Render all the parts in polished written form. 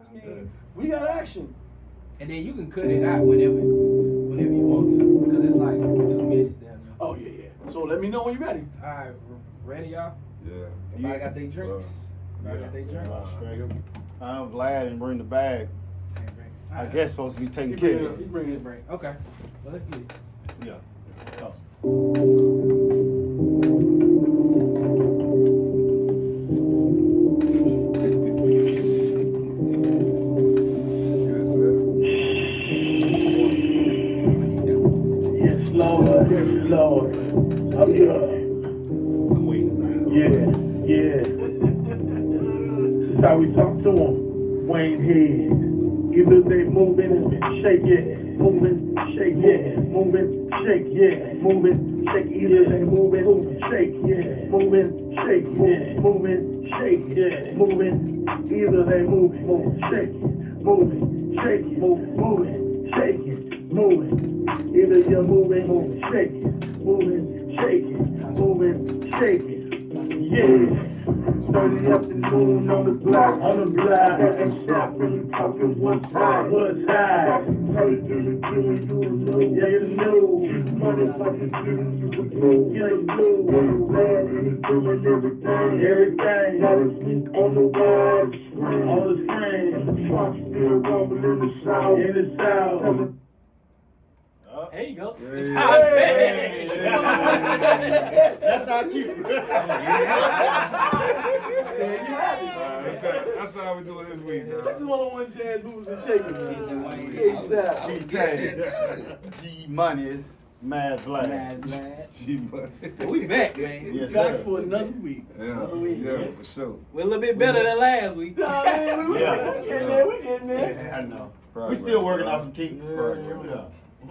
I mean, we got action. And then you can cut it out whenever you want to, because it's like 2 minutes down there. Oh yeah. So let me know when you're ready. All right, ready, y'all? Yeah. Everybody got their drinks. Everybody got their drinks. I'm glad and bring the bag. I guess supposed to be taken care of. He bring it. Okay. Well, let's get it. Yeah. Yes, Lord. Yes, Lord. I'm here. I'm waiting. Yeah. That's how we talk to him. Wayne Head. Either they moving, shake it. Moving, shake it. Moving, shake it. Moving, shake it. Either they moving, shake it. Moving, shake it. Moving, shake it. Moving, either they moving, shake it. Moving, shake it. Moving, shake it. Moving, either you're moving, shake it. Moving, shake it. Moving, shake it. Yeah. 30 afternoon on the block, and shop really talking one side. Yeah, you know, motherfucking yeah, you know, everything, on the wall, on the screen, still rumbling in the south. There you go. Hey. That's how I keep it. That's how we do it this week, man. Texas 101 Jazz Movers and Shakers. Exactly. G Money is Mad Black. G-Money. We back, man. Yes, Back sir. for another week. Yeah, for sure. We're a little bit better than last week. Nah, man, we Yeah. getting there. Yeah, I know. Probably We still right. working out some kinks. Yeah.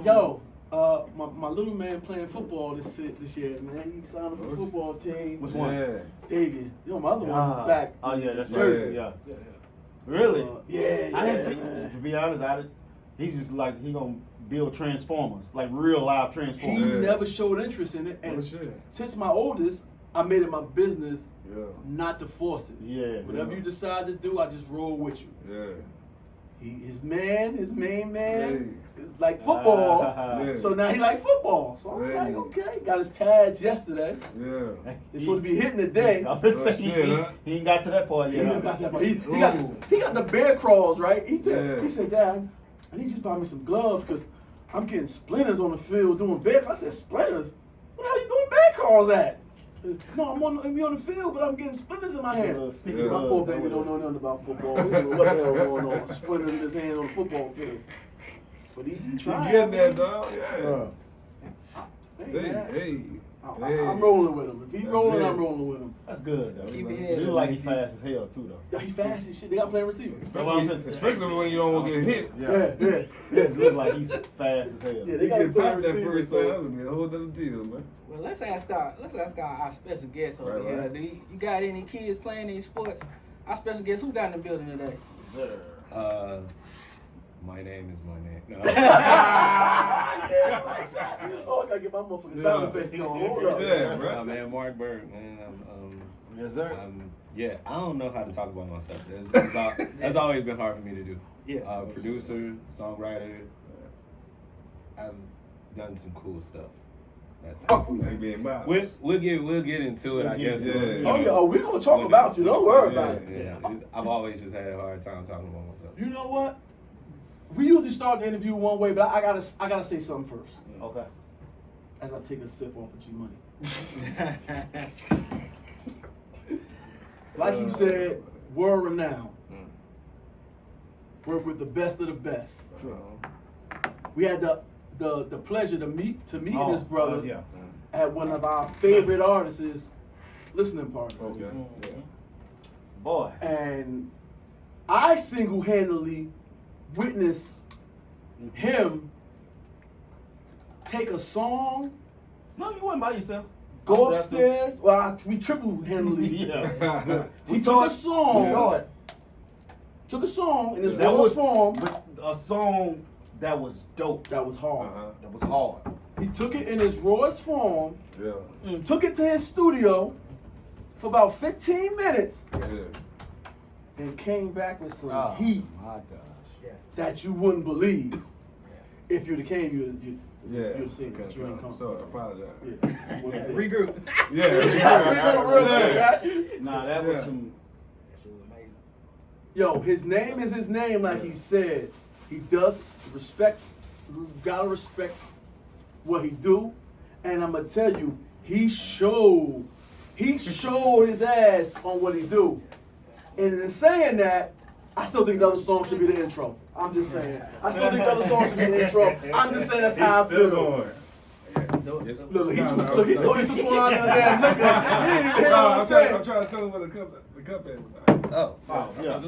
Yo, my little man playing football this year, man. He signed up for the football team. Which one? Yeah. Davian. You know, my other one is back. Oh yeah, that's Jersey. right. Yeah. Really? Yeah. I didn't see. To be honest, he's just like he gonna build transformers, like real live He transformers. Yeah. never showed interest in it, and Oh, shit. since my oldest, I made it my business Yeah. not to force it. Yeah. Whatever you decide to do, I just roll with you. Yeah. His main man, Hey. is like football. Yeah. So now he like football. So I'm Hey. like, okay. Got his pads yesterday. Yeah. It's supposed to be hitting today. I'm gonna Oh, say shit, huh? he ain't got to that part He, yet. got huh? that- he got the bear crawls, right? He Yeah. said, Dad, I need you to buy me some gloves because I'm getting splinters on the field doing bear crawls. I said, splinters? Where the hell you doing bear crawls at? No, I'm on the field, but I'm getting splinters in my hand. Yeah, He said, my poor baby don't know nothing about football. He don't know what the hell going on. Splinters in his hand on the football field. But he You tried. getting that, dog? Yeah. Hey, Hey, man. hey. I'm rolling with him. If he's rolling, it. I'm rolling with him. That's good though. Keep it He headed, look like he man. fast as hell too though. Yeah, he fast as shit. They got playing receiver. Especially when you don't want to get hit. Yeah. He look like he's fast as hell. Yeah, They they got get playing popped that receiver. first time. That would be a whole other deal, man. Well, let's ask our special guest over Right, here. right. Do you got any kids playing these sports? Our special guest, who got in the building today? Sir. My name is my name. No. Yeah, like that. Oh, I gotta get my motherfucking sound effects on. Hold up. Yeah, bro. Oh, man, Mark Byrd, man. Yes, sir. Yeah, I don't know how to talk about myself. That's always been hard for me to do. Yeah. Producer, songwriter. I've done some cool stuff. That's Ain't being mild. we'll get into it. I guess. Yeah. Oh, we gonna talk about you. Don't worry about it. Yeah, I've always just had a hard time talking about myself. You know what? We usually start the interview one way, but I gotta say something first. Okay. As I take a sip off of G Money. Like he said, world renowned. Work with the best of the best. We had the pleasure to meet this brother yeah. at one of our favorite artists' listening parties. Okay. Yeah. Boy. And I single-handedly witnessed him take a song, No, you wasn't by yourself. go upstairs. Well, we triple-handedly. Yeah. He took a We song. saw it. Took a song in its That rawest was form. a song that was dope. That was hard. That was hard. He took it in its rawest form, Yeah. took it to his studio for about 15 minutes, Yeah. and came back with some Oh, heat my gosh. that you wouldn't believe. If you'd have came, you'd Yeah. have seen that you ain't come. So I apologize. Yeah. Regroup. Yeah. Nah, that was Yeah. some. That shit was amazing. Yo, his name is his name, like he said. He does respect. Gotta respect what he do, and I'm gonna tell you, he showed his ass on what he do. And in saying that, I still think the other song should be the intro. I'm just saying. I still think the other song should be the intro. I'm just saying that's how I feel. Look, he's so twirling in the damn makeup. You didn't even hear what I'm saying. I'm trying to tell him what the cup is. Oh, Yeah.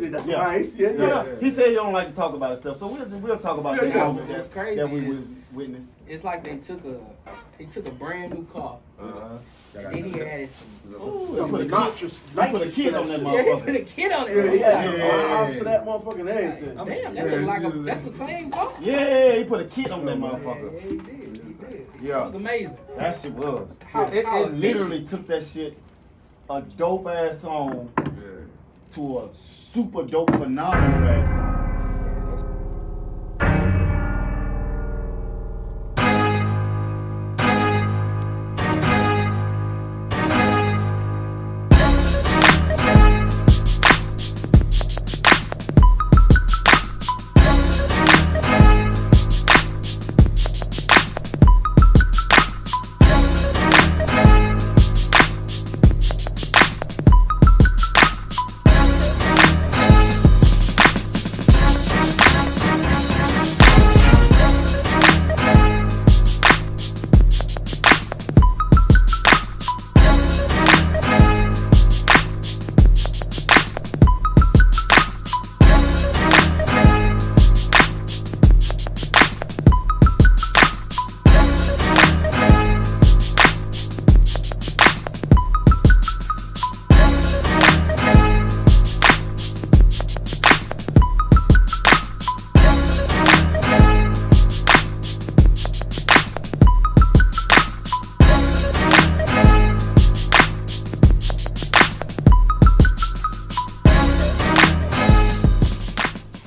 Yeah, that's Yeah. nice. Yeah. Yeah. He said he don't like to talk about himself, so we'll talk about the moment It's crazy. that we witnessed. It's like they took a brand new car. And then he added some. Ooh, Put a nitrous. Put a kid on that Yeah, he put a motherfucker. kid on Yeah, it. yeah. I'll for that motherfucking everything. Damn, that look like that's the same car. Yeah, he put a kid on that Yeah, motherfucker. he did. He did. Yeah. It was amazing. That shit was. How It literally took that shit, a dope ass song, to a super dope, phenomenal ass song.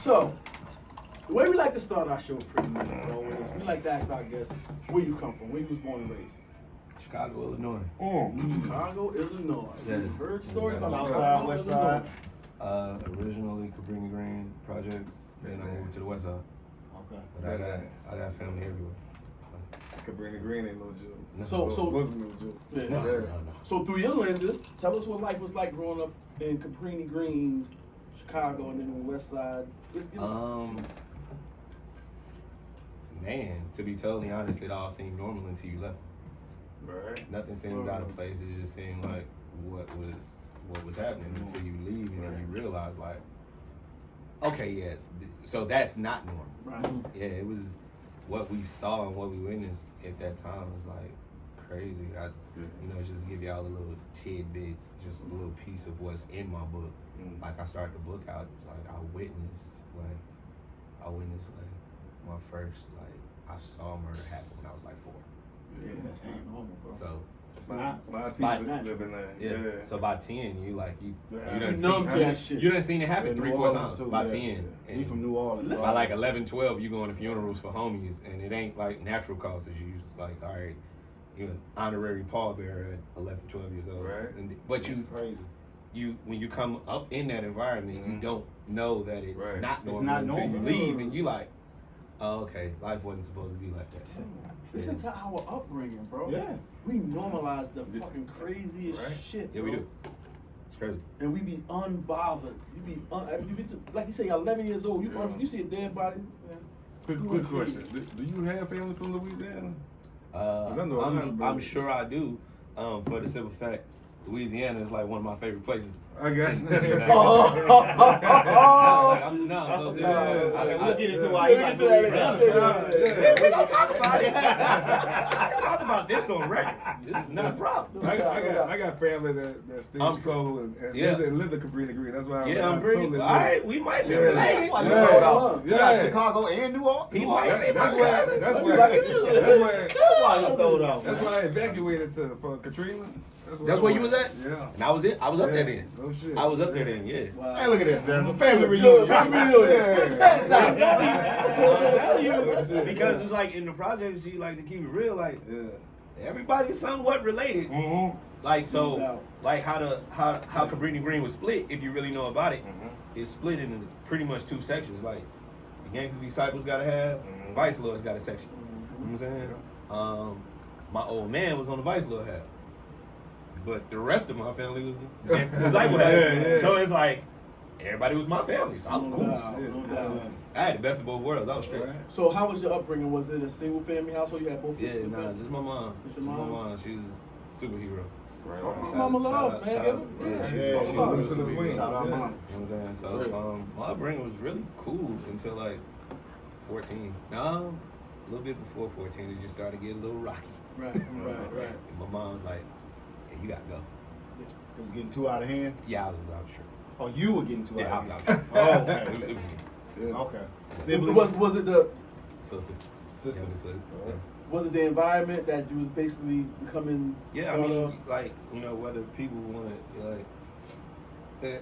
So, the way we like to start our show pretty much, bro, is we like to ask our guests where you come from, where you was born and raised. Chicago, Illinois. Chicago, Illinois. Yeah. Heard stories about South Chicago, side, west Illinois. side. Originally Cabrini Green projects, then I moved to the west side. Okay. But I got family everywhere. Cabrini Green ain't no joke. So- wasn't no joke. Yeah. So through your lenses, tell us what life was like growing up in Cabrini Greens, Chicago, and then on the west side. Give us- Man, to be totally honest, it all seemed normal until you left. Right. Nothing seemed out of place. It just seemed like what was happening until you leave and then you realize like, okay, yeah, so that's not normal. Right. Yeah, it was what we saw and what we witnessed at that time was like crazy. Just to give y'all a little tidbit, just a little piece of what's in my book. Like I started the book out, like I witnessed my first, I saw murder happen when I was like 4. Yeah, that's not normal, bro. So My By- teeth living there. yeah. So by 10, you done numb to seen, that shit. you done seen it happen New 3-4 Orleans, times too, by yeah. 10. He And from New Orleans. by like 11, 12, you going to funerals for homies, and it ain't like natural causes. You just like, all right, you're an honorary pallbearer at 11, 12 years old. Right. But It's crazy. when you come up in that environment, you don't know that it's Right. not It's normal not until normal. you leave, and you like, oh, okay, life wasn't supposed to be like that. Listen to our upbringing, bro. Yeah. We normalize the fucking craziest Right. shit. Yeah, bro. we do. It's crazy. And we be unbothered. Like you say, 11 years old. You see a dead body. Quick question. Do you have family from Louisiana? I know I'm I'm sure I do. For the simple fact, Louisiana is like one of my favorite places. I got you. We'll get into why you like Louisiana. We gonna talk about it. Talk about this on record. This is not a problem. I got family that stays I'm- Chicago and Yeah. live in Cabrini Green. That's why Yeah, I'm pretty. totally All right, we might live in That's that. why you Yeah. throw it out. You got Yeah. Chicago and New Orleans. He New might Orleans. say my cousin. That's why you throw it out. why I evacuated for Katrina. That's where you was at? Yeah. And I was up there then. No shit. I was up there then, yeah. Wow. Hey, look at this, man. Family reunion. Because it's like in the project, she like to keep it real, like everybody's somewhat related. Mm-hmm. Like No so, doubt. like how Cabrini Green was split. If you really know about it, it's split into pretty much two sections. Like the Gangsta Disciples gotta have, Vice Lords got a section. You know what I'm saying? My old man was on the Vice Lord half, but the rest of my family was the Gangsta Disciple half. Yeah. So it's like everybody was my family, so I was No cool. doubt, no doubt. I had the best of both worlds. I was straight. So how was your upbringing? Was it a single family household? You had both? Yeah, nah, just my mom. Just Just your my mom? mom. She was a superhero. Oh, mama love, man. Shout out. Yeah, Yeah, she's she's mama a love. superhero. Shout out, You know mom. what I'm saying? So my upbringing was really cool until like 14. No, a little bit before 14, it just started getting a little rocky. Right. And my mom was like, "Hey, you gotta go." It was getting too out of hand. Yeah, I was sure. Oh, you were getting too Yeah, out I of was hand. sure. Oh, okay. It was Okay. Siblings. Was it the sister. Sister. Younger sister. Yeah. was it the environment that you was basically becoming? Yeah, I mean, like, you know, whether people want to, like,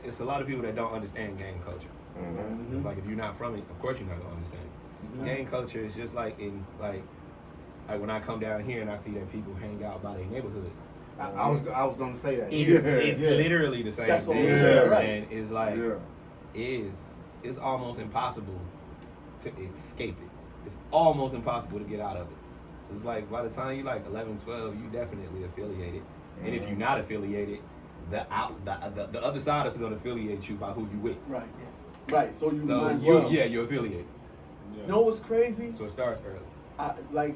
it's a lot of people that don't understand gang culture. It's like, if you're not from it, of course you're not going to understand it. Gang culture is just like like when I come down here and I see that people hang out by their neighborhoods. I was gonna say that. It's literally the same That's thing. all it is, right. And it's like, it's almost impossible to escape it. It's almost impossible to get out of it. So it's like, by the time you're like 11, 12, you definitely affiliated. And if you're not affiliated, the other side is going to affiliate you by who you with. Right. Right. So you So might as well. you're affiliated. You know what's crazy? So it starts early. Like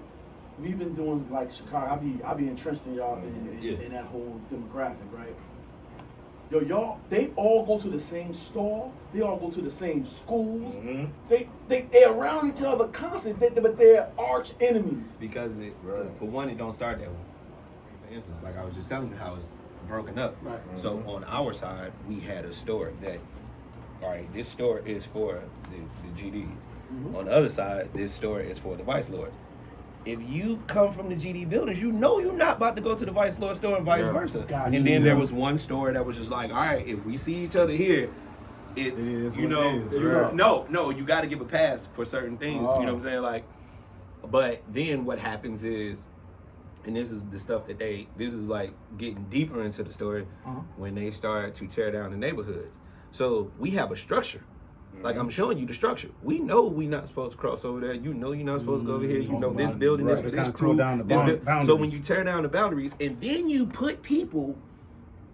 we've been doing like Chicago. I be entrenched in y'all Yeah. in that whole demographic, right? Yo, y'all, they all go to the same store. They all go to the same schools. They're around each other constantly, but they're arch enemies. Because for one, it don't start that way. For instance, like I was just telling you how it's broken up. Right. So on our side, we had a store that, all right, this store is for the GDs. On the other side, this store is for the Vice Lords. If you come from the GD buildings, you know you're not about to go to the Vice Lord store and vice versa. Gotcha. And then there was one store that was just like, all right, if we see each other here, it's, you know, no, you got to give a pass for certain things. You know what I'm saying? Like, but then what happens is, and this is the stuff that this is like getting deeper into the story when they start to tear down the neighborhoods. So we have a structure. Like I'm showing you the structure. We know we're not supposed to cross over there. You know you're not supposed to go over here. You know this building is for this crew. So when you tear down the boundaries and then you put people,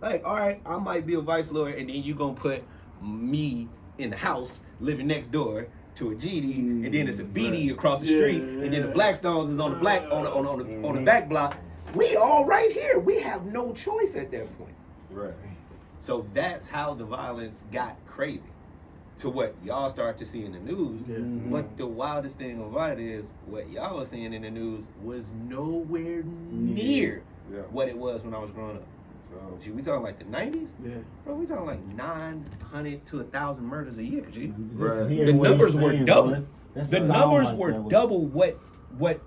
like, all right, I might be a Vice Lord, and then you gonna put me in the house living next door to a GD, and then it's a BD across the street, and then the Blackstones is on the on the back block. We all right here. We have no choice at that point. Right. So that's how the violence got crazy. To what y'all start to see in the news. But the wildest thing about it is what y'all was seeing in the news was nowhere near what it was when I was growing up. Gee, we talking like the 90s? Yeah. Bro, we talking like 900 to 1,000 murders a year, G. Right. The numbers were double. The numbers were double what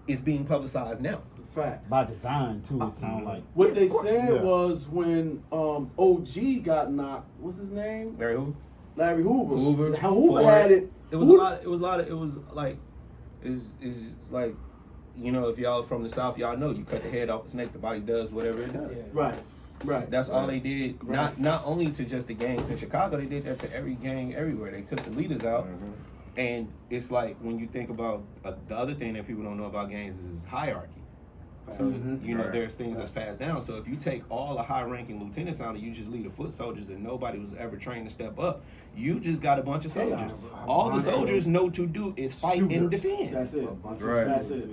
is being publicized now. Facts. By design too, it sound like. What they said was when OG got knocked. What's his name? Larry who? Larry Hoover. How Ford. Hoover had it. It was like, you know, if y'all from the South, y'all know you cut the head off a snake, the body does whatever it does. Right. That's all they did. Not only to just the gangs in Chicago, they did that to every gang everywhere. They took the leaders out. And it's like when you think about the other thing that people don't know about gangs is hierarchy. So, you know, there's things that's passed down. So if you take all the high-ranking lieutenants out and you just leave the foot soldiers and nobody was ever trained to step up, you just got a bunch of soldiers. All the soldiers know to do is fight and defend. That's it. Right. That's it.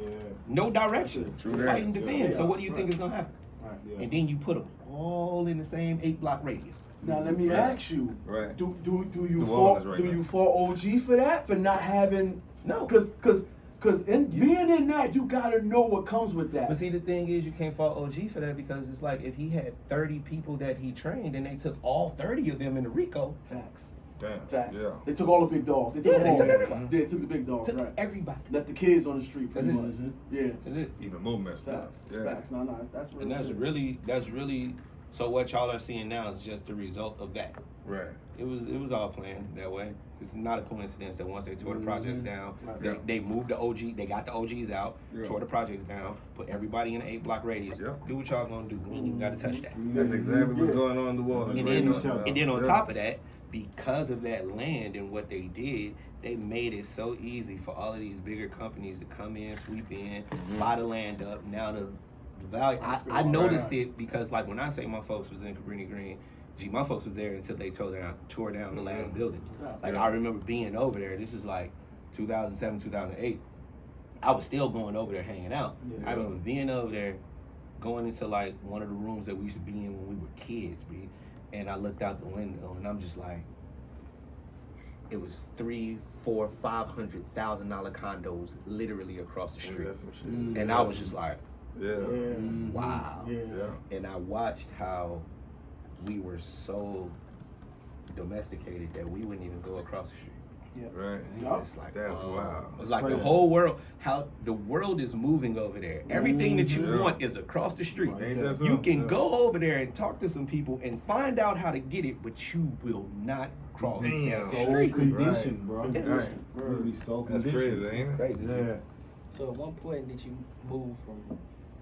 No direction. Fight and defend. So what do you think is going to happen? Right. And then you put them all in the same 8-block radius. Now let me ask you. Right. Do you the fault wilderness right do now. you fault OG for that, for not having No. Cause in being in that, you gotta know what comes with that. But see, the thing is, you can't fault OG for that because it's like if he had 30 people that he trained and they took all 30 of them into Rico. Facts. Damn. Facts. Yeah. They took all the big dogs. They took Yeah, they took everybody. They took the big dogs. Took Right. everybody. Left the kids on the street pretty That's much. it. Yeah. That's it. Even more messed up. Facts. Facts. No, that's real. And that's shit. really So what y'all are seeing now is just the result of that. Right. It was all planned that way. It's not a coincidence that once they tore the projects down, Yeah. they moved the OG, they got the OGs out, Yeah. tore the projects down, put everybody in an 8-block radius. Yeah. Do what y'all gonna do. We ain't even gotta touch that. That's exactly what's going on in the world. And then on top of that, because of that land and what they did, they made it so easy for all of these bigger companies to come in, sweep in, buy the land up. Now the value, I noticed it because like when I say my folks was in Cabrini Green, my folks was there until they tore down the last building. Like I remember being over there. This is like 2007, 2008. I was still going over there hanging out. I remember being over there, going into like one of the rooms that we used to be in when we were kids, B. And I looked out the window and I'm just like, it was $300,000, $400,000, $500,000 condos literally across the street. That's some shit. And I was just like, Yeah. wow. Yeah. And I watched how we were so domesticated that we wouldn't even go across the street. Right. It's like, That's wild. It's like the whole world, how the world is moving over there. Everything that you want is across the street. Ain't that You so? can go over there and talk to some people and find out how to get it, but you will not cross the So street. conditioned, bro. Right. We'll be so That's conditioned. crazy, ain't it? Crazy. Yeah. So at one point did you move from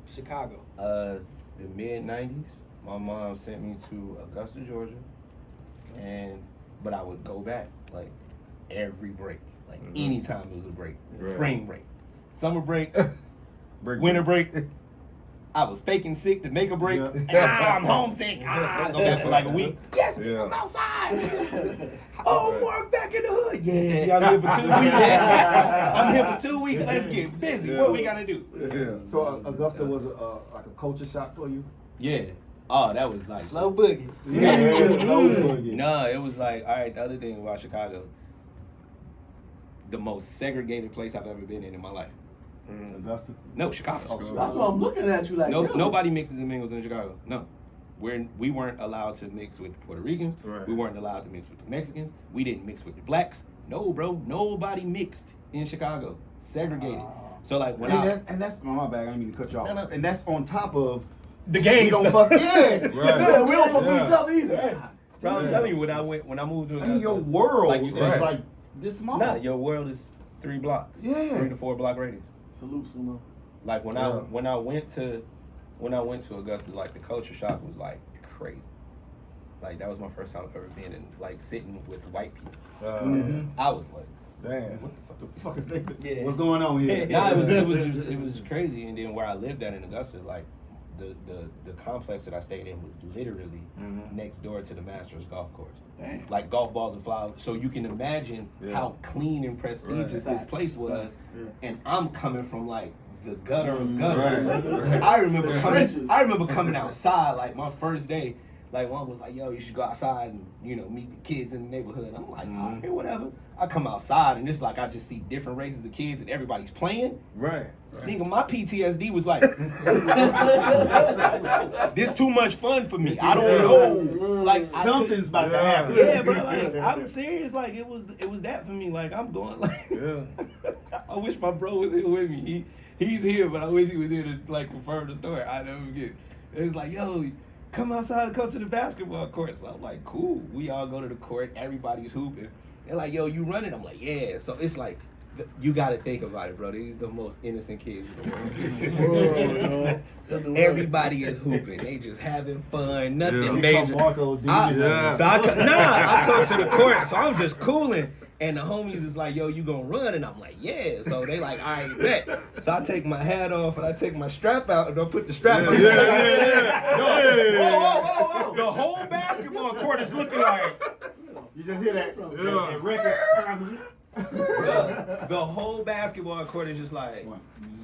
Chicago? The mid 90s, my mom sent me to Augusta, Georgia, but I would go back like every break, like anytime it was a break, spring break, summer break, winter break. I was faking sick to make a break. I'm homesick. I'll go back for like a week. Yes, I'm outside. Oh, Mark, back in the hood. Yeah, I'm here for 2 weeks. I'm here for 2 weeks. Let's get busy. What we gotta do? Yeah. So Augusta was like a culture shock for you? Yeah. Oh, that was like Slow boogie. Yeah, slow boogie. No, it was like, all right, the other thing about Chicago, the most segregated place I've ever been in my life. Augusta? No, Chicago. That's why I'm looking at you like, No, yo. nobody mixes and mingles in Chicago. No. We weren't allowed to mix with the Puerto Ricans. Right. We weren't allowed to mix with the Mexicans. We didn't mix with the blacks. No, bro. Nobody mixed in Chicago. Segregated. So like when And that's my bad. I didn't mean to cut you off. No. And that's on top of the we gang don't fuck. Yeah. Right. Yeah, we don't fuck with Yeah. each other either. Bro, I'm telling you, when I moved to I Augusta, mean, your world like you is said, like this small. nah, your world is 3 blocks. Yeah. 3 to 4 block radius. Salute, Sumo. Like when I went to Augusta, like the culture shock was like crazy. Like that was my first time ever being in like sitting with white people. I was like, Damn. what the fuck Fuck is is this? that? Yeah. What's going on here? Nah, it was crazy. And then where I lived at in Augusta, like the complex that I stayed in was literally next door to the Masters golf course. Damn. Like golf balls and flowers. So you can imagine how clean and prestigious this place was. And I'm coming from like the gutter of gutters. Right. I remember coming outside like my first day. Like one was like, yo, you should go outside and, meet the kids in the neighborhood. I'm like, okay, whatever. I come outside and it's like I just see different races of kids and everybody's playing. Right. Thinking my PTSD was like, this too much fun for me. I don't know. Like Something's about to happen. Yeah, bro. Like I'm serious. Like it was that for me. Like I'm going like. Yeah. I wish my bro was here with me. He's here, but I wish he was here to like confirm the story. I never forget. It was like, yo, come outside and come to the basketball court. So I'm like, cool. We all go to the court. Everybody's hooping. They're like, yo, you running? I'm like, yeah. So it's like, you got to think about it, bro. These are the most innocent kids in the world. Everybody is hooping. They just having fun. Nothing major. Marco D. So I come to the court. So I'm just cooling. And the homies is like, yo, you gonna run? And I'm like, yeah. So they like, all right, bet. So I take my hat off and I take my strap out and I put the strap on. Whoa. The whole basketball court is looking like. You just hear that record. The whole basketball court is just like,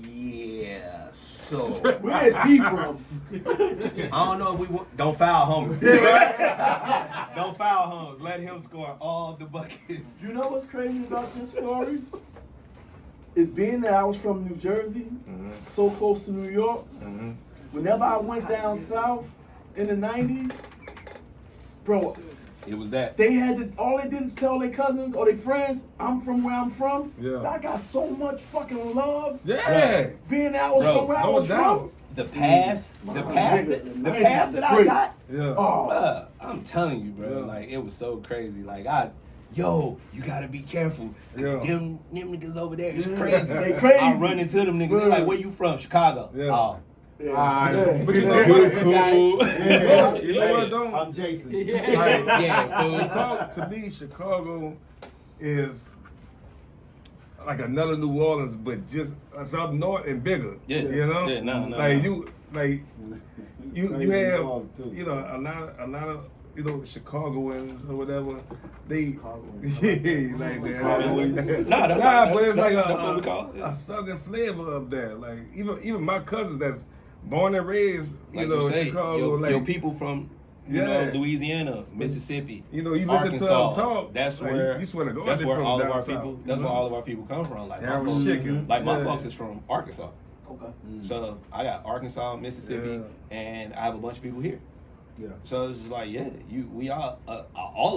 yeah, so. Where's he from? I don't know if we don't foul Holmes. Don't foul Holmes. Let him score all the buckets. You know what's crazy about your stories? Is being that I was from New Jersey, so close to New York. Whenever I went down south in the 90s, bro, It was that. they had to, all they did is tell their cousins or their friends, I'm from where I'm from. Yeah. I got so much fucking love. Yeah. Being that I was Bro, from where I no was doubt. from. the pass that I got. Yeah. Bruh, I'm telling you, bro. Yeah. Like, it was so crazy. Like, you gotta be careful. Yeah. Them niggas over there is crazy. They crazy. I run into them niggas. They like, where you from? Chicago. Yeah. Oh. Yeah. But you know Cool. what? You know what, though? I'm Jason. Like, Yeah, fool. Chicago, to me, Chicago is like another New Orleans, but just it's up north and bigger. Yeah. You know? Yeah, no. Like you have dog, too. you know a lot of you know Chicagoans or whatever. They Chicagoans. yeah, like that. Chicagoans. Nah, that's but it's like that's what we call it. a southern flavor up there. Like even my cousins that's born and raised, you know, in Chicago. Your people from you know Louisiana, Mississippi, you know, you listen Arkansas. to them talk. That's like, where you swear to God, that's they where from all of down our south, people. you That's know? where all of our people come from. Like my Average folks, chicken. like my Yeah. folks is from Arkansas. Okay. So I got Arkansas, Mississippi, and I have a bunch of people here. Yeah. So it's just like, yeah, we all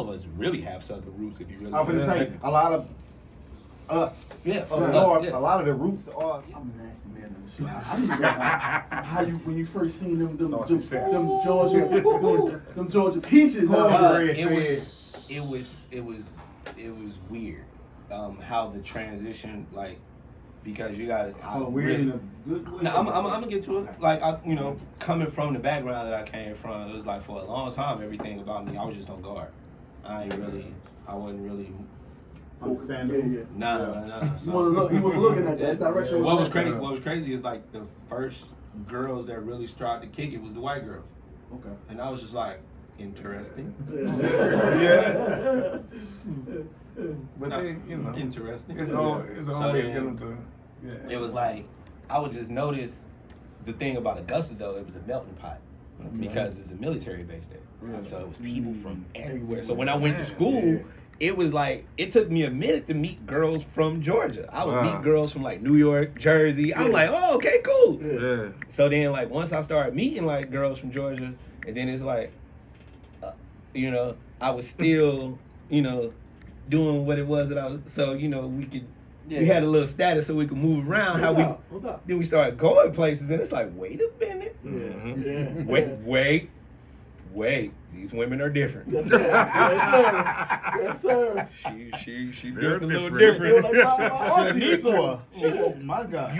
of us really have Southern roots. If you really, I'm gonna say a lot of us yeah, up us, north. yeah. A lot of the roots are. I'm a nasty man on the show. I need to know how you when you first seen them Saucy Sam. them Georgia peaches. Cornbread It was weird. How the transition, like, because you got Weird in a good way. No, I'm gonna get to it. Like, coming from the background that I came from, it was like for a long time, everything about me, I was just on guard. I wasn't really. Understandable. Yeah. Nah. He was looking at that direction. What was crazy is like the first girls that really started to kick it was the white girls, Okay. and I was just like, interesting. Yeah. But No, they, you know, interesting. it's So always then, getting to. Yeah. It was like I would just notice the thing about Augusta though, it was a melting pot because it's a military base there, so it was people from everywhere. So when I went to school, it was like it took me a minute to meet girls from Georgia. I would meet girls from like New York, Jersey. I'm like, oh, okay, cool. Yeah. So then like once I started meeting like girls from Georgia, and then it's like, I was still, doing what it was that I was. So we had a little status so we could move around. Then we started going places, and it's like, wait a minute. Mm-hmm. Wait. These women are different. Yes, sir. She They're built a little different. different. Oh my God.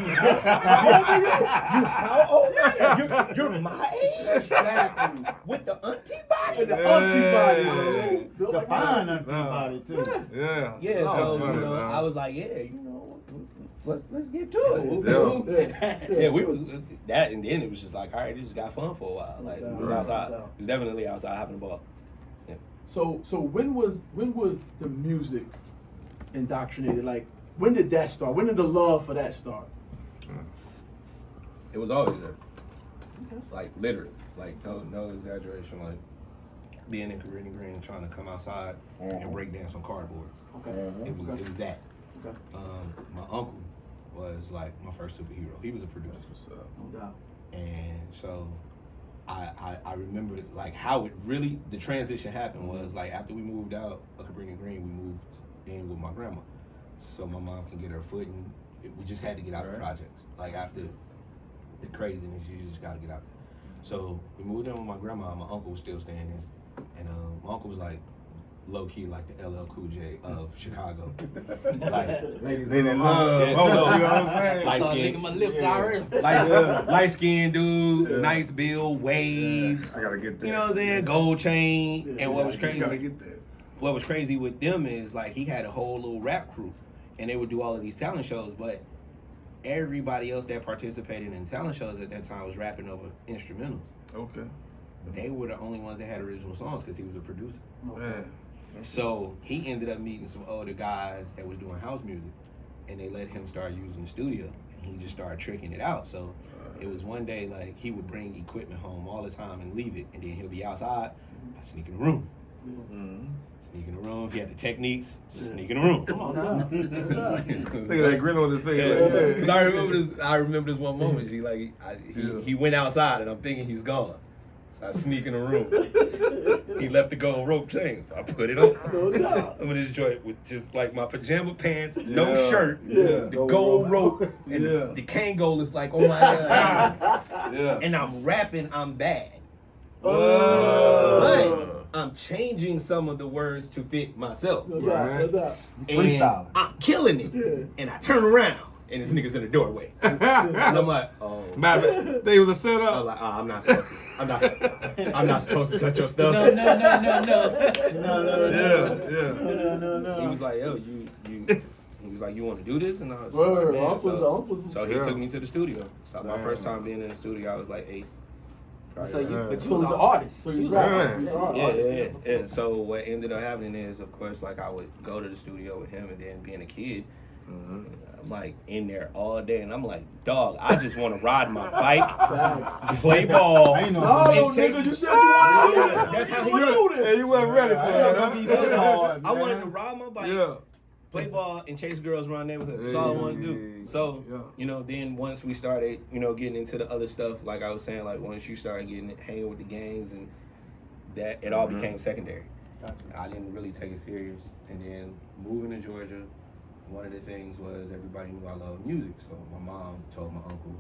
How old are you? You're my age. Exactly. With the auntie body. The auntie body, man. The fine antibody too. Yeah. Yeah, That's so funny, man. I was like, let's get to it. Yeah, we was that, and then it was just like, all right, this just got fun for a while. Like it was outside. It was definitely outside having a ball. Yeah. So when was the music indoctrinated? Like when did that start? When did the love for that start? It was always there. Okay. Like literally, like no exaggeration. Like being in Caribbean Green, trying to come outside and break dance on cardboard. Okay. It was that. Okay. My uncle was like my first superhero. He was a producer. No doubt. And so I remember like how it really, the transition happened was like after we moved out of Cabrini Green, we moved in with my grandma. So my mom can get her foot, and we just had to get out of the projects. Like after the craziness, you just gotta get out. So we moved in with my grandma, my uncle was still staying in. And my uncle was like low key like the LL Cool J of Chicago. Like Ladies They in didn't love. love. Yeah, Oh, so- you know what I'm saying? light Start skin, licking my lips already. light skinned dude, nice build, waves. I gotta get that. You know what I'm saying? Gold chain. And what was You crazy? gotta get that. What was crazy with them is like he had a whole little rap crew, and they would do all of these talent shows, but everybody else that participated in talent shows at that time was rapping over instrumentals. Okay. They were the only ones that had original songs because he was a producer. Man. So he ended up meeting some older guys that was doing house music, and they let him start using the studio, and he just started tricking it out. So it was one day like he would bring equipment home all the time and leave it, and then he'll be outside, I sneak in the room. Sneak in the room. He had the techniques. Sneak in the room. Come on now. Look at that grin on his face. Yeah. Cause Like, I remember this one moment. He went outside, and I'm thinking he's gone. So I sneak in the room. He left the gold rope chain, so I put it on. No doubt. I'm in this joint with just like my pajama pants, no Yeah. shirt, Yeah. the gold rope, and the Kango is like on my head. Yeah. and I'm rapping, I'm bad. Oh. But I'm changing some of the words to fit myself. No doubt, no doubt. And Freestyle. I'm killing it. Yeah. And I turn around and this nigga's in the doorway. And I'm like, oh. They was a I'm setup. like, I'm not supposed to. I'm not supposed to touch your stuff. No. No. He was like, yo, you. He was like, you want to do this? And I was Word, like, man. uncle's- So he Yeah. took me to the studio. So my first time being in the studio, I was like 8. So you, but you So was he's an artist. So he's Yeah. rapping. He's an artist. Yeah. So what ended up happening is, of course, like I would go to the studio with him, and then being a kid, I'm like in there all day, and I'm like, dog, I just want to ride my bike, play ball. I ain't know. No, take- nigga, you said you wanted to do this. That's how he You wanna looked. do this. Hey, you wasn't ready for I ain't that. gonna be this hard, I man. wanted to ride my bike, Yeah. play ball, and chase girls around the neighborhood. That's all I wanted to do. So, then once we started, getting into the other stuff, like I was saying, like once you started hanging with the gangs and that, it all became secondary. I didn't really take it serious. And then moving to Georgia, one of the things was everybody knew I loved music. So my mom told my uncle,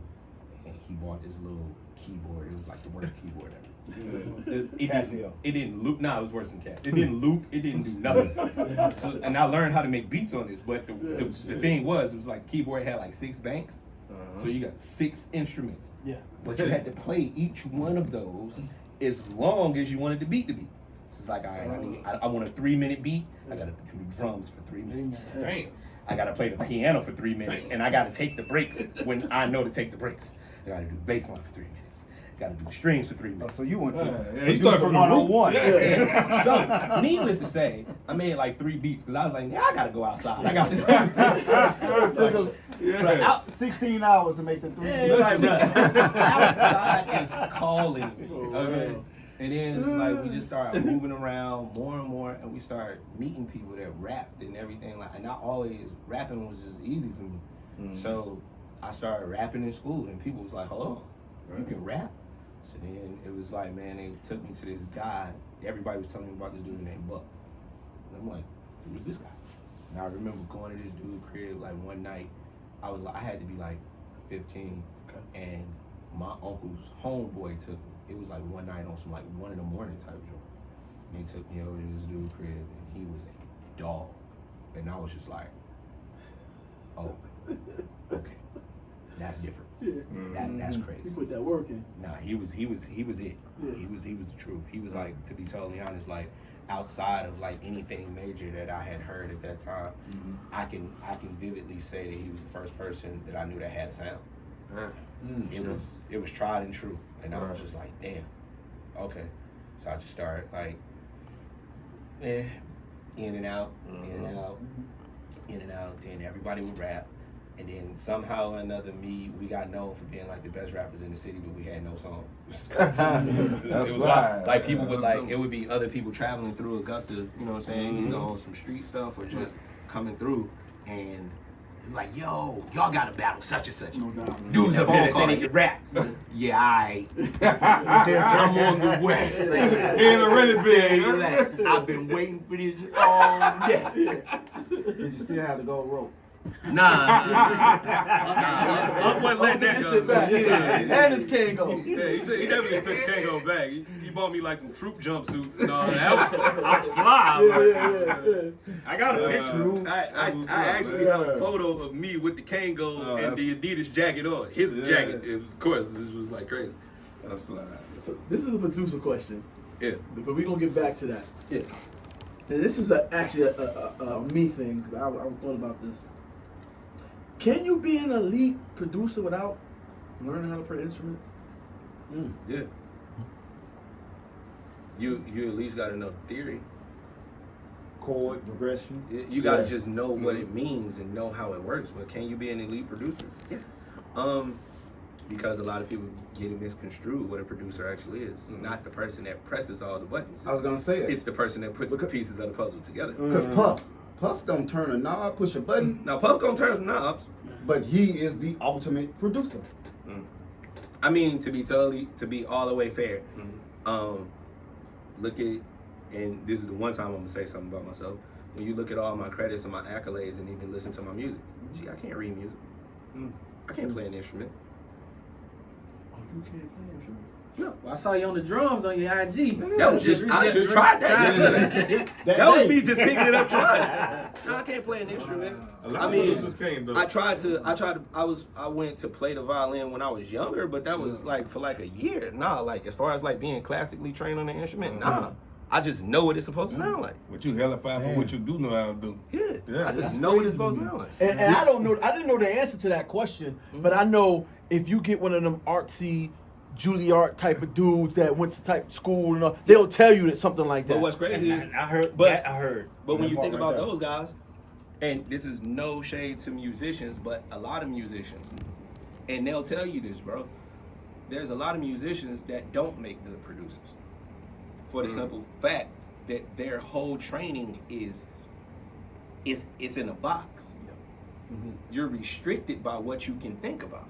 and he bought this little keyboard. It was like the worst keyboard ever. It didn't loop. Nah, it was worse than Cat. It didn't loop. It didn't do nothing. So, and I learned how to make beats on this. But the thing was, it was like the keyboard had like 6 banks. So you got 6 instruments. Yeah. But you had to play each one of those as long as you wanted the beat to be. It's like, all right, I want a 3-minute beat. I gotta do the drums for 3 minutes. Damn. I gotta play the piano for 3 minutes, and I gotta take the breaks when I know to take the breaks. I gotta do the bass line for 3 minutes. Gotta do the strings for 3 minutes. So you went to He started from the root. 1-on-1. So, needless to say, I made like 3 beats because I was like, yeah, I gotta go outside. I gotta Like, out 16 hours to make the 3 It's like, bruh, outside is calling me. Okay. And then it's like we just started moving around more and more, and we started meeting people that rapped and everything. Like, and not always rapping was just easy for me. So I started rapping in school, and people was like, "Oh, you can rap?" So then it was like, man, they took me to this guy. Everybody was telling me about this dude named Buck, and I'm like, "Who's this guy?" And I remember going to this dude's crib like one night. I had to be like 15, and my uncle's homeboy took me. It was like one night on some like 1 in the morning type joint. And they took me over to this dude's crib, and he was a dog. And I was just like, oh, okay, that's different. That's He crazy. put that work in. Nah, he was it. He was the truth. He was like, to be totally honest, like outside of like anything major that I had heard at that time, I can vividly say that he was the first person that I knew that had a sound. It was tried and true, and I was just like, damn, okay. So I just started like, in and out, in and out, in and out. Then everybody would rap, and then somehow or another, we got known for being like the best rappers in the city, but we had no songs. It was like people would like, it would be other people traveling through Augusta, you know what I'm saying, some street stuff or just coming through, and like, yo, y'all gotta battle such and such. Dudes up here that say they can rap. Yeah, I'm on the way. Relax. I've been waiting for this all day. Did you still have to go rope? Nah. I wasn't letting that go. And his Kango. Yeah, he definitely took Kango back. He bought me like some troop jumpsuits and all that. I was fly. I got a picture. I actually have a photo of me with the Kango and the Adidas jacket on. His jacket. It was, of course, it was like crazy. That's fly. So this is a producer question. Yeah. But we're going to get back to that. Yeah. And this is actually a me thing, because I thought about this. Can you be an elite producer without learning how to play instruments? Yeah. You at least got to know the theory. Chord progression. You got to just know what it means and know how it works. But can you be an elite producer? Yes. Because a lot of people get it misconstrued what a producer actually is. It's not the person that presses all the buttons. I was gonna say that. It's the person that puts the pieces of the puzzle together. Because Puff don't turn a knob, push a button, Now Puff gonna turn some knobs. but he is the ultimate producer. I mean, to be all the way fair, look at, and this is the one time I'm gonna say something about myself. When you look at all my credits and my accolades and even listen to my music, gee, I can't read music. I can't play an instrument. You can't play instruments. Well, I saw you on the drums on your IG. That was just, I just tried that. That was me just picking it up trying. No, I can't play an instrument. A lot I of mean, producers can't though. I went to play the violin when I was younger, but that was like for like a year. Nah, like as far as like being classically trained on the instrument, nah. I just know what it's supposed to sound like. But you hella fine for what you do know how to do. Yeah, I just know what it's supposed to sound like. And I don't know. I didn't know the answer to that question, but I know if you get one of them artsy, Juilliard type of dudes that went to type school and all, they'll tell you that something like that. But what's crazy is, I heard. But- I heard. but when That you part think right about there. those guys, and this is no shade to musicians, but a lot of musicians, and they'll tell you this, bro. There's a lot of musicians that don't make good producers, for the simple fact that their whole training is in a box. You're restricted by what you can think about.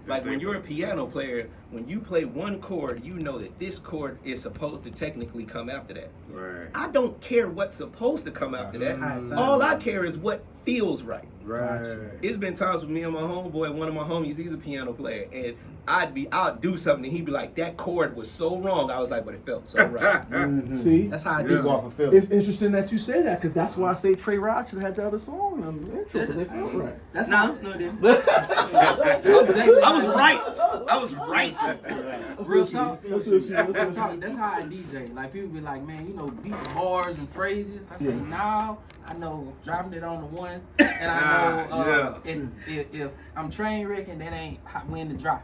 Like when you're a piano player, when you play one chord, you know that this chord is supposed to technically come after that. Right. I don't care what's supposed to come after that. Mhm. All I care is what feels right. Right. It's been times with me and my homeboy, one of my homies, he's a piano player, and I'll do something, and he'd be like, that chord was so wrong. I was like, but it felt so right. See, That's how I You do go it. off of feeling. it's interesting that you say that because that's why I say Trey Rod should have had the other song on the intro because they felt right. That's No, how. no, it didn't. I I was right. I was right. Real talk. That's what she- That's how I DJ. Like people be like, man, you know beats, bars, and phrases. I say, no, I know dropping it on the one, and I know if I'm train wrecking, that ain't when to drop.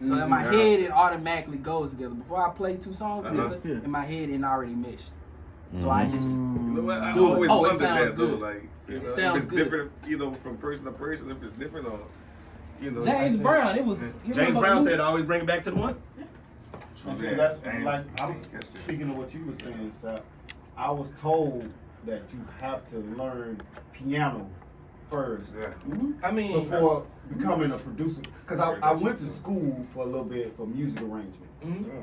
So in my head, it automatically goes together. Before I play two songs together, in my head, it already meshed. So I just You know what? I Do it. always Oh, it wondered sounds that though. good. Like, you know, if sounds it's good. different, you know, from person to person, if it's different or, you know. James Brown. It was James Brown said, always bring it back to the one. And see, that's I ain't- like I was catch that. speaking of what you were saying, Sal. I was told that you have to learn piano first Yeah. I mean, before becoming a producer. Because I went to school for a little bit for music arrangement,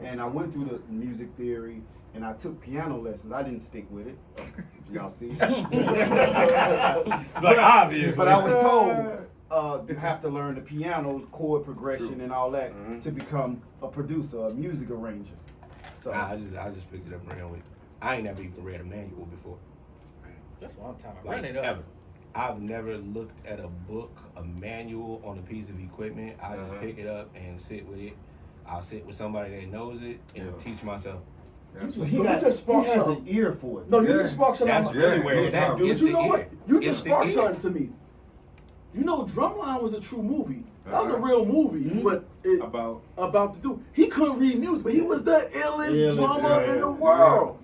and I went through the music theory, and I took piano lessons. I didn't stick with it. Y'all see? It's like obvious. But I was told you have to learn the piano, chord progression, and all that to become a producer, a music arranger. So I just picked it up and ran with it. I ain't never even read a manual before. That's what I'm talking about. Like, Run it up. ever. I've never looked at a book, a manual on a piece of equipment. I just pick it up and sit with it. I'll sit with somebody that knows it and teach myself. but So he you got just sparked he has something. an ear for it. No, you just sparked something. That's out. really where Yeah, it's at. but But you know what? You It's just the sparked ear. something to me. You know, Drumline was a true movie. That was a real movie, but about the dude. He couldn't read music, but he was the illest drummer in the world.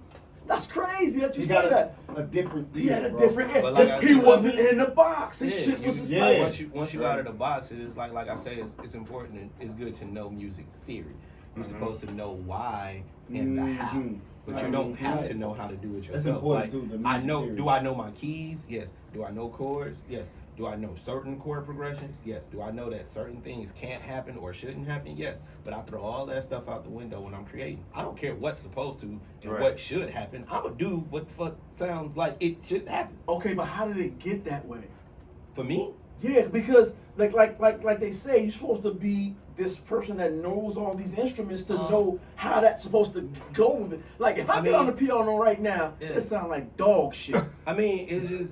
That's crazy that you He say got that. a different ear. He had a bro. different ear. But like I He said- wasn't in the box. His Yeah, shit you- was just yeah. like. Once you out of the box, it is like I say, it's important and it's good to know music theory. You're supposed to know why and the how, but you don't have to know how to do it yourself. That's important Like, too, the I music know. theory. Do I know my keys? Yes. Do I know chords? Yes. Do I know certain chord progressions? Yes. Do I know that certain things can't happen or shouldn't happen? Yes. But I throw all that stuff out the window when I'm creating. I don't care what's supposed to and what should happen. I'm gonna do what the fuck sounds like it should happen. Okay, but how did it get that way? For me, Yeah, because like they say, you're supposed to be this person that knows all these instruments to know how that's supposed to go with it. Like if I get on the piano right now, it sounds like dog shit. I mean,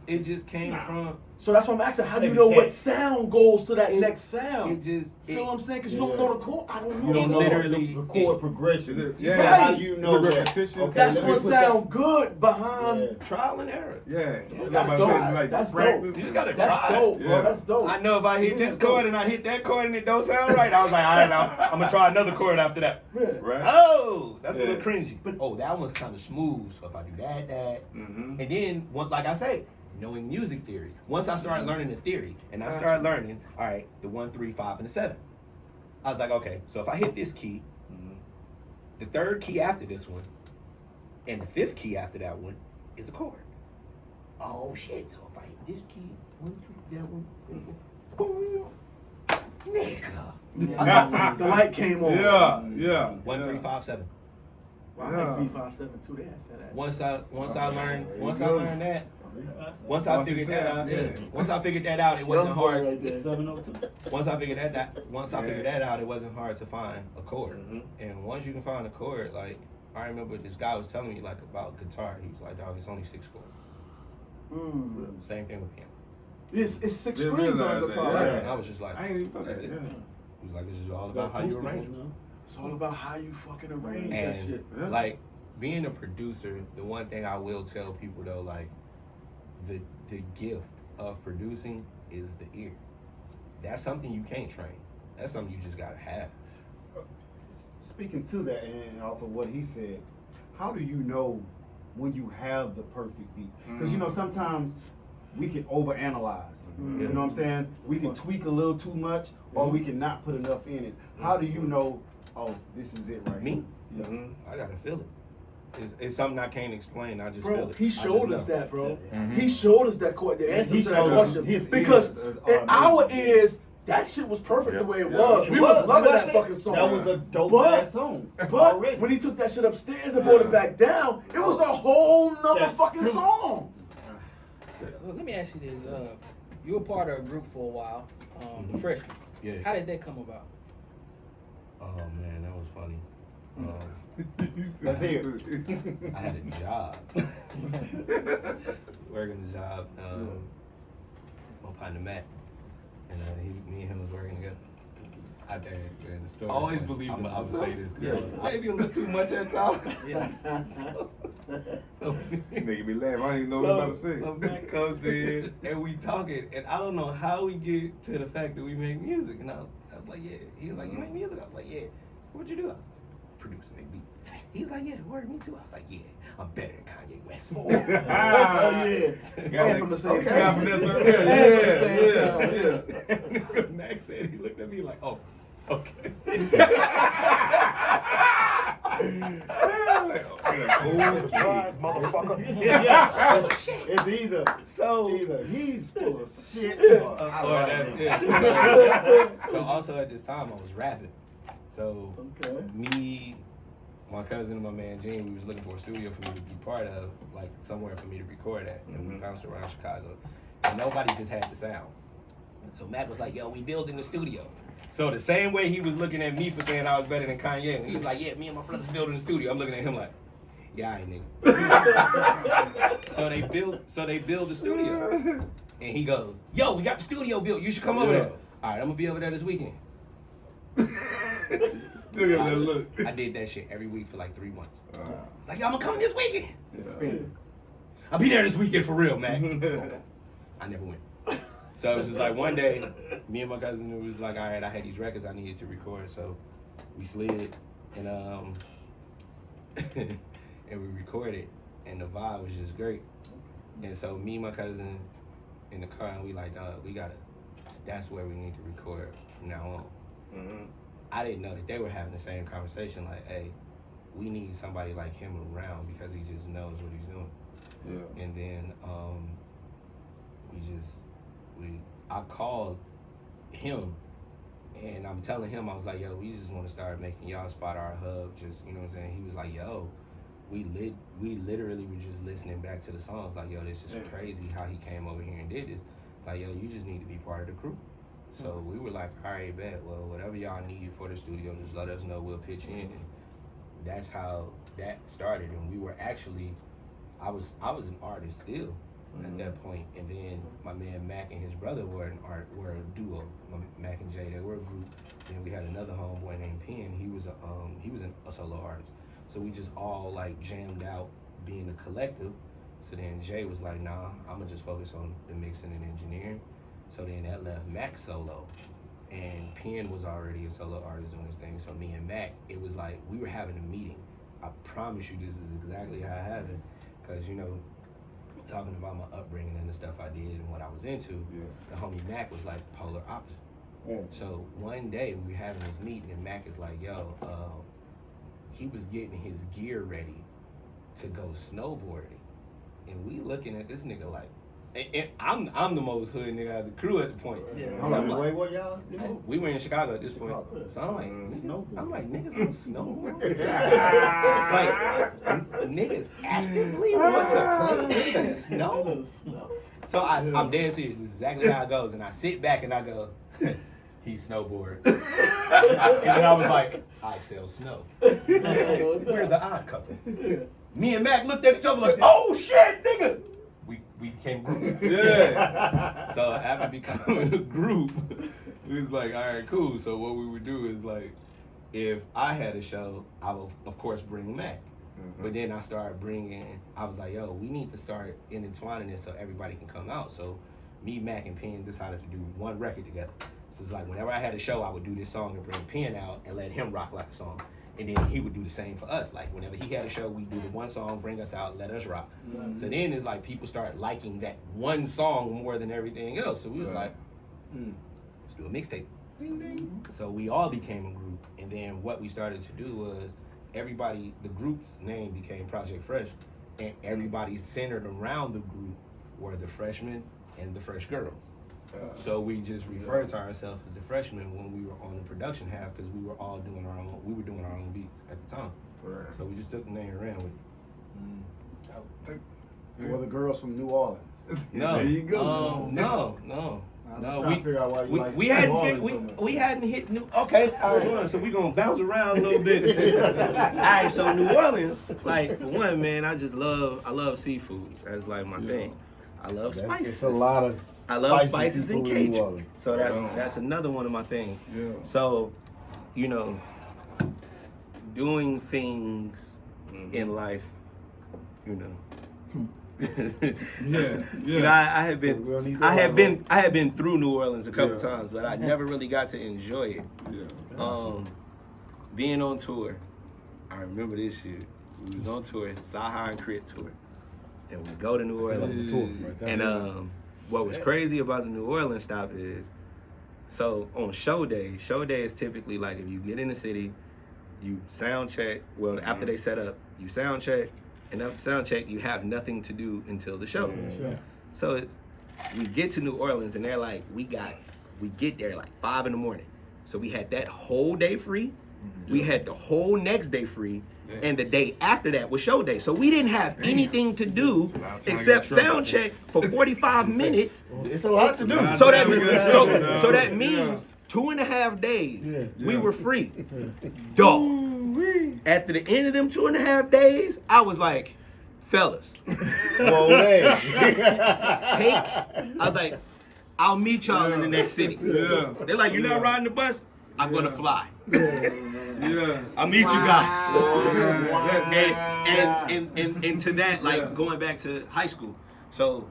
it just came from. So that's why I'm asking, how do you know what sound goes to that next sound? It just. Feel what I'm saying? Because you don't know the chord. I don't know. You don't know Literally, the chord progression. Yeah. Right. How you know The that? repetition. Okay, That's let me what put that- sound good behind. Trial and error. Yeah. That's dope. That's dope. You just gotta That's try. dope, bro. Yeah. That's dope. I know if I hit this chord and I hit that chord and it don't sound right, I was like, all right, now I'm gonna try another chord after that. Yeah. Right. Oh, that's a Yeah. little cringy. But that one's kind of smooth. So if I do that, and then like I say, knowing music theory. Once I started learning the theory, and I started learning, all right, the 1, 3, 5, and the 7. I was like, okay, so if I hit this key, the third key after this one, and the fifth key after that one is a chord. Oh shit! So if I hit this key, 1, 2, that one, boom, nigga. The light came on. Yeah. 1, 3, 5, 7. Well, I like 3, 5, 7 too. They had that. Once I learned that, Once I figured that out, it wasn't hard. Right there. 702. Once I figured that out, it wasn't hard to find a chord. And once you can find a chord, like I remember this guy was telling me like about guitar. He was like, "Dog, it's only 6 chords." Same thing with piano. It's 6 Didn't strings on realize the that, guitar. yeah. Right? And I was just like, I ain't even thought that's that. it. Yeah. He was like, "This is all about how you arrange them." It's all about how you fucking arrange that And shit. Yeah. like being a producer, the one thing I will tell people though, like the gift of producing is the ear. That's something you can't train. That's something you just gotta have. Speaking to that and off of what he said, how do you know when you have the perfect beat? Because you know sometimes we can overanalyze. You know what I'm saying? We can tweak a little too much, or we can not put enough in it. How do you know? Oh, this is it right Me? here. I gotta feel it. It's something I can't explain. I just feel Bro, it. he I just showed us know. that, bro. He showed us that the answer He to that showed us question. his Because ears in our amazing. ears, that shit was perfect the way it was. It We was loving That's that what I fucking said. song. That was a dope But- ass song. But already. when he took that shit upstairs and brought it back down, it was a whole nother Yeah. fucking song. So let me ask you this: you were part of a group for a while, the Freshmen. Yeah. How did that come about? Oh man, that was funny. Let's hear I had a job. Working the job. My partner Matt. And me and him was working together. Out there in the store. Always believe I'm in gonna myself. say this because I maybe a little too much at times. So Making me laugh. I didn't know what I was about to say. So Matt comes in and we talking, and I don't know how we get to the fact that we make music. And I was like, yeah. He was like, you make music? I was like, yeah. So what'd you do? I was like, producing, make beats. He was like, yeah, word, me too. I was like, yeah, I'm better than Kanye West. Oh yeah. And from the same time. Confidence And earlier. from the same time. Max said, he looked at me like, oh, okay. It's either So he's full of shit or I Or like that- him. yeah. So also at this time I was rapping. So Okay. me, my cousin and my man Gene, we was looking for a studio for me to be part of, like somewhere for me to record at. And we bounced around Chicago. And nobody just had the sound. So Matt was like, yo, we building the studio. So the same way he was looking at me for saying I was better than Kanye, he was like, yeah, me and my brothers building the studio. I'm looking at him like, yeah, I ain't nigga. So they build the studio. And he goes, yo, we got the studio built. You should come over there. All right, I'm gonna be over there this weekend. Look at that look. I did that shit every week for like 3 months. It's like, yo, I'm gonna come this weekend. I'll be there this weekend for real, man. I never went. So it was just like one day, me and my cousin, it was like, all right, I had these records I needed to record, so we slid and and we recorded, and the vibe was just great. And so me and my cousin in the car, and we like, that's where we need to record from now on. I didn't know that they were having the same conversation, like, hey, we need somebody like him around because he just knows what he's doing. Yeah. And then I called him and I'm telling him, I was like, yo, we just want to start making y'all spot our hub, just, you know what I'm saying? He was like, yo, we literally were just listening back to the songs, like, yo, this is crazy how he came over here and did this. Like, yo, you just need to be part of the crew. So we were like, all right, bet, well, whatever y'all need for the studio, just let us know, we'll pitch in. And that's how that started. And we were actually, I was an artist still at that point. And then my man Mac and his brother were a duo. Mac and Jay, they were a group. And we had another homeboy named Penn. He was a solo artist. So we just all like jammed out being a collective. So then Jay was like, nah, I'm gonna just focus on the mixing and engineering. So then that left Mac solo. And Penn was already a solo artist doing his thing. So me and Mac, it was like we were having a meeting. I promise you this is exactly how it happened. Because, you know, talking about my upbringing and the stuff I did and what I was into, the homie Mac was like polar opposite. So one day we were having this meeting and Mac is like, yo, he was getting his gear ready to go snowboarding. And we looking at this nigga like, And I'm the most hood nigga out of the crew at the point. I'm like, wait, what y'all? We were in Chicago at this point. Chicago. So I'm like, niggas on snowboard? like, niggas actively want to play in the snow? So I'm dead serious. This is exactly how it goes. And I sit back and I go, he snowboard. And then I was like, I sell snow. We're the odd couple. Me and Mac looked at each other like, oh shit, nigga. We became group. Yeah. So after becoming a group, it was like, all right, cool. So what we would do is like, if I had a show, I would of course bring Mac. But then I started I was like, yo, we need to start intertwining this so everybody can come out. So me, Mac, and Penn decided to do one record together. So it's like whenever I had a show, I would do this song and bring Penn out and let him rock like a song. And then he would do the same for us. Like whenever he had a show, we'd do the one song, bring us out, let us rock. So then it's like people start liking that one song more than everything else. So we was like, let's do a mixtape. So we all became a group. And then what we started to do was the group's name became Project Fresh. And everybody centered around the group were the freshmen and the fresh girls. So we just referred to ourselves as the freshmen when we were on the production half because we were doing our own beats at the time. Right. So we just took the name and ran with it. Were the girls from New Orleans? No. There you go. No. I'm just trying to figure out why you like we New hadn't Orleans so much. we hadn't hit New. Okay, so we gonna bounce around a little bit. All right, so New Orleans, like for one, man, I love seafood. That's like my thing. I love spices. It's a lot of I love spicy spices and seafood in New Cajun. Orleans. So that's another one of my things. Yeah. So, doing things in life, I have been through New Orleans a couple times, but I never really got to enjoy it. Being on tour, I remember this shit. We was on tour, Saha and Crit tour, and we go to New Orleans. And what was crazy about the New Orleans stop is, so on show day is typically like if you get in the city, you sound check. Well, after they set up, you sound check. And after sound check, you have nothing to do until the show. So we get to New Orleans and they're like, we get there like 5 a.m. So we had that whole day free. We had the whole next day free. And the day after that was show day. So we didn't have anything to do except sound check for 45 minutes. It's a lot to do. So that means 2.5 days we were free. Dog. After the end of them 2.5 days, I was like, fellas, I was like, I'll meet y'all in the next city. They're like, you're not riding the bus? I'm gonna fly. I'll meet you guys. And to that, like going back to high school. So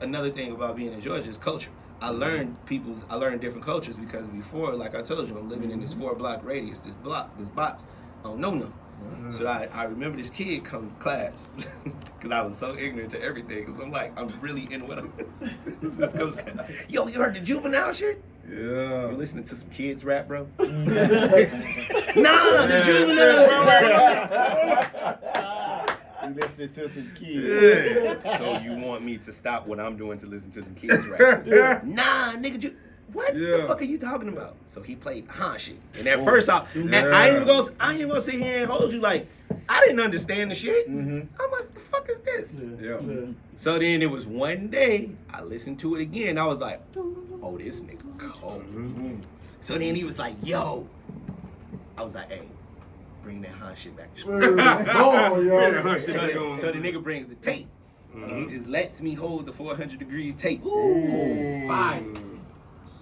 another thing about being in Georgia is culture. I learned different cultures because before, like I told you, I'm living in this 4-block radius, this box. Oh no. So I remember this kid come to class because I was so ignorant to everything. Because I'm like, I'm really in with him. This coach, yo, you heard the Juvenile shit? Yeah. You listening to some kids rap, bro? Nah, the Juvenile. You listening to some kids. So you want me to stop what I'm doing to listen to some kids rap? Nah, nigga, what the fuck are you talking about? So he played shit. And at first, I ain't even gonna sit here and hold you like, I didn't understand the shit. I'm like, the fuck is this? So then it was one day, I listened to it again. I was like, oh, this nigga cold. So then he was like, yo. I was like, hey, bring that shit back to school. So the nigga brings the tape. And he just lets me hold the 400 Degrees tape. Fire.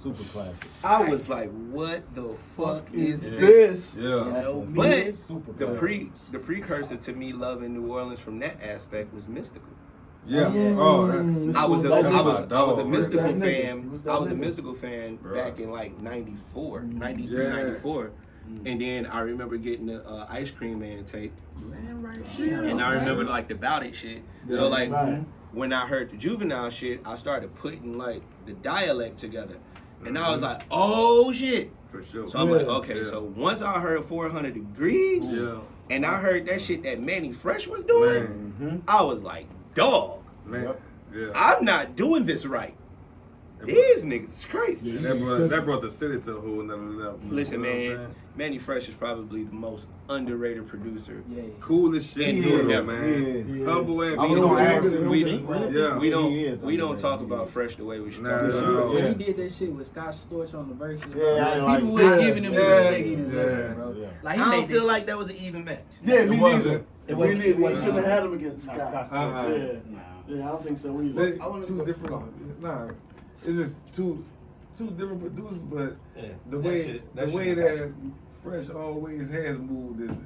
Super classic. I was like, what the fuck is this? But the precursor to me loving New Orleans from that aspect was Mystical. I was a Mystical fan. I was a Mystical fan back in like 94, 93, 94. And then I remember getting the Ice Cream Man tape. And I remember like the Bout It shit. So like when I heard the Juvenile shit, I started putting like the dialect together. And I was like, oh shit. For sure. So I'm like, okay, so once I heard 400 Degrees, and I heard that shit that Manny Fresh was doing, I was like, dog. I'm not doing this right. These niggas is crazy. That brought the city to a whole nother level. Listen, you know what I'm man, saying? Manny Fresh is probably the most underrated producer. Yeah. Coolest shit He doing is. that, man. He is. Humble and I was gonna ask you. We don't talk about Fresh the way we should talk Nah, about nah. him. When he did that shit with Scott Storch on the verses, Yeah, I bro, like people that. weren't giving him the respect he deserved, Yeah. bro. Yeah. Like he I made don't feel this like that was an even match. Yeah, me It neither. wasn't. It Me wasn't. neither. We shouldn't have had him against Scott Scott. Storch. Yeah. Nah. Yeah, I don't think so either. They I wanna two go- different. Nah, it's just two different producers, but Yeah, the that way shit- the that way shit that Fresh always has moved is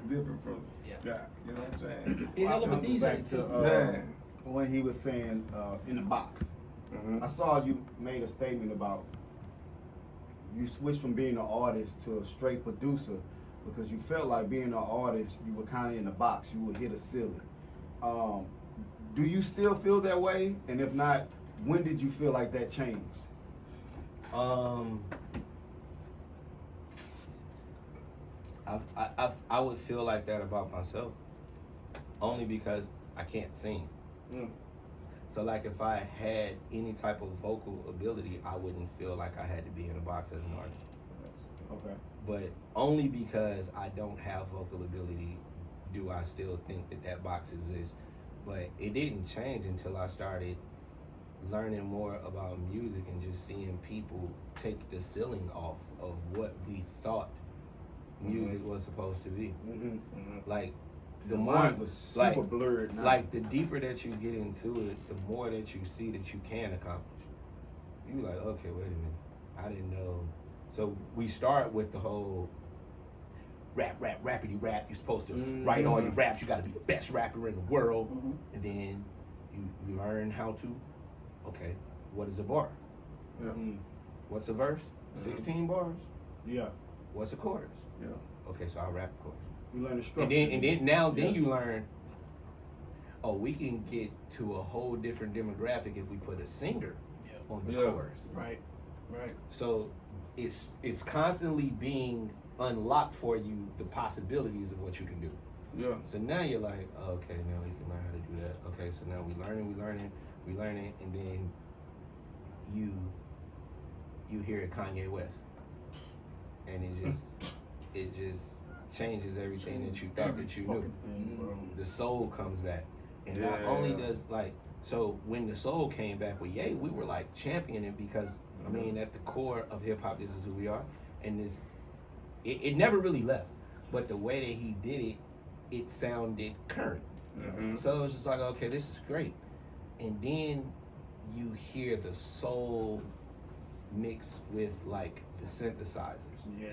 different from Yeah. Scott. You know what I'm saying? He hell of a I'll go DJ back to, too. Man. when he was saying in the box. Mhm. I saw you made a statement about you switched from being an artist to a straight producer because you felt like being an artist, you were kind of in the box, you would hit a ceiling. Do you still feel that way? And if not, when did you feel like that changed? I would feel like that about myself, only because I can't sing. Mm. So like if I had any type of vocal ability, I wouldn't feel like I had to be in a box as an artist. Okay. But only because I don't have vocal ability do I still think that box exists. But it didn't change until I started learning more about music and just seeing people take the ceiling off of what we thought music was supposed to be. Mm-hmm. Like the The more lines are super like, blurred now. like the deeper that you get into it, the more that you see that you can accomplish. You like, okay, wait a minute, I didn't know. So we start with the whole rappity rap. You're supposed to write all your raps. You got to be the best rapper in the world, and then you learn how to. Okay, what is a bar? Yeah. What's a verse? 16 bars. Yeah. What's a chorus? Yeah. Okay, so I rap a chorus. You learn the structure. And then you learn, oh, we can get to a whole different demographic if we put a singer on the chorus. Right. Right. So it's constantly being unlocked for you the possibilities of what you can do. Yeah. So now you're like, oh, okay, now we can learn how to do that. Okay, so now we learning, and then you hear Kanye West, and it just changes everything that you thought that you knew. The soul comes back, and not only does so when the soul came back with Ye, we were like championing because I mean at the core of hip hop, this is who we are, and it never really left, but the way that he did it sounded current. So it's just like, okay, this is great, and then you hear the soul mixed with like the synthesizers,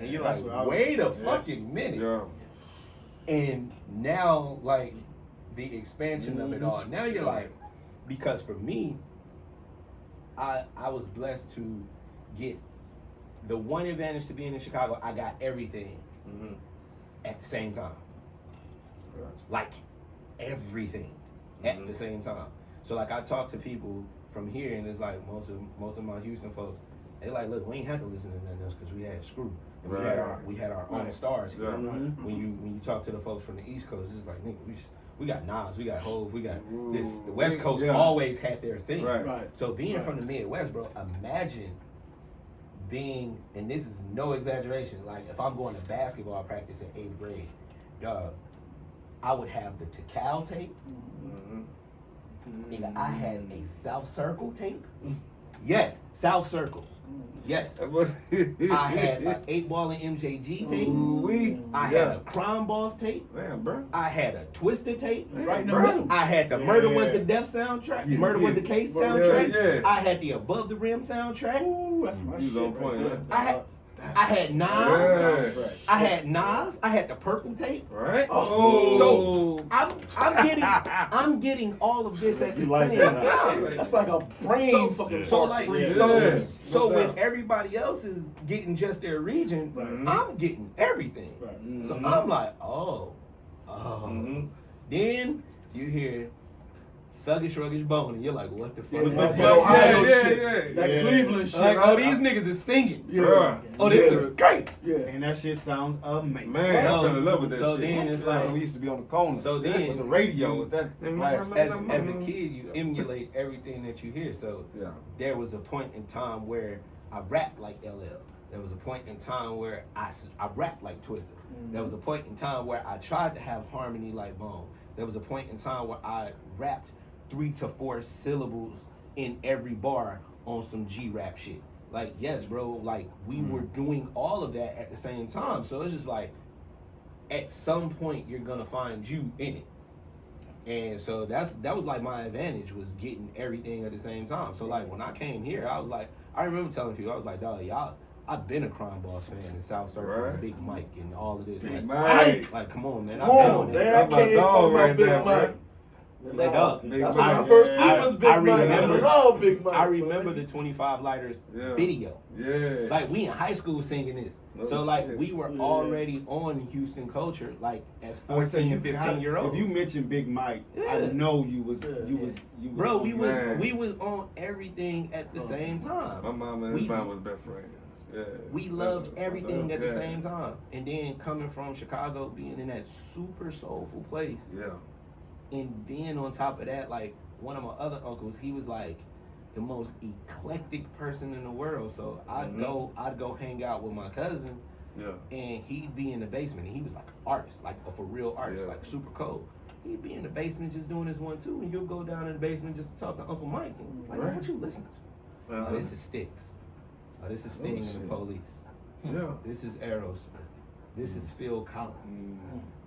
and you're like, wait a fucking minute. Yeah. And now, like, the expansion of it all. Now you're like, because for me, I was blessed to get the one advantage to being in Chicago. I got everything at the same time. Like, everything at the same time. So, like, I talk to people from here, and it's like most of my Houston folks, they like, look, we ain't have to listen to nothing else because we had Screw. And we had our own stars here. When you talk to the folks from the East Coast, it's like, nigga, we got Nas, we got Hov, we got this. The West Coast always had their thing. Right. So being from the Midwest, bro, imagine being, and this is no exaggeration, like if I'm going to basketball practice in 8th grade, dog, I would have the Tikal tape. Nigga, I had a South Circle tape. Yes, South Circle. Yes. I had an 8-ball and MJG tape. I had a Crime Boss tape. Man, bro. I had a Twister tape. Right in the middle. I had the Murder Was the Death soundtrack. Murder Was the Case soundtrack. Yeah. I had the Above the Rim soundtrack. Ooh, that's my You shit. on point, right I had Nas. Yeah. I had Nas. I had the Purple tape. Right? So I'm getting all of this at the same time. That's like a brain fucking fart. So when everybody else is getting just their region, I'm getting everything. Right. So I'm like, oh. Then you hear thuggish, ruggish bone, and you're like, what the fuck? Yeah, is that that? Ohio yeah, shit. yeah. That Yeah. Cleveland shit. Like, oh, these niggas is singing. Yeah. Oh, this is great. Yeah. And that shit sounds amazing. Man, I So- fell in love with that so shit. then it's Like like, we used to be on the corner. So then- with the radio with that blast. as a kid, you emulate everything that you hear. So Yeah. there was a point in time where I rapped like LL. There was a point in time where I rapped like Twister. There was a point in time where I tried to have harmony like Bone. There was a point in time where I rapped 3 to 4 syllables in every bar on some G-rap shit. Like, yes, bro, like we were doing all of that at the same time. So it's just like, at some point you're gonna find you in it. And so that was like my advantage, was getting everything at the same time. So like when I came here, I was like, I remember telling people, I was like, dog, y'all, I've been a Crime Boss fan in South Circle, Right. Big Mike and all of this. Big Like, Mike. come on, man. Come I've been on, on man. that. I That's my can't dog talk right about Big there, Mike. They dog. Big That's Mike. when my first Yeah. scene was Big I Mike. I remember- love Big Mike. I remember the 25 Lighters Yeah. video. Yeah. Like, we in high school singing this. No So like shit. we were Yeah. already on Houston culture, like as I would say 14 you and 15 gotta- year olds. If you mention Big Mike, Yeah. I know you was. Bro, we Man. was on everything at the same time. My mom and his We- mom was best friends. Yeah. We That loved was everything my at the dog. same time. And then coming from Chicago, being in that super soulful place. Yeah. And then on top of that, like one of my other uncles, he was like the most eclectic person in the world. So I'd go hang out with my cousin, Yeah. and he'd be in the basement, and he was like an artist, like a for real artist, Yeah. like super cold. He'd be in the basement just doing his 1-2, and you'll go down in the basement just to talk to Uncle Mike, and he's like, Right. what you listening to? Uh-huh. Oh, this is Styx. Oh, this is Sting and the shit. Police. Yeah. This is Aerosmith. This is Phil Collins.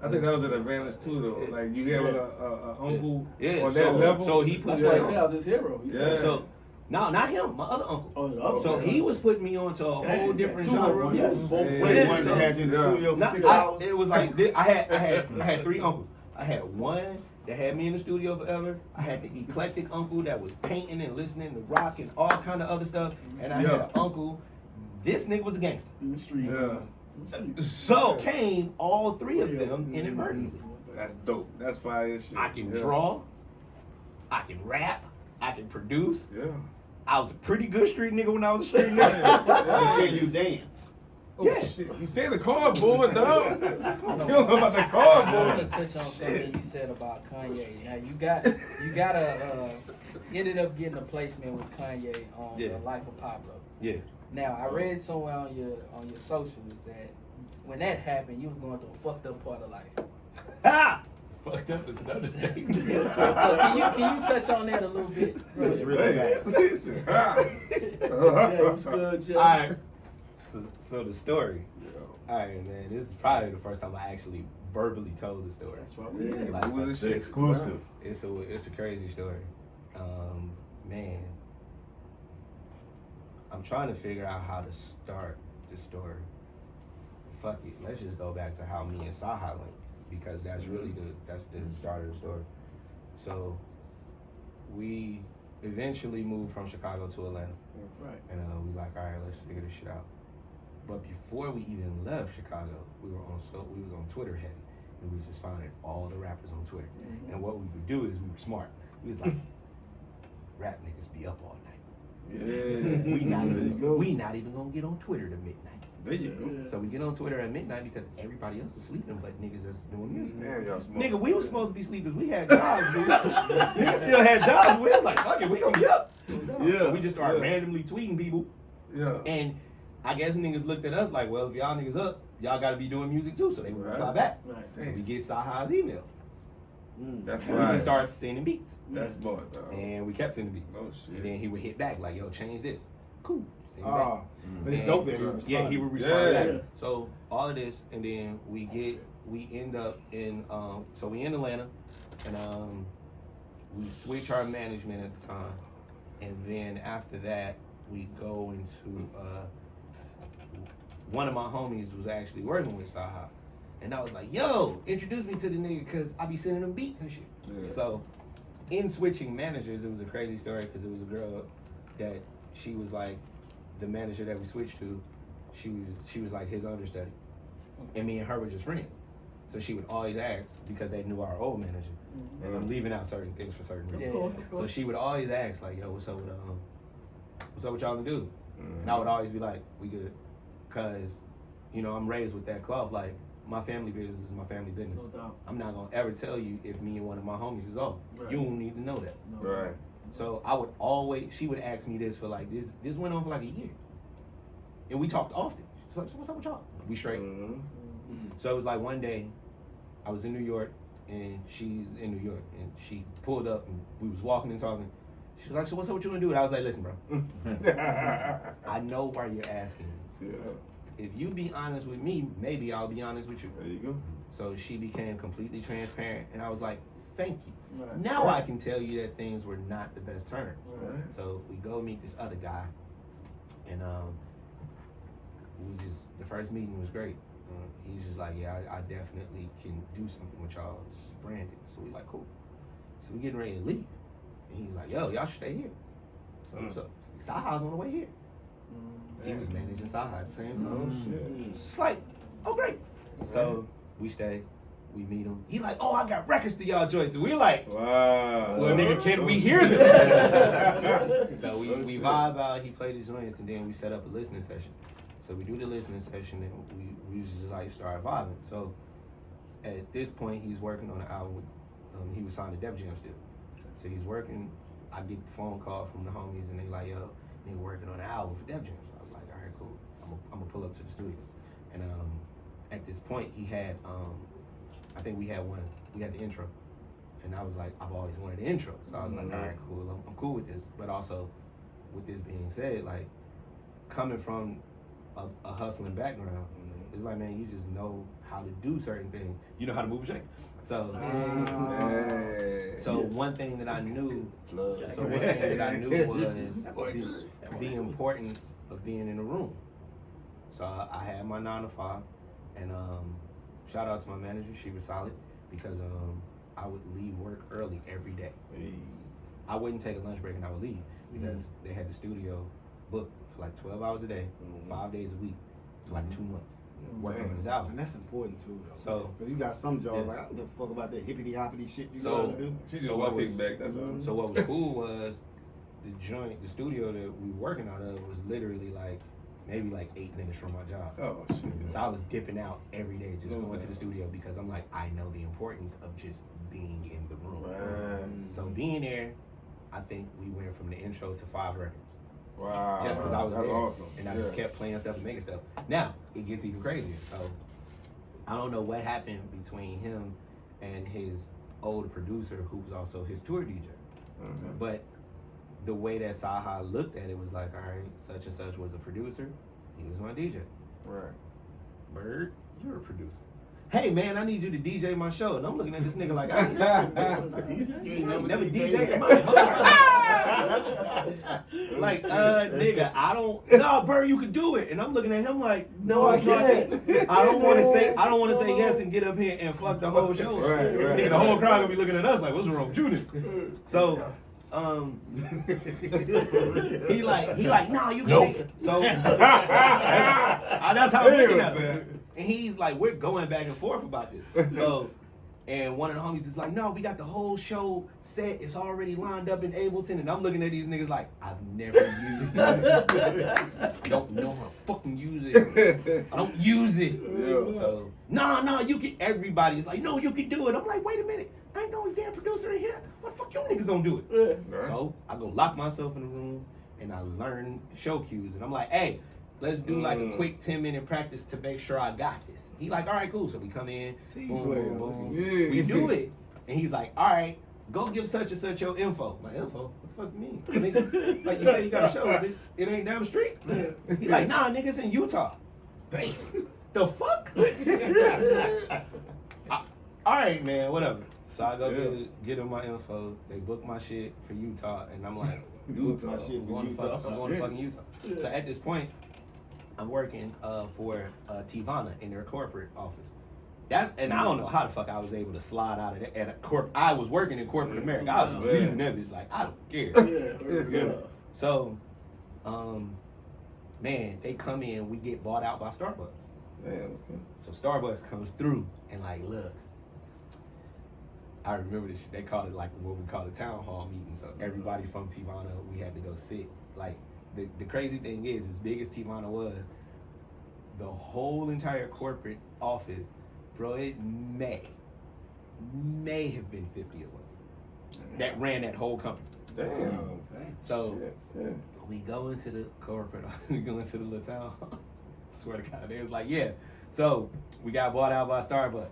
I think that was an advantage too, though. Like you have a uncle Yeah, on so- that level. so he put That's Yeah. why he said I was his hero. He said, Yeah. So, no, not him, my other uncle. Oh, the other So one. he was putting me onto a whole Damn, different two genre. of them, yeah, both Yeah. Wait, Yeah, one so- that had you in the Yeah. studio for Not- 6 I- hours. It was like this, I had 3 uncles. I had one that had me in the studio forever. I had the eclectic uncle that was painting and listening to rock and all kind of other stuff. And I had Yeah. an uncle. This nigga was a gangster. in the street. Yeah. So came all 3 of them inadvertently. That's dope. That's fire as shit. I can Yeah. draw. I can rap. I can produce. Yeah. I was a pretty good street nigga when I was a street nigga. Can you dance? Oh, Yeah. shit. He said the cardboard, dog. You don't know about the I want cardboard. to touch on something you said about Kanye. Now you gotta ended up getting a placement with Kanye on Yeah. The Life of Pablo. Yeah. Now I read somewhere on your socials that when that happened, you was going through a fucked up part of life. Ha! Fucked up is an understatement. So can you touch on that a little bit? It was really bad. Listen. Yeah, it was good, Jeff. Alright. So the story. Alright, man. This is probably the first time I actually verbally told the story. That's why we Yeah, did. Like, it was a It's shit. exclusive. It's a crazy story. Man. I'm trying to figure out how to start this story. Fuck it. Let's just go back to how me and Saha linked, because that's really the start of the story. So we eventually moved from Chicago to Atlanta. Right. And we like, all right, let's figure this shit out. But before we even left Chicago, we was on Twitter heavy, and we was just finding all the rappers on Twitter. And what we would do is we were smart. We was like, rap niggas be up all night. Yeah. We not There you go. even gonna get on Twitter to midnight. There you go. Yeah. So we get on Twitter at midnight because everybody else is sleeping, but niggas is doing music. Damn, y'all smart. Nigga, we was supposed to be sleeping. We had jobs, dude. Niggas still had jobs. We was like, fuck it, we gonna be up. So we just started randomly tweeting people. Yeah. And I guess niggas looked at us like, well, if y'all niggas up, y'all gotta be doing music too. So they would reply Right. back. Right. So we get Saha's email. That's And we just right. started sending beats. That's smart, dog. And we kept sending beats. Oh, shit. And then he would hit back like, yo, change this. Cool. Send it back. Ah, but it's dope that he responded. Yeah, he would respond Yeah. back. So all of this, and then we end up in so we in Atlanta, and we switch our management at the time, and then after that we go into one of my homies was actually working with Saha, and I was like, yo, introduce me to the nigga because I be sending them beats and shit. Yeah. So in switching managers, it was a crazy story because it was a girl that she was like the manager that we switched to. She was like his understudy, and me and her were just friends. So she would always ask, because they knew our old manager, and I'm leaving out certain things for certain reasons. So she would always ask, like, yo, what's up with y'all gonna do? And I would always be like, we good. Cause, you know, I'm raised with that cloth, like, my family business is my family business. No doubt. I'm not gonna ever tell you if me and one of my homies is off. Right. You don't need to know that. No. Right. So I would always, she would ask me this for like, this went on for like a year. And we talked often. She's like, so what's up with y'all? We straight. So it was like one day, I was in New York, and she's in New York, and she pulled up, and we was walking and talking. She was like, so what's up with you gonna do? And I was like, listen, bro, I know why you're asking me. Yeah. If you be honest with me, maybe I'll be honest with you. There you go. So she became completely transparent, and I was like, thank you. Right. Now I can tell you that things were not the best terms. Right. So we go meet this other guy, and the first meeting was great. He's just like, yeah, I definitely can do something with y'all's branding. So we like, cool. So we getting ready to leave, and he's like, yo, y'all should stay here. So what's up? Saha's on the way here. He was managing Saha at the same time. Shit. It's like, oh great. So we stay, we meet him. He like, oh, I got records to y'all joints. And we like, Wow. well, nigga, can we hear them? So we vibe out. He played his joints, and then we set up a listening session. So we do the listening session, and we just like start vibing. So at this point, he's working on an album with, he was signed to Def Jam still. So he's working. I get the phone call from the homies, and they like, yo, nigga working on an album for Def Jam. So I was like, all right, cool. I'm gonna pull up to the studio. And at this point, he had, I think we had the intro. And I was like, I've always wanted an intro. So I was like, all right, cool, I'm cool with this. But also, with this being said, like, coming from a hustling background, it's like, man, you just know how to do certain things. You know how to move a shake. So, one thing that I knew, was the importance of being in a room. So I had my 9 to 5, and shout out to my manager, she was solid, because I would leave work early every day. I wouldn't take a lunch break, and I would leave, because they had the studio booked for like 12 hours a day, 5 days a week, for like 2 months, working on his album. And that's important too, though. So, because you got some jobs like, I don't give a fuck about that hippity hoppity shit you So- gotta do. She just So want what to was- kick back, that's all. So what was cool was the studio that we were working out of was literally like maybe like 8 minutes from my job. Oh, shit. So I was dipping out every day, just No going to doubt. the studio, because I'm like, I know the importance of just being in the room. Right. So being there, I think we went from the intro to 5 records. Wow. Just because I was That's there. awesome. And I just kept playing stuff and making stuff. Now, it gets even crazier. So I don't know what happened between him and his old producer, who was also his tour DJ. But the way that Saha looked at it was like, all right, such and such was a producer. He was my DJ. Right. Byrd, you're a producer. Hey man, I need you to DJ my show. And I'm looking at this nigga like, I You ain't never DJ'd DJ that. my like, nigga, I don't. No, Byrd, you could do it. And I'm looking at him like, no, I can't. I don't want to say yes and get up here and fuck the whole show. Right. Nigga, the whole crowd gonna be looking at us like, what's wrong with you, nigga? So, he like, no, you can take it. So that's how I'm looking at him. And he's like, we're going back and forth about this. So, and one of the homies is like, no, we got the whole show set. It's already lined up in Ableton. And I'm looking at these niggas like, I've never used this. Don't know how to fucking use it. I don't use it. Yeah. So, no, you can. Everybody's like, no, you can do it. I'm like, wait a minute. I ain't no damn producer in here. What the fuck you niggas don't do it? Right. So I go lock myself in the room and I learn show cues. And I'm like, hey, let's do like a quick 10-minute practice to make sure I got this. He like, all right, cool. So we come in, boom, boom, boom. Yeah. We do it. And he's like, all right, go give such and such your info. My info? What the fuck you mean? Nigga, like you say you got a show, bitch. It ain't down the street. He like, nah, nigga, it's in Utah. Damn. The fuck? All right, man, whatever. So I go get him my info. They book my shit for Utah, and I'm like, Utah shit I'm for going Utah. to fucking Utah. So at this point, I'm working for Tivana in their corporate office. And I don't know how the fuck I was able to slide out of that. I was working in corporate America. I was just leaving that bitch like, I don't care. Yeah. So, man, they come in, we get bought out by Starbucks. Damn, okay. So Starbucks comes through and like, look. I remember this shit. They called it like what we call a town hall meeting. So everybody from Tivana, we had to go sit. Like the crazy thing is, as big as Tivana was, the whole entire corporate office, bro, it may have been 50 of us that ran that whole company. Damn. So Shit. Yeah. we go into the corporate, we go into the little town hall. I swear to God, they was like, yeah. So we got bought out by Starbucks.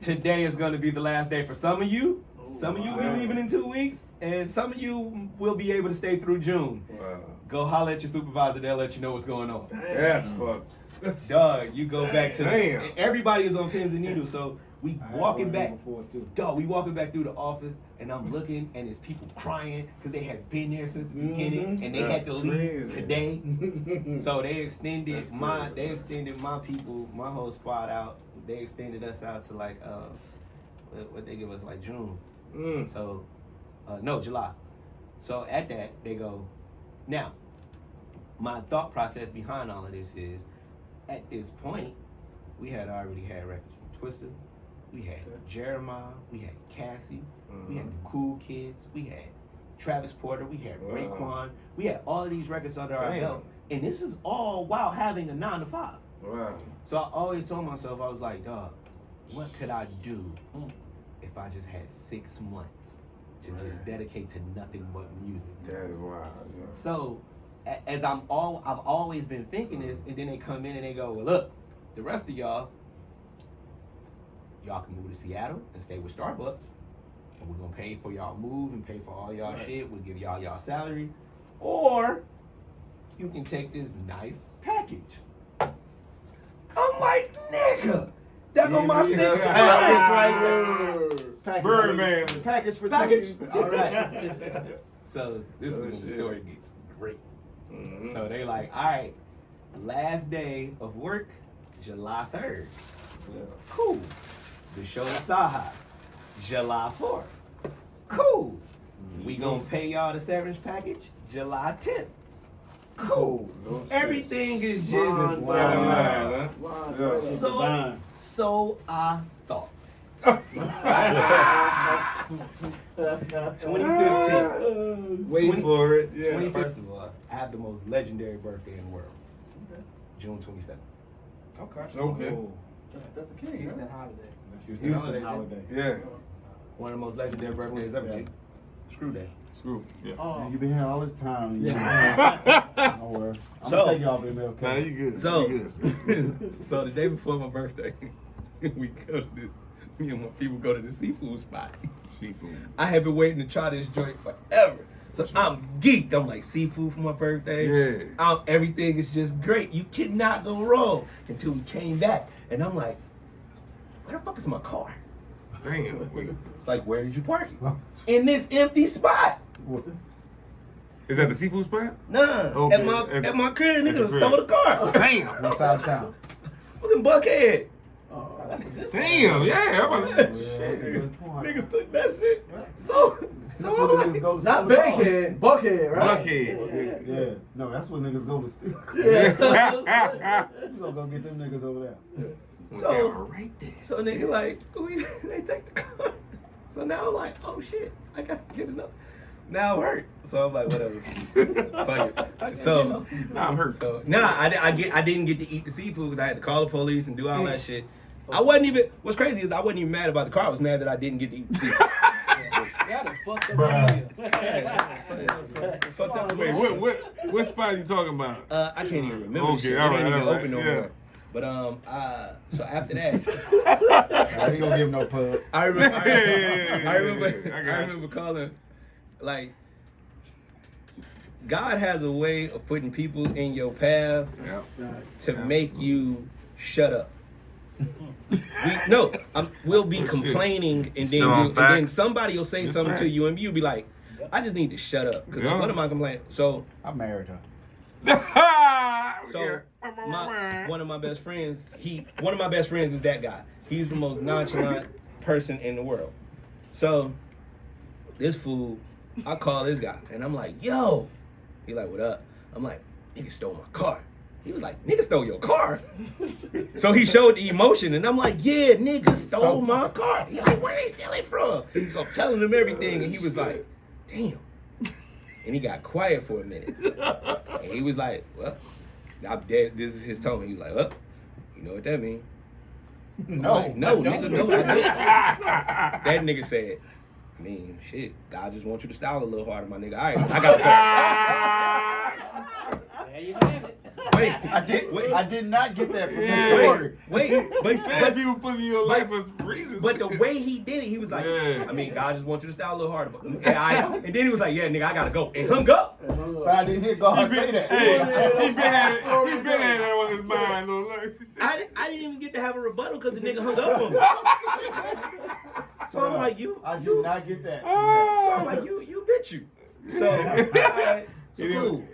Today is going to be the last day for some of you. Some of you will be leaving in 2 weeks, and some of you will be able to stay through June. Wow. Go holler at your supervisor; they'll let you know what's going on. That's fucked. Dog, you go back to Damn. everybody is on pins and needles. So we I had walking one back. before, too. Dog, we walking back through the office, and I'm looking, and there's people crying because they had been there since the beginning, and they had to leave crazy. today. So they extended That's my crazy. people, my whole squad out. They extended us out to like what they give us like June. So no, July. So at that they go. Now, my thought process behind all of this is, at this point, we had already had records from Twister, we had Jeremiah, we had Cassie, we had the Cool Kids, we had Travis Porter, we had Raekwon, we had all of these records under our belt, and this is all while having a 9 to 5. Wow. So I always told myself, I was like, dog, what could I do if I just had 6 months to just dedicate to nothing but music? That's wild. Yeah. So, as I've always been thinking this, and then they come in and they go, well, look, the rest of y'all can move to Seattle and stay with Starbucks, and we're gonna pay for y'all move and pay for all y'all shit. We'll give y'all salary, or you can take this nice package. I'm like, nigga, that on my 6 months. Byrd man. Package for Package. two. All right. So this is when the story gets great. So they like, all right, last day of work, July 3rd. Cool. The show in Saha, July 4th. Cool. We gonna pay y'all the severance package, July 10th. Cool. Everything is just so I thought. 2015. Wait for it. Yeah. First of all, I have the most legendary birthday in the world. June 27th. Okay. That's the king. Houston holiday. Houston holiday. Yeah. One of the most legendary birthdays ever. 27. Screw that. Screw. Yeah. Man, you been here all this time. Don't worry. I'm So- gonna take you off MLK. Nah, you good. So, You good. so the day before my birthday, me and my people go to the seafood spot. Seafood. I have been waiting to try this joint forever. So I'm geeked. I'm like, seafood for my birthday. Yeah. Everything is just great. You cannot go wrong. Until we came back. And I'm like, where the fuck is my car? Damn. Wait. It's like, where did you park it? In this empty spot. Is that the seafood spot? Nah. Okay. At my crib, At your niggas crib. stole the car. Damn. West side of town. I was in Buckhead. Damn. Yeah. I'm about to say. That's a Shit. good point. Niggas took that shit. So That's where the niggas go to steal Not the car. Buckhead, Buckhead, right? Buckhead. Yeah. No, that's where niggas go to steal. Yeah. You gonna go get them niggas over there. So- right there. So nigga like, they take the car. So now I'm like, oh shit, I gotta get enough. Now I'm hurt. So I'm like, whatever. Fuck it. So Nah, I'm hurt. So I didn't get to eat the seafood because I had to call the police and do all that shit. I wasn't even. What's crazy is I wasn't even mad about the car. I was mad that I didn't get to eat the seafood. Y'all done fucked up out here. Fucked up. Wait, what spot are you talking about? I can't even remember. Okay, the shit. all It ain't right, even all open no right, yeah. more. But so after that, I ain't gonna give him no pub. I remember. Yeah, I remember. I got I you. remember calling, like, God has a way of putting people in your path Yeah. to make you shut up. We'll be Shit. complaining, and then Still on and then facts. somebody will say It's something to facts. you, and you'll be like, "I just need to shut up." Because Yeah. what am I complaining? So I married her. one of my best friends, one of my best friends is that guy. He's the most nonchalant person in the world. So this fool, I call this guy, and I'm like, "Yo," he like, "What up?" I'm like, "Nigga stole my car." He was like, nigga stole your car. So he showed the emotion, and I'm like, yeah, nigga stole my car. He's like, where they steal it from? So I'm telling him everything, and he was like, damn. And he got quiet for a minute. And he was like, well, I'm dead. This is his tone. He was like, well, you know what that means? No, like, no, nigga, no, I didn't. That nigga said, I mean, shit, God just wants you to style a little harder, my nigga. All right, I gotta go. There you have it. Wait, I did not get that from the story. But people put in your life for reasons. But the way he did it, he was like, I mean, God just wants you to style a little harder. And then he was like, yeah, nigga, I gotta go. And hung up. But I didn't hear God say that. Hey, he been had that on his mind. I didn't even get to have a rebuttal because the nigga hung up on me. So I'm like, I did not get that. So I'm like, you bitch you. So, all right. So cool.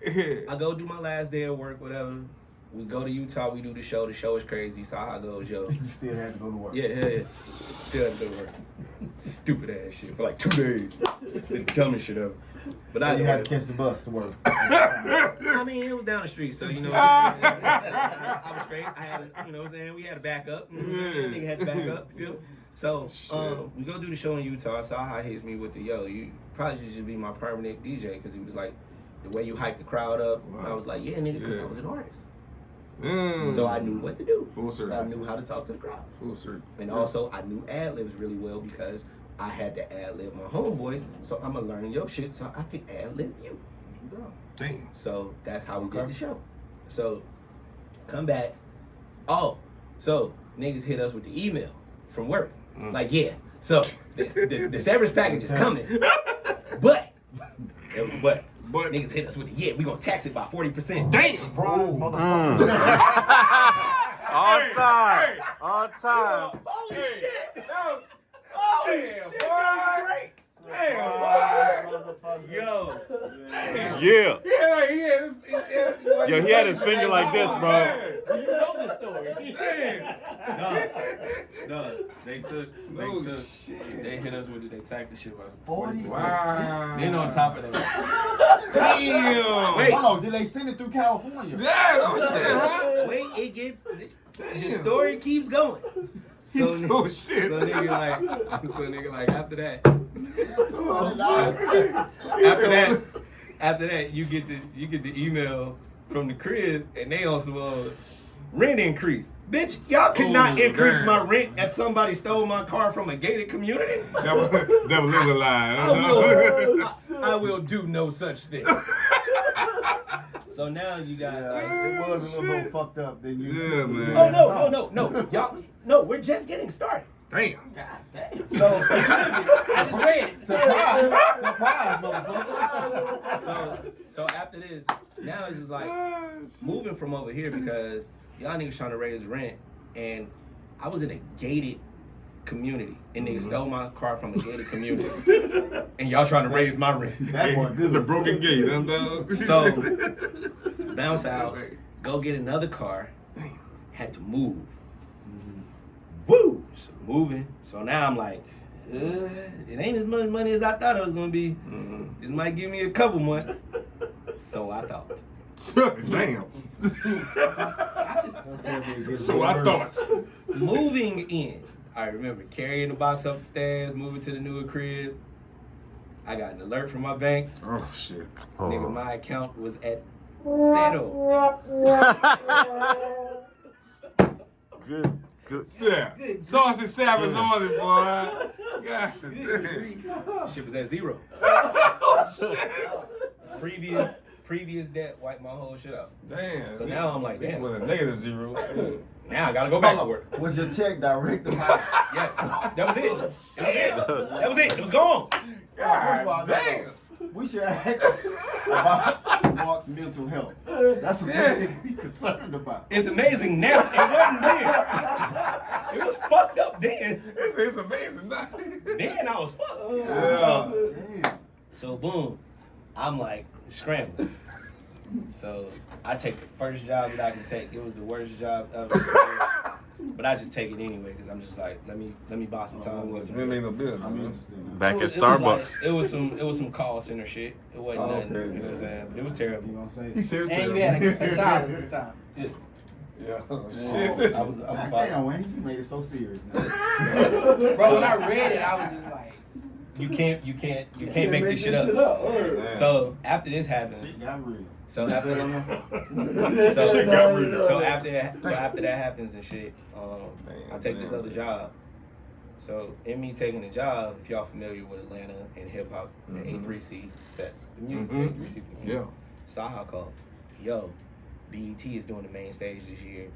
I go do my last day of work, whatever. We go to Utah, we do the show. The show is crazy. Saw how it goes, yo. You still had to go to work. Yeah. Still had to go to work. Stupid ass shit for like 2 days. The dumbest shit ever. But You had to catch the bus to work. I mean, it was down the street, so you know. I was straight. I had, you know what I'm saying? We had a backup. Nigga had to back up. You feel? So we go do the show in Utah. Saw how he hits me with the you probably should be my permanent DJ because he was like the way you hype the crowd up. Wow. I was like, yeah, nigga, because I was an artist. So I knew what to do. Full circle. I knew how to talk to the crowd. Full circle. And also I knew ad libs really well because I had to ad lib my homeboys. So I'm gonna learn your shit so I can ad lib you. Damn. So that's how we did the show. So come back. Oh, so niggas hit us with the email from work. Like, yeah, so the severance package is coming. But it was but niggas hit us with the we gonna tax it by 40%. Damn! On time. On time. Holy shit! Oh, damn, boy. Damn, boy. Yo. Yeah. Yeah. Yo, he had his finger like this, bro. You know this story. No, they hit us with it. They taxed the shit about 40. Wow. Then on top of that, Damn. Wait. Hold on, did they send it through California? Damn, oh shit, huh? wait, it gets the story keeps going. He's so shit. So nigga like after that, $200. after that, you get the email from the crib, and they on some rent increase. Bitch, y'all could not increase my rent if somebody stole my car from a gated community. That was a lie. I will do no such thing. So now you got. It was a little bit fucked up. Then you. Yeah, man. Oh no, y'all. No, we're just getting started. Damn. God damn. So I just read it. Surprise, motherfucker. So after this, now it's just like moving from over here because y'all niggas trying to raise rent, and I was in a gated community, and niggas stole my car from a gated community, and y'all trying to raise my rent. That boy, It's a broken gate. So bounce out, go get another car, had to move. Woo! So moving. So now I'm like, it ain't as much money as I thought it was gonna be. This might give me a couple months. So I thought. Damn. So I thought. Moving in. I remember carrying the box up the stairs, moving to the newer crib. I got an alert from my bank. Oh shit. Nigga, my account was at zero. Good. Yeah. Sauce and Savage on it, boy. God damn. Shit was at zero. Oh shit. Previous debt wiped my whole shit out. Damn. So now I'm like, This damn. was a negative zero. Now I gotta go back to work. Was your check direct deposit? Yes, that was it. That was it. It was gone. First of all, Damn. we should ask about Mark's mental health. That's what we should be concerned about. It's amazing now. It wasn't then. It was fucked up then. It's amazing. Then I was fucked. Damn. So boom, I'm like scrambling. So I take the first job that I can take. It was the worst job ever. But I just take it anyway because I'm just like, let me buy some time. It ain't no business. Back at It was Starbucks. like- it was some call center shit. It wasn't nothing. You know what I'm saying? But it was terrible. You know what I'm He saying? said And you had a child at the time. Yeah. Yeah. I was Damn, about, Wayne, you made it so serious now. Bro, when I read it, I was just like, you can't make this shit up. Man. So after this happens, Shit got real. so after Shit got real. so after that happens and shit, I take this other job. So in me taking the job, if y'all familiar with Atlanta and hip hop, the A3C Fest, the music A3C Fest. Yeah. Saha called, yo, BET is doing the main stage this year.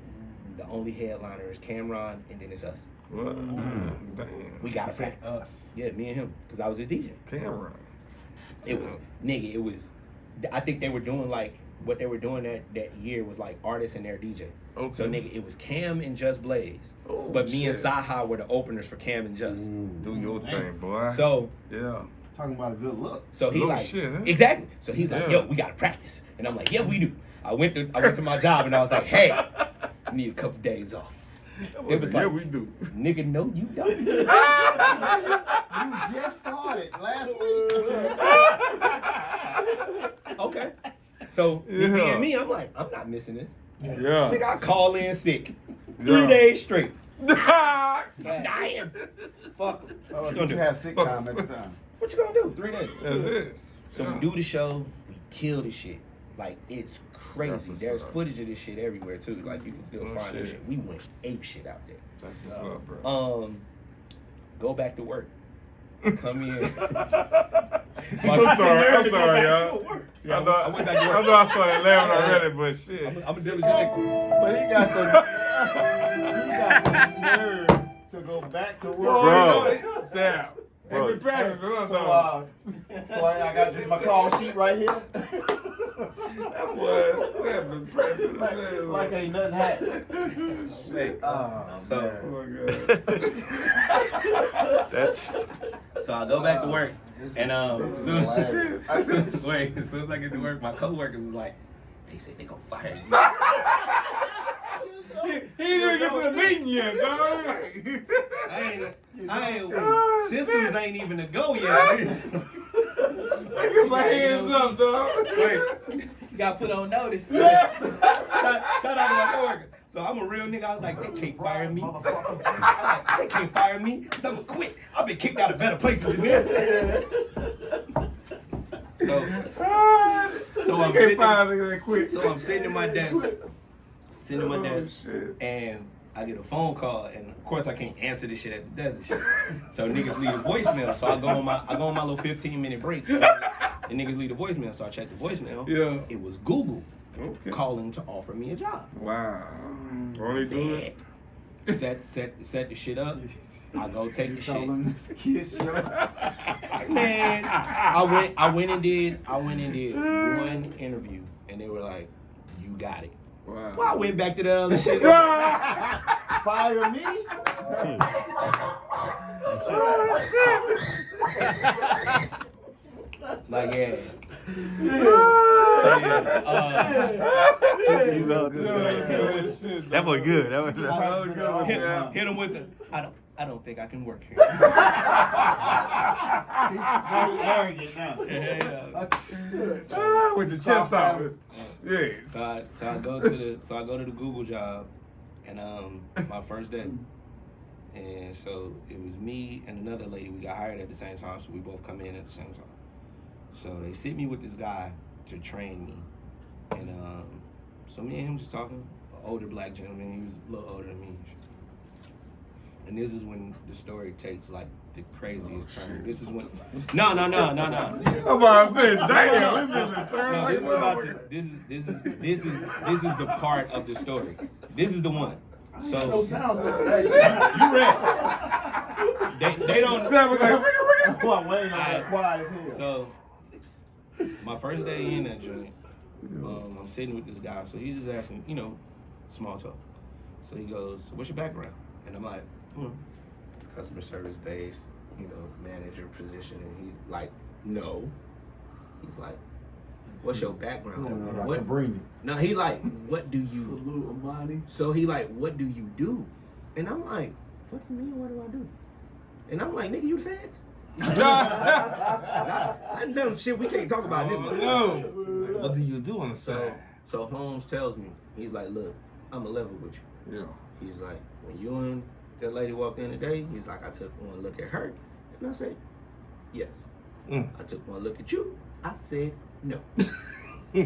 The only headliner is Cameron, and then it's us. What? Damn. We gotta practice. Us. Yeah, me and him, because I was his DJ. Camera. It was, nigga, it was, I think they were doing like, what they were doing that year was like artists and their DJ. Okay. So nigga, it was Cam and Just Blaze. Oh, but me and shit. Saha were the openers for Cam and Just. Do your thing, boy. So Yeah. Talking about a good look. he Little like, shit, huh? exactly. So he's like, Yeah. yo, we gotta practice. And I'm like, yeah, we do. I went to my job and I was like, hey, I need a couple days off. It was yeah, like, we do. nigga, no, you don't. You just started last week. Okay. So me Yeah. and me, I'm like, I'm not missing this. Yeah. Nigga, I call in sick. Yeah. 3 days straight. That's Dying. Fuck. Oh, What you did gonna you do? have sick time at the time? What you gonna do? 3 days. it. So we do the show, we kill the shit. Like, it's That's crazy. what's There's up. footage of this shit everywhere too. Like, you can still Oh, find that shit. shit. We went ape shit out there. That's what's up, bro. Go back to work. Come in. I'm sorry, y'all. Yeah, I thought I went back to work. I started laughing already, but shit. I'm a diligent nigga. But he got the nerve to go back to work. Bro, Sam. Bro. They been practicing. So, That's all. I got this my call sheet right here. That was Sam been practicing. Like ain't nothing happened. Shit. So, Oh my God. That's so I go back to work. And This is as soon hilarious. as soon as I get to work, my coworkers is like, they said they gonna fire you. He ain't even get to the meeting yet, dog. I ain't systems ain't even a go yet. I get my hands up, dog. Wait, you got put on notice. shout out to my coworker. So I'm a real nigga. I was like, they can't fire me. They can't fire me because I'm gonna quit. I've been kicked out of better places than this. So I'm Can't sitting. find niggas that quit. So I'm sitting at my desk. Sitting at my Oh, desk, shit. and I get a phone call, and of course I can't answer this shit at the desk and shit. So niggas leave a voicemail. So I go on my little 15-minute break, and niggas leave a voicemail. So I check the voicemail. Yeah. It was Google Okay. calling to offer me a job. Wow. Only do it. Set the shit up. I go take the Told shit. him this kid show. Man, I went and did one interview, and they were like, "You got it." Wow. Well, I went back to the other shit. Fire me? Like, yeah. he's out there. That was good. That was Hit him with the. I don't think I can work here. Arrogant now. with the chest out. Yeah. So I go to the Google job, and my first day, and so it was me and another lady. We got hired at the same time, so we both come in at the same time. So they sit me with this guy to train me, and so me and him just talking. An older black gentleman, he was a little older than me. And this is when the story takes like the craziest turn. This is when no. I'm about to say, damn, this nigga turn No, like this is about to, motherfucker. this is the part of the story. This is the one. No So sound effect. you ready? They don't. Sam was like, Boy, Wayne on that quiet as hell. So my first day in that joint, I'm sitting with this guy. So he's just asking, small talk. So he goes, "What's your background?" And I'm like, customer service based, manager position. And he like, no. He's like, what's your background? Like What? Cabrini. No, he like, what do you? Salute Amani. So he like, what do you do? And I'm like, fuck you mean, what do I do? And I'm like, nigga, you the feds? I done shit we can't talk about this. No. What do you do on the side? So Holmes tells me, he's like, look, I'm a level with you. Yeah. He's like, when you and that lady walked in today, he's like, I took one look at her. And I said, yes. I took one look at you. I said, no. He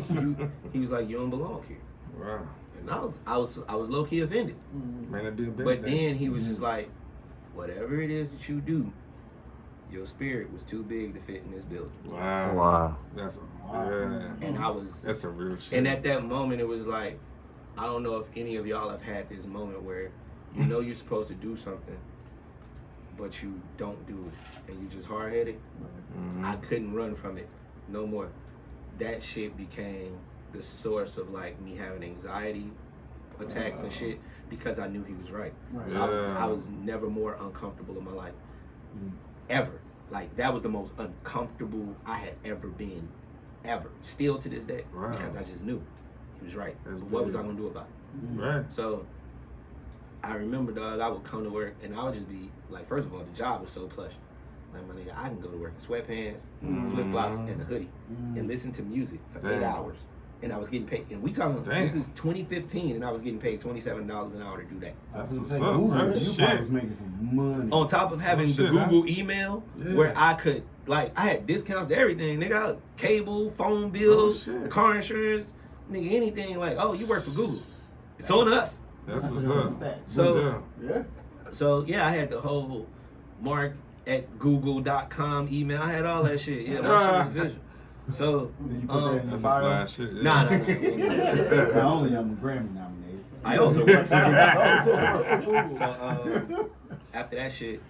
was like, you don't belong here. Wow. And I was low key offended. Man, that'd be a big But thing. then he was just like, whatever it is that you do, your spirit was too big to fit in this building. Wow. Wow. That's yeah. And I was, That's a real shit. and at that moment it was like, I don't know if any of y'all have had this moment where you know you're supposed to do something, but you don't do it, and you just hard-headed. I couldn't run from it no more. That shit became the source of like me having anxiety attacks and shit because I knew he was right. So I was never more uncomfortable in my life, ever. Like that was the most uncomfortable I had ever been, ever. Still to this day, because I just knew he was right. So what was I gonna do about it? Right. So I remember, dog, I would come to work and I would just be like, first of all, the job was so plush. Like, my nigga, I can go to work in sweatpants, flip-flops, and a hoodie and listen to music for 8 hours. And I was getting paid. And we talking, this is 2015, and I was getting paid $27 an hour to do that. That's what's what's up, up, bro. You Shit. probably was making some money. On top of having the Google email, where I could, like, I had discounts to everything. Nigga, I had cable, phone bills, car insurance, nigga, anything. Like, oh, you work for Google. It's on us. That's what's up. So, yeah, I had the whole mark at google.com email. I had all that shit. Yeah, my shit was visual. So, Did you put that in the That's a bio? fly shit. Yeah. nah. Not only I'm a Grammy nominated. I also work for Google. So, after that shit,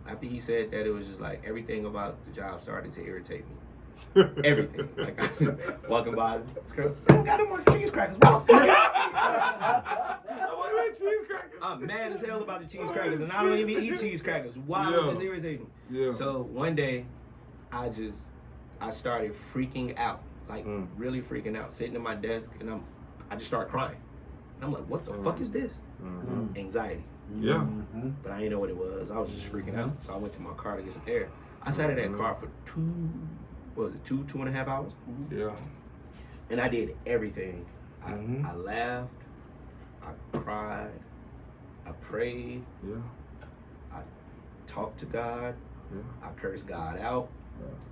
after he said that, it was just like everything about the job started to irritate me. Everything. Like, walking by, scrubs, I don't got no more cheese crackers. What the fuck? I'm mad as hell about the cheese crackers, and I don't even eat cheese crackers. Why was this irritating? Yeah. So one day, I started freaking out, like really freaking out, sitting at my desk, and I just started crying. And I'm like, what the fuck is this? Anxiety. Yeah. But I didn't know what it was. I was just freaking out. So I went to my car to get some air. I sat in that car for 2.5 hours? Yeah. And I did everything. I laughed, I cried, I prayed, I talked to God, I cursed God out,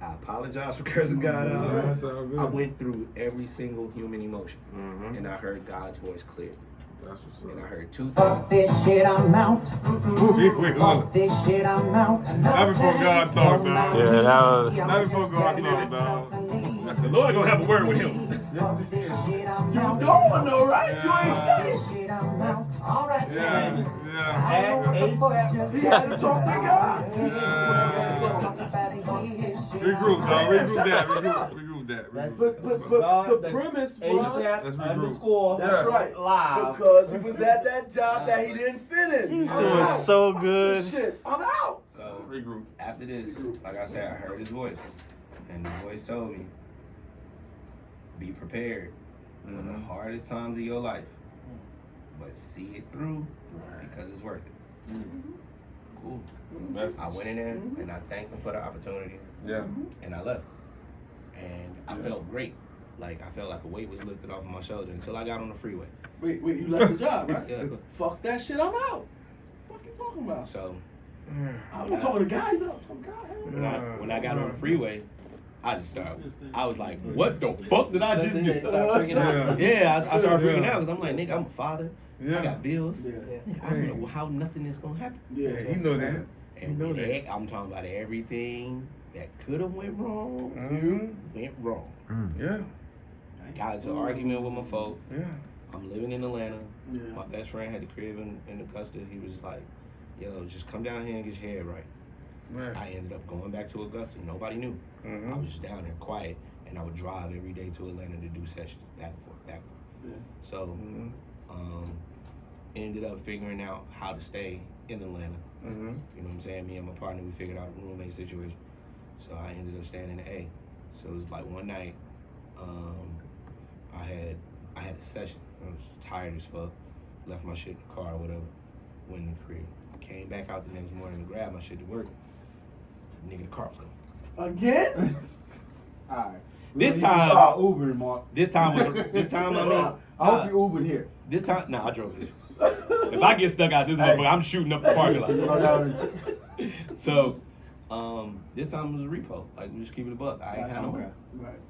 I apologized for cursing God out. That's all good. I went through every single human emotion, and I heard God's voice clear. That's what's up. And I heard two Fuck things. this shit, I'm out. Wait, Fuck this shit, I'm out. Not before God talked, dog. Yeah, that was. Not before God talked, dog. The Lord gonna have a word with him. You was Going though, right? You ain't staying. Alright, Yeah. He had to talk to God. Regroup, dog. Regroup that. That's But the premise was _. that's right. Live. Because he was at that job that he didn't finish. He's doing so good. Shit, I'm out. So Regroup. after this, like I said, I heard his voice. And the voice told me, be prepared for the hardest times of your life. But see it through because it's worth it. Cool. I went in there and I thanked him for the opportunity. Yeah. And I left. And I felt great. Like I felt like a weight was lifted off of my shoulder until I got on the freeway. Wait, you left the job, right? Yeah. Fuck that shit, I'm out. What you talking about? So I'm not talking to guys. I'm talking to God. when I got on the freeway, I just started. I was like, what the fuck did I just do? Start freaking out. Yeah, I started freaking out because I'm like, nigga, I'm a father. I Yeah. got bills. Yeah. I don't know how nothing is gonna happen. Yeah, you know that. And You know that. I'm talking about everything that could have went wrong, went wrong. Yeah. I got into an argument with my folk. Yeah. I'm living in Atlanta. Yeah. My best friend had the crib in Augusta. He was like, yo, just come down here and get your head right. Right. I ended up going back to Augusta. Nobody knew. I was just down there quiet, and I would drive every day to Atlanta to do sessions, back and forth, back and forth. Yeah. So, ended up figuring out how to stay in Atlanta. You know what I'm saying? Me and my partner, we figured out a roommate situation. So I ended up staying in the A. So it was like one night, I had a session. I was tired as fuck. left my shit in the car or whatever, went in the crib. Came back out the next morning to grab my shit to work. Nigga, the car was gone. Again? Alright. This You time- saw Ubering, Mark. This time I mean, I hope you Ubered here. this time, nah, I drove it. If I get stuck out this motherfucker, I'm shooting up the parking lot. Go down and So, this time it was a repo. Like, we just keep it a buck. I ain't had no Okay. money. Right.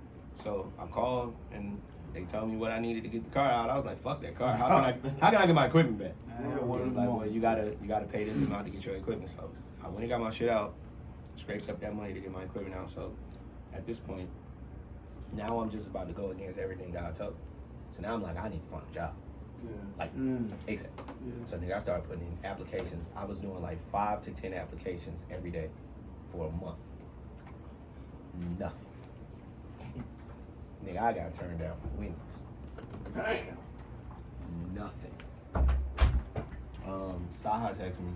So I called and they told me what I needed to get the car out. I was like, fuck that car. How can I get my equipment back? Yeah, It was like, well, you gotta pay this amount to get your equipment. So I went and got my shit out, scraped up that money to get my equipment out. So at this point, now I'm just about to go against everything God told me. So now I'm like, I need to find a job. Yeah. Like ASAP. Yeah. So nigga, I started putting in applications. I was doing like 5 to 10 applications every day for a month. Nothing. Nigga, I got turned down for Wendy's. Damn. Nothing. Saha texted me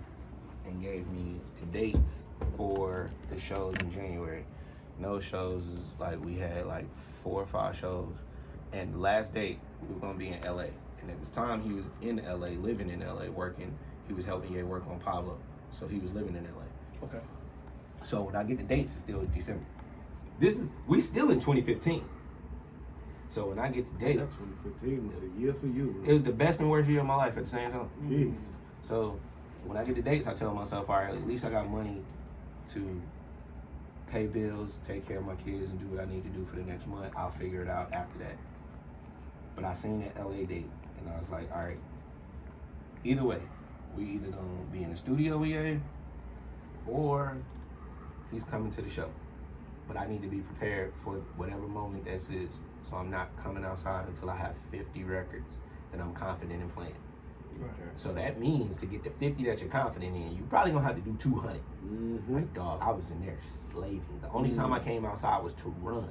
and gave me the dates for the shows in January. And those shows is like, we had like 4 or 5 shows. And the last date, we were gonna be in LA. And at this time, he was in LA, living in LA, working. He was helping Ye work on Pablo. So he was living in LA. Okay. So when I get the dates, it's still December. We still in 2015. So when I get the That dates, 2015 was a year for you. it was the best and worst year of my life at the same time. Jeez. So when I get the dates, I tell myself, all right, at least I got money to pay bills, take care of my kids, and do what I need to do for the next month. I'll figure it out after that. But I seen that LA date, and I was like, all right, either way, we either gonna be in the studio with Ye, or he's coming to the show. But I need to be prepared for whatever moment this is. So I'm not coming outside until I have 50 records that I'm confident in playing. Right. So that means to get the 50 that you're confident in, you probably gonna have to do 200. Like, dog, I was in there slaving. The only time I came outside was to run.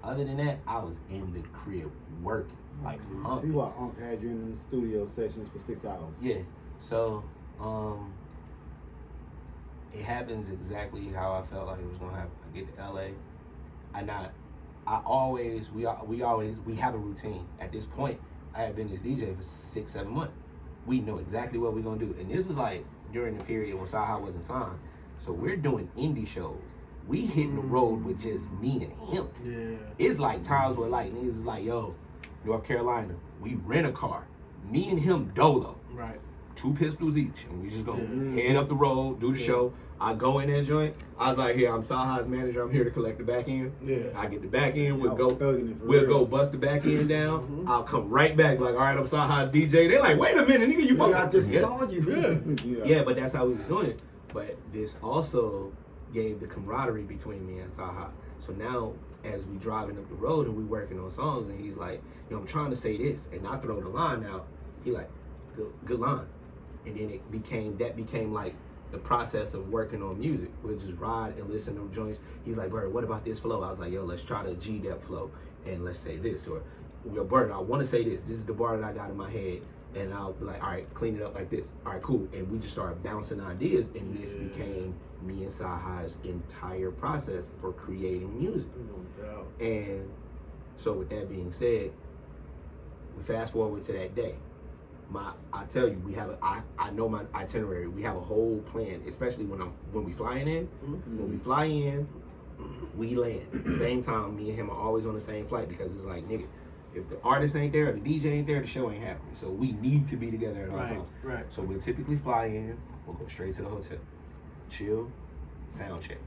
Other than that, I was in the crib working, like See humping. why Unc had you in the studio sessions for 6 hours. Yeah. So, it happens exactly how I felt like it was gonna happen. I get to LA, we have a routine. At this point, I had been this DJ for 6-7 months. We know exactly what we're gonna do. And this is like during the period when Saha wasn't signed. So we're doing indie shows. We hitting the road with just me and him. Yeah. It's like times where like niggas is like, yo, North Carolina, we rent a car. Me and him dolo. Right. 2 pistols each. And we just go head up the road, do the show. I go in that joint. I was like, here, I'm Saha's manager. I'm here to collect the back end. Yeah. I get the back end. Y'all thugging it for We'll real. go bust the back end down. I'll come right back like, all right, I'm Saha's DJ. They're like, wait a minute, nigga, you Nigga, I just yeah. saw you. Yeah, but that's how we was doing it. But this also gave the camaraderie between me and Saha. So now, as we driving up the road and we working on songs, and he's like, yo, I'm trying to say this, and I throw the line out. He like, good line. And then that became like the process of working on music. We'll just ride and listen to joints. He's like, Byrd, what about this flow? I was like, yo, let's try the G-Dep flow, and let's say this. Or, yo, Byrd, I want to say this. This is the bar that I got in my head. And I'll be like, all right, clean it up like this. All right, cool. And we just started bouncing ideas, and this became me and Saha's entire process for creating music. No doubt. And so with that being said, we fast forward to that day. I tell you, I know my itinerary. We have a whole plan, especially when we flying in. When we fly in, we land. Same time, me and him are always on the same flight, because it's like, nigga, if the artist ain't there or the DJ ain't there, the show ain't happening. So we need to be together at all times. Right. So we'll typically fly in, we'll go straight to the hotel, chill, sound check.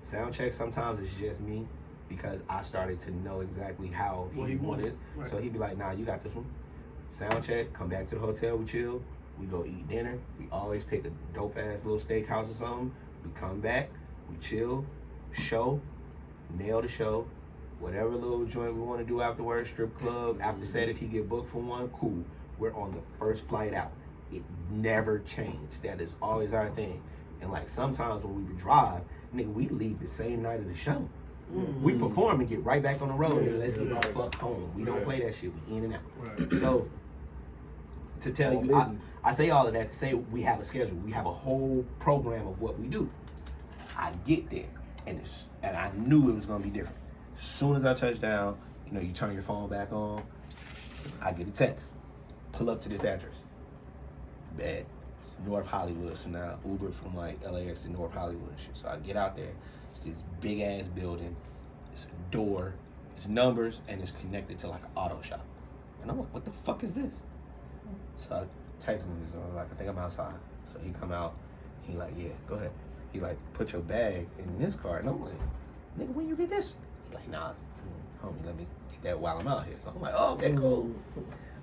Sound check sometimes it's just me, because I started to know exactly how he wanted. Right. So he'd be like, nah, you got this one. Sound check, come back to the hotel, we chill, we go eat dinner. We always pick a dope ass little steakhouse or something. We come back, we chill, show, nail the show. Whatever little joint we want to do afterwards, strip club, after set, if he get booked for one, cool. We're on the first flight out. It never changed. That is always our thing. And like sometimes when we would drive, nigga, we leave the same night of the show. We perform and get right back on the road and let's get our fuck home. We don't play that shit. We in and out. Right. So to tell All you, business. I say all of that to say we have a schedule. We have a whole program of what we do. I get there and I knew it was gonna be different. As soon as I touch down, you turn your phone back on, I get a text. Pull up to this address. bad. North Hollywood, so now Uber from like LAX to North Hollywood and shit. So I get out there, it's this big ass building, it's a door, it's numbers, and it's connected to like an auto shop. And I'm like, what the fuck is this? So I text him, so I was like, I think I'm outside. So he come out, he like, yeah, go ahead. He like, put your bag in this car. And I'm like, nigga, when you get this? He like, nah, homie, let me get that while I'm out here. So I'm like, oh, okay, cool.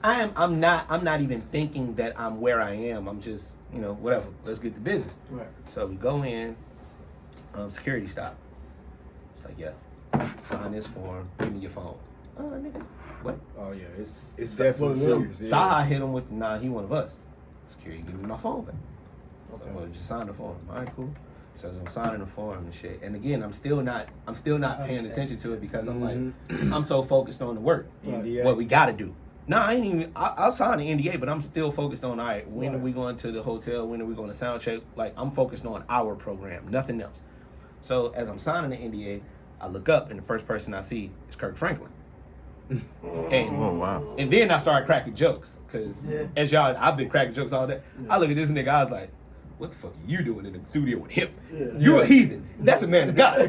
I'm not even thinking that I'm where I am. I'm just, whatever. Let's get to business. Right. So we go in, security stop. It's like, yeah, sign this form, give me your phone. Nigga, what? Oh yeah, it's definitely serious. Yeah. Saha hit him with, nah, he one of us. Security, give me my phone back. Okay. So, well, just sign the form. All right, cool. So as I'm signing the form and shit, and again, I'm still not paying attention to it because I'm like, I'm so focused on the work, what we gotta do. Nah, I ain't even. I'll sign the NDA, but I'm still focused on, all right, when are we going to the hotel? When are we going to sound check? Like, I'm focused on our program, nothing else. So as I'm signing the NDA, I look up, and the first person I see is Kirk Franklin. And, Oh, wow. And then I started cracking jokes, because as y'all, I've been cracking jokes all day. I look at this nigga, I was like, what the fuck are you doing in the studio with him? You're a heathen. That's a man of God.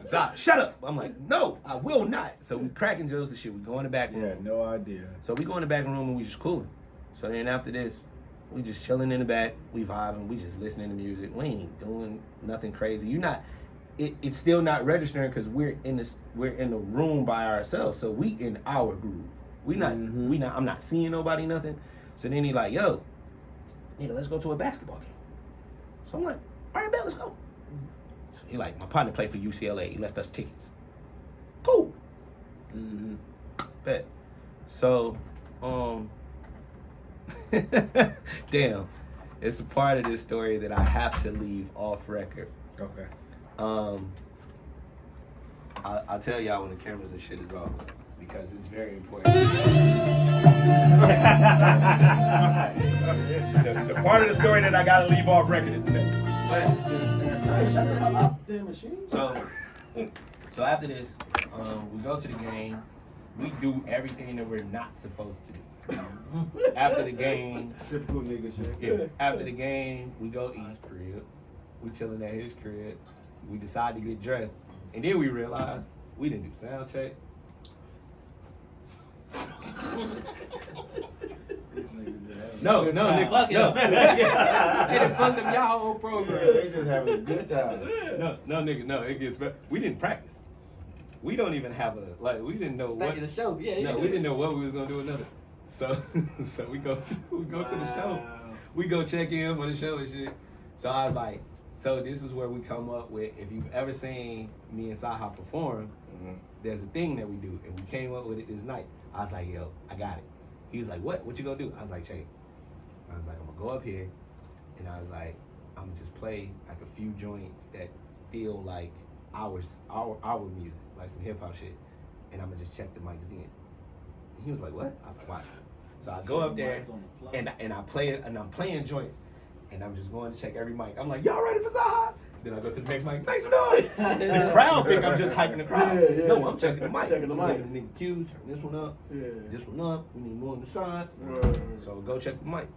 So, shut up. I'm like, no, I will not. So we cracking jokes and shit. We go in the back room. Yeah, no idea. So we go in the back room and we just cooling. So then after this, we just chilling in the back. We vibing. We just listening to music. We ain't doing nothing crazy. You're not. It's still not registering because we're in the room by ourselves. So we in our groove. I'm not seeing nobody, nothing. So then he like, yo, nigga, let's go to a basketball game. So I'm like, all right, bet, let's go. So he like, my partner played for UCLA. He left us tickets. Cool. Bet. So, damn, it's a part of this story that I have to leave off record. Okay. I'll tell y'all when the cameras and shit is off because it's very important. the part of the story that I gotta leave off record is this. Shut the hell up, damn machine. So after this, we go to the game. We do everything that we're not supposed to do. After the game, Typical nigga shit. yeah, after the game, we go eat his crib. We chilling at his crib. We decide to get dressed, and then we realize we didn't do sound check. No, nigga, Fuck it. no. They done fucked up y'all whole program. They just having a good time. No, nigga, no. It gets better. We didn't practice. We don't even have we didn't know State what. of the show. Yeah. No, we didn't know what we was gonna do another. So we go to the show. We go check in for the show and shit. So I was like, so this is where we come up with, if you've ever seen me and Saha perform, there's a thing that we do, and we came up with it this night. I was like, yo, I got it. He was like, what you gonna do? I was like, check. I was like, I'm gonna go up here, and I was like, I'm gonna just play like a few joints that feel like our music, like some hip hop shit, and I'm gonna just check the mics then. And he was like, what? I was like, why? So I go up there, and I play it, and I'm playing joints, and I'm just going to check every mic. I'm like, y'all ready for Saha? Then I go to the next mic, make some noise. The crowd think I'm just hyping the crowd. No, I'm checking the mic. Checking the mic. Giving the nigga cues, turn this one up, this one up, we need more on the side. So go check the mic.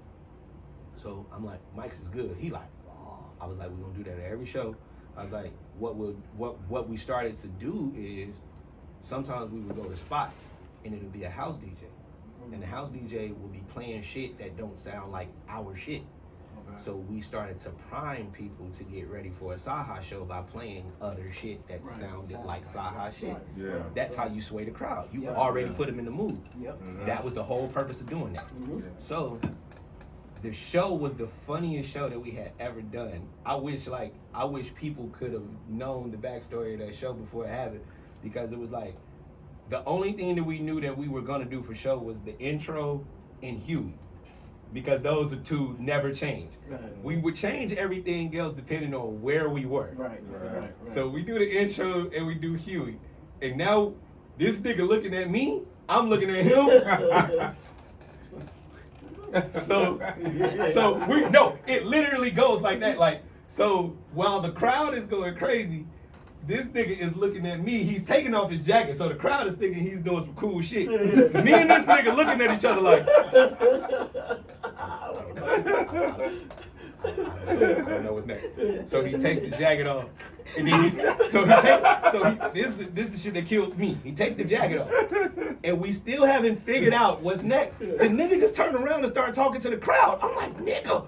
So I'm like, Mike's is good. He like, oh. I was like, we're gonna do that at every show. I was like, what we started to do is sometimes we would go to spots and it'll be a house DJ. And the house DJ will be playing shit that don't sound like our shit. Okay. So we started to prime people to get ready for a Saha show by playing other shit that sounded like Saha shit. Yeah. That's how you sway the crowd. You already put them in the mood. Yep. That was the whole purpose of doing that. So the show was the funniest show that we had ever done. I wish people could have known the backstory of that show before it happened, because it was like the only thing that we knew that we were gonna do for show was the intro and Huey, because those are two never change. Right. We would change everything else depending on where we were. Right. So we do the intro and we do Huey, and now this nigga looking at me, I'm looking at him. So it literally goes like that. Like, so while the crowd is going crazy, this nigga is looking at me. He's taking off his jacket, so the crowd is thinking he's doing some cool shit. Me and this nigga looking at each other like, I don't know what's next. So he takes the jacket off, and then this is the shit that killed me. He takes the jacket off, and we still haven't figured out what's next. The nigga just turned around and started talking to the crowd. I'm like, nigga,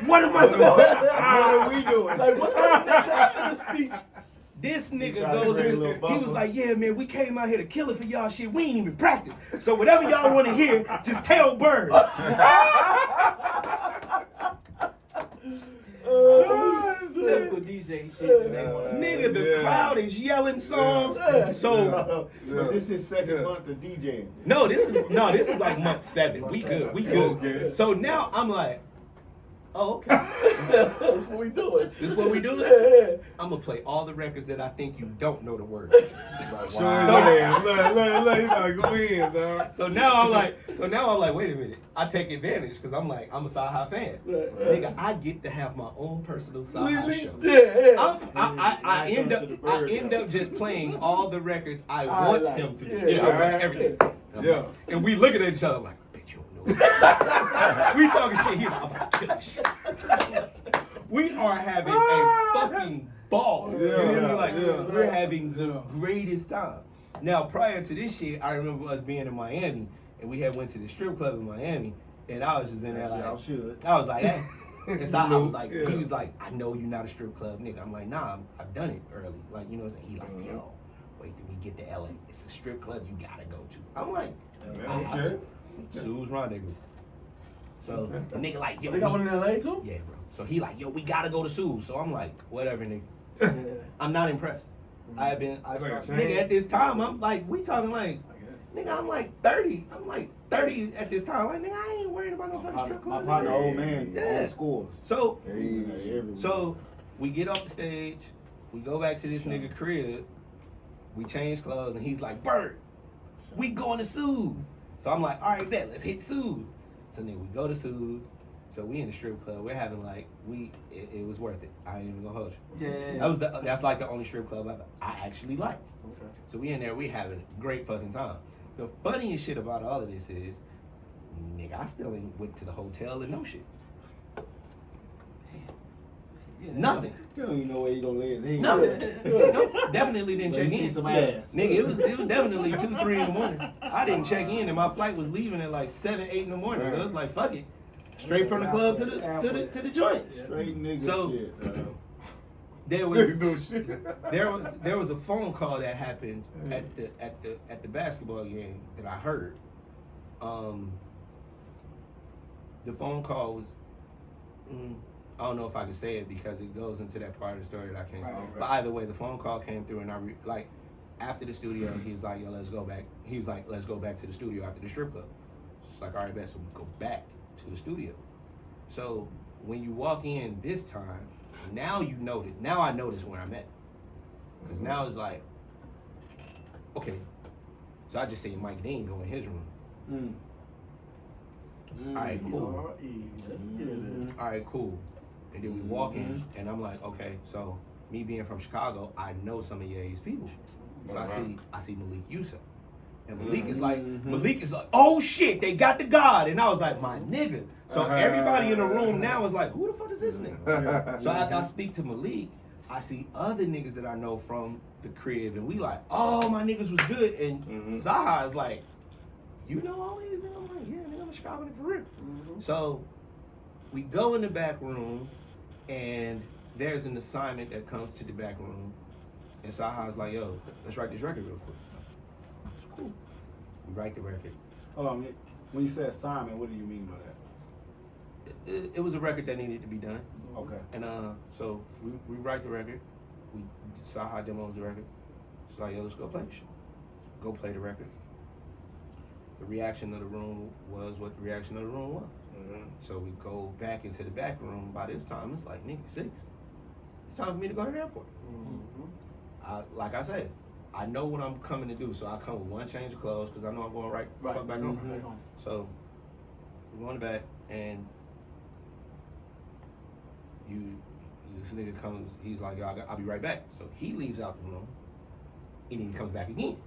what am I supposed to? What are we doing? Like, what's coming next after the speech? This nigga tried to goes bring a into, little he buffer. was like, yeah, man, we came out here to kill it for y'all shit. We ain't even practice. So whatever y'all want to hear, just tell Byrd. Typical DJ shit. Nigga, the crowd is yelling songs. So But this is second month of DJing. no, this is like month 7. We good. Okay. So now I'm like, oh, okay. That's what we doing. This what we doing? Yeah. I'm gonna play all the records that I think you don't know the words. Show his ass. Look, you gotta go in, dog. So now I'm like, wait a minute. I take advantage because I'm like, I'm a Saha fan. Nigga, I get to have my own personal Saha show. Yeah. I end up just playing all the records I want like him to do. it. Yeah, I'm like, everything. I'm Yeah. like- and we looking at each other like, bitch, you don't know. We talking shit. He's like, I'm like, kill this shit. We are having a fucking ball. You hear me? Like, we're having the greatest time. Now, prior to this shit, I remember us being in Miami, and we had went to the strip club in Miami, and I was just in there like, Y'all should. I was like, hey. And so I was like, he was like, I know you're not a strip club nigga. I'm like, nah, I've done it early. Like, you know what I'm saying? He like, yo, wait till we get to LA. It's a strip club you gotta go to. I'm like, Okay. Sue's rendezvous. So the nigga like, yo, They got one in LA too? yeah, bro. So he like, yo, we gotta go to Sue's. So I'm like, whatever, nigga. I'm not impressed. Nigga, at this time, I'm like, we talking like, nigga, I'm like 30. I'm like 30 at this time. Like, nigga, I ain't worried about no fucking strip My club. partner, nigga. old man, Yeah. scores. So, Everywhere. so we get off the stage. We go back to this nigga crib. We change clothes, and he's like, Byrd, we going to Sue's. So I'm like, all right, bet, let's hit Sue's. So then we go to Sue's. So we in the strip club. We're having like, it was worth it. I ain't even gonna hold you. Yeah. That's like the only strip club I actually liked. Okay. So we in there, we having a great fucking time. The funniest shit about all of this is, nigga, I still ain't went to the hotel and no shit. Nothing. You don't even know where you gonna lay his head. Nothing. Nope, definitely didn't Let check me see in. some ass. Nigga, it was definitely 2, 3 in the morning. I didn't check in, and my flight was leaving at like 7, 8 in the morning. So it was like, fuck it, straight from the club to the joint. Straight nigga So- shit. There was No shit. there was a phone call that happened at the basketball game that I heard. The phone call was, I don't know if I can say it because it goes into that part of the story that I can't say. Right. But either way, the phone call came through, and like after the studio, he's like, yo, let's go back. He was like, let's go back to the studio after the strip club. It's like, all right, bet. So we go back to the studio. So when you walk in this time, now you notice. Now I notice where I'm at. Because now it's like, okay. So I just say Mike Dean go in his room. All right, cool. All right, cool. And then we walk in, and I'm like, okay. So me being from Chicago, I know some of Ye's people. So I see Malik Yusuf. And Malik is like, oh shit, they got the God. And I was like, my nigga. So everybody in the room now is like, who the fuck is this nigga? So after I speak to Malik, I see other niggas that I know from the crib, and we like, oh, my niggas was good. And Zaha is like, you know all these niggas? I'm like, yeah, nigga, I'm a Chicago nigga for real. So we go in the back room, and there's an assignment that comes to the back room. And Zaha's like, yo, let's write this record real quick. It's cool. We write the record. Hold on, when you say assignment, what do you mean by that? It was a record that needed to be done. Okay. And so we write the record. We Saha demos the record. It's like, yo, let's go play the shit. Go play the record. The reaction of the room was what the reaction of the room was. So we go back into the back room. By this time, it's like, nigga, 6. It's time for me to go to the airport. Like I said, I know what I'm coming to do. So I come with one change of clothes because I know I'm going right fuck back home. So we go in the back, and this nigga comes, he's like, yo, I'll be right back. So he leaves out the room, and then he comes back again.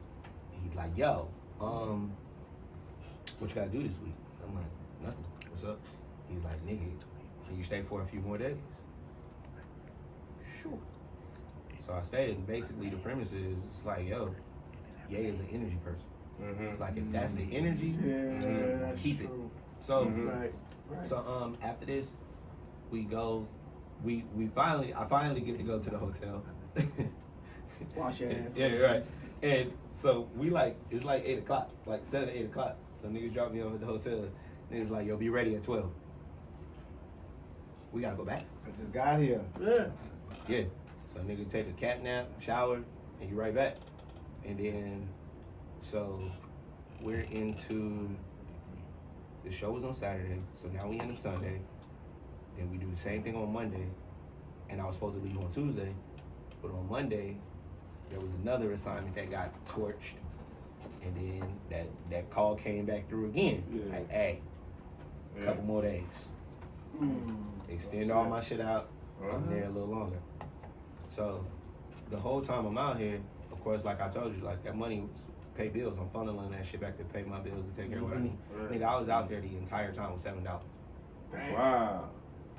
He's like, yo, what you gotta do this week? I'm like, nothing. What's up? He's like, nigga, can you stay for a few more days? Sure. So I stayed, and basically the premise is, it's like, yo, Ye is an energy person. It's like, if that's the energy, keep it. So, so after this, we go, I finally get to go to the hotel. Wash your hands. Yeah, right. And so we like, it's like 8 o'clock, like 7, 8 o'clock. So niggas drop me off at the hotel. Niggas like, yo, be ready at 12. We gotta go back. I just got here. Yeah. Yeah. So nigga take a cat nap, shower, and you right back. And then, so we're into, the show was on Saturday, so now we into Sunday. Then we do the same thing on Monday. And I was supposed to leave on Tuesday. But on Monday, there was another assignment that got torched. And then that call came back through again. Yeah. Like, hey, a couple more days. Extend all my shit out. I'm there a little longer. So the whole time I'm out here, of course, like I told you, like that money was pay bills. I'm funneling that shit back to pay my bills to take care of what I need. Nigga, I was out there the entire time with $7. Wow.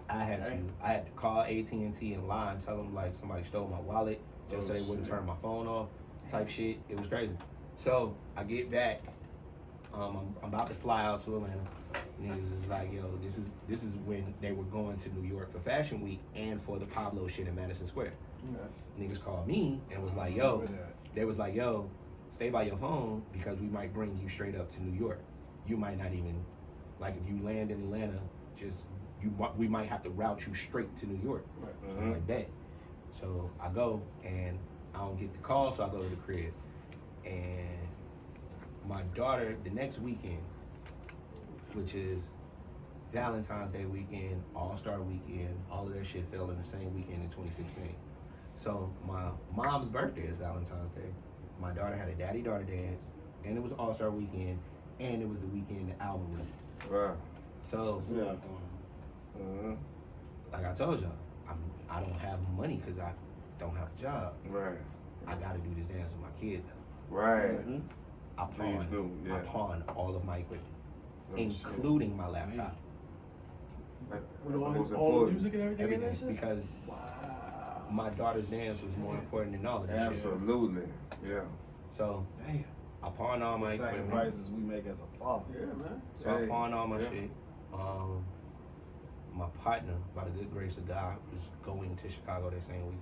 I had to call AT&T and lie and tell them like somebody stole my wallet just so they wouldn't turn my phone off, type shit. It was crazy. So I get back. I'm about to fly out to Atlanta. Niggas is like, yo, this is when they were going to New York for Fashion Week and for the Pablo shit in Madison Square. Niggas called me and was like, yo, they was like, yo, stay by your phone because we might bring you straight up to New York. You might not even, like if you land in Atlanta, we might have to route you straight to New York. Something like that. So I go and I don't get the call, so I go to the crib. And my daughter, the next weekend, which is Valentine's Day weekend, All-Star weekend, all of that shit fell in the same weekend in 2016. So my mom's birthday is Valentine's Day. My daughter had a daddy-daughter dance, and it was All-Star weekend, and it was the weekend the album released. Wow. So, like I told y'all, I don't have money because I don't have a job. Right. I gotta do this dance with my kid though. Right. I Please do, yeah. I pawned all of my equipment, Oh, including my laptop. That's With the all, most all the important. music and everything in that Everything, shit? because my daughter's dance was more important than all of that shit. Absolutely. Yeah. So Damn. I pawned all my equipment. Sacrifices we make as a father. Yeah, man. So I pawned all my Yeah. shit. My partner, by the good grace of God, was going to Chicago that same week.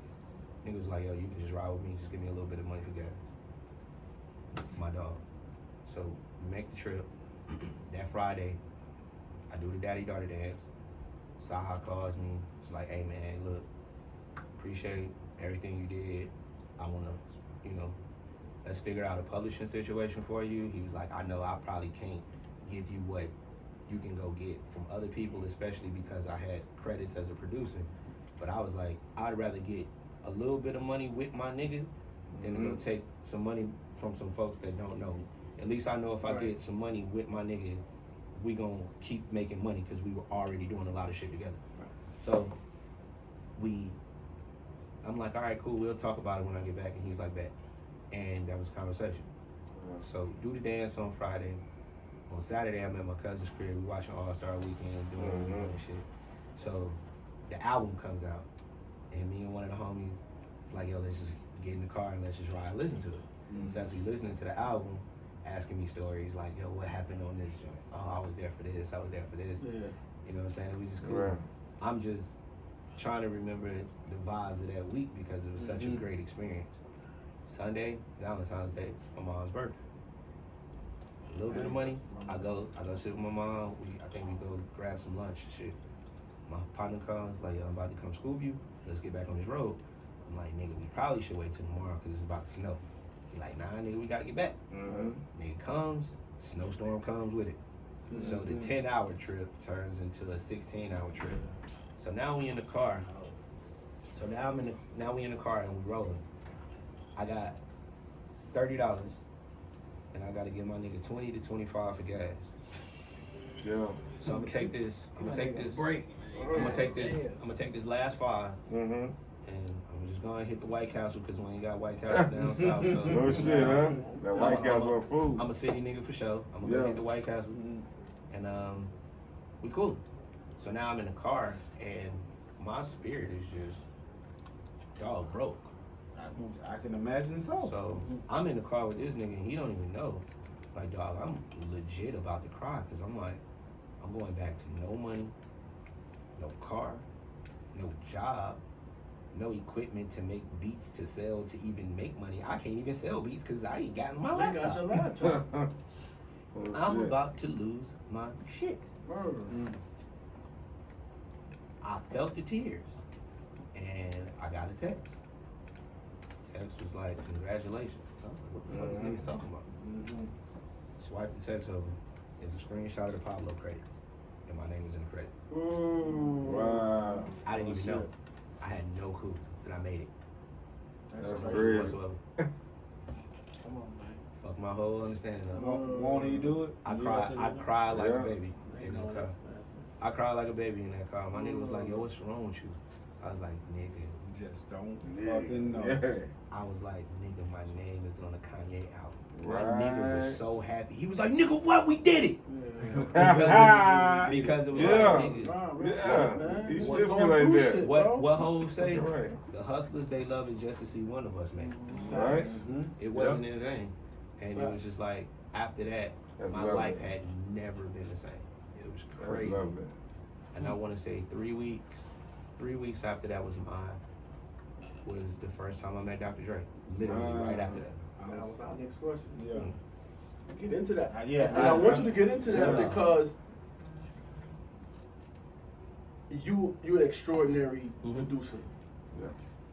Nigga was like, yo, you can just ride with me, just give me a little bit of money for gas. My dog. So we make the trip. That Friday, I do the daddy-daughter dance. Saha calls me. She's like, hey man, look, appreciate everything you did. I wanna, let's figure out a publishing situation for you. He was like, I know I probably can't give you what you can go get from other people, especially because I had credits as a producer. But I was like, I'd rather get a little bit of money with my nigga than to go take some money from some folks that don't know me. At least I know if I get some money with my nigga, we gonna keep making money because we were already doing a lot of shit together. So I'm like, all right, cool, we'll talk about it when I get back. And he was like, bet. And that was the conversation. So do the dance on Friday. On Saturday, I'm at my cousin's crib. We watching All-Star Weekend, doing shit. So the album comes out, and me and one of the homies was like, yo, let's just get in the car and let's just ride, listen to it. So as we listening to the album, asking me stories like, yo, what happened on this joint? Oh, I was there for this. I was there for this. Yeah. You know what I'm saying? We just cool. Right. I'm just trying to remember the vibes of that week because it was such a great experience. Sunday, Valentine's Day, my mom's birthday. A little bit of money. I go sit with my mom. I think we go grab some lunch and shit. My partner calls like, yo, I'm about to come scoop you. Let's get back on this road. I'm like, nigga, we probably should wait till tomorrow because it's about to snow. He like, nah, nigga, we gotta get back. Nigga comes, snowstorm comes with it. So the 10-hour trip turns into a 16-hour trip. So now we in the car. So now we in the car and we rolling. I got $30 and I gotta give my nigga 20 to 25 for gas. Yeah. So I'm gonna take this last $5 and I'm just gonna hit the White Castle because we ain't got White Castle down south. So No shit, huh? That White Castle of food. I'm a city nigga for sure. I'm gonna go hit the White Castle and we cool. So now I'm in the car and my spirit is just, dog, broke. I can imagine so. So I'm in the car with this nigga and he don't even know. Like, dog, I'm legit about to cry because I'm like, I'm going back to no money, no car, no job, no equipment to make beats to sell to even make money. I can't even sell beats because I ain't got my You got your laptop. laptop. I'm about to lose my shit. I felt the tears and I got a text. Text was like, congratulations. I was like, what the fuck is niggas talking about? Swipe the text over. It's a screenshot of the Pablo credits. And my name was in the credits. Wow. I didn't even know. I had no clue that I made it. That's No crazy. whatsoever. Come on, man. Fuck my whole understanding of it. Won't he do it? I cried like a baby in Ain't that no car. man. I cried like a baby in that car. My nigga was like, yo, what's wrong with you? I was like, nigga. You just don't fucking know. I was like, nigga, my name is on a Kanye album. Right. My nigga was so happy. He was like, nigga, what? We did it. Because it was like, nigga. You should feel like that. What hoes say? You're right. The hustlers they love it just to see one of us, man. Right? It wasn't in vain. And it was just like, after that, That's my lovely. life had never been the same. It was That's crazy. lovely. And I want to say 3 weeks. 3 weeks after that was the first time I met Dr. Dre. Literally right after that. That was our next question. Yeah. Get into that. Yeah. And I want you to get into that because you're an extraordinary producer.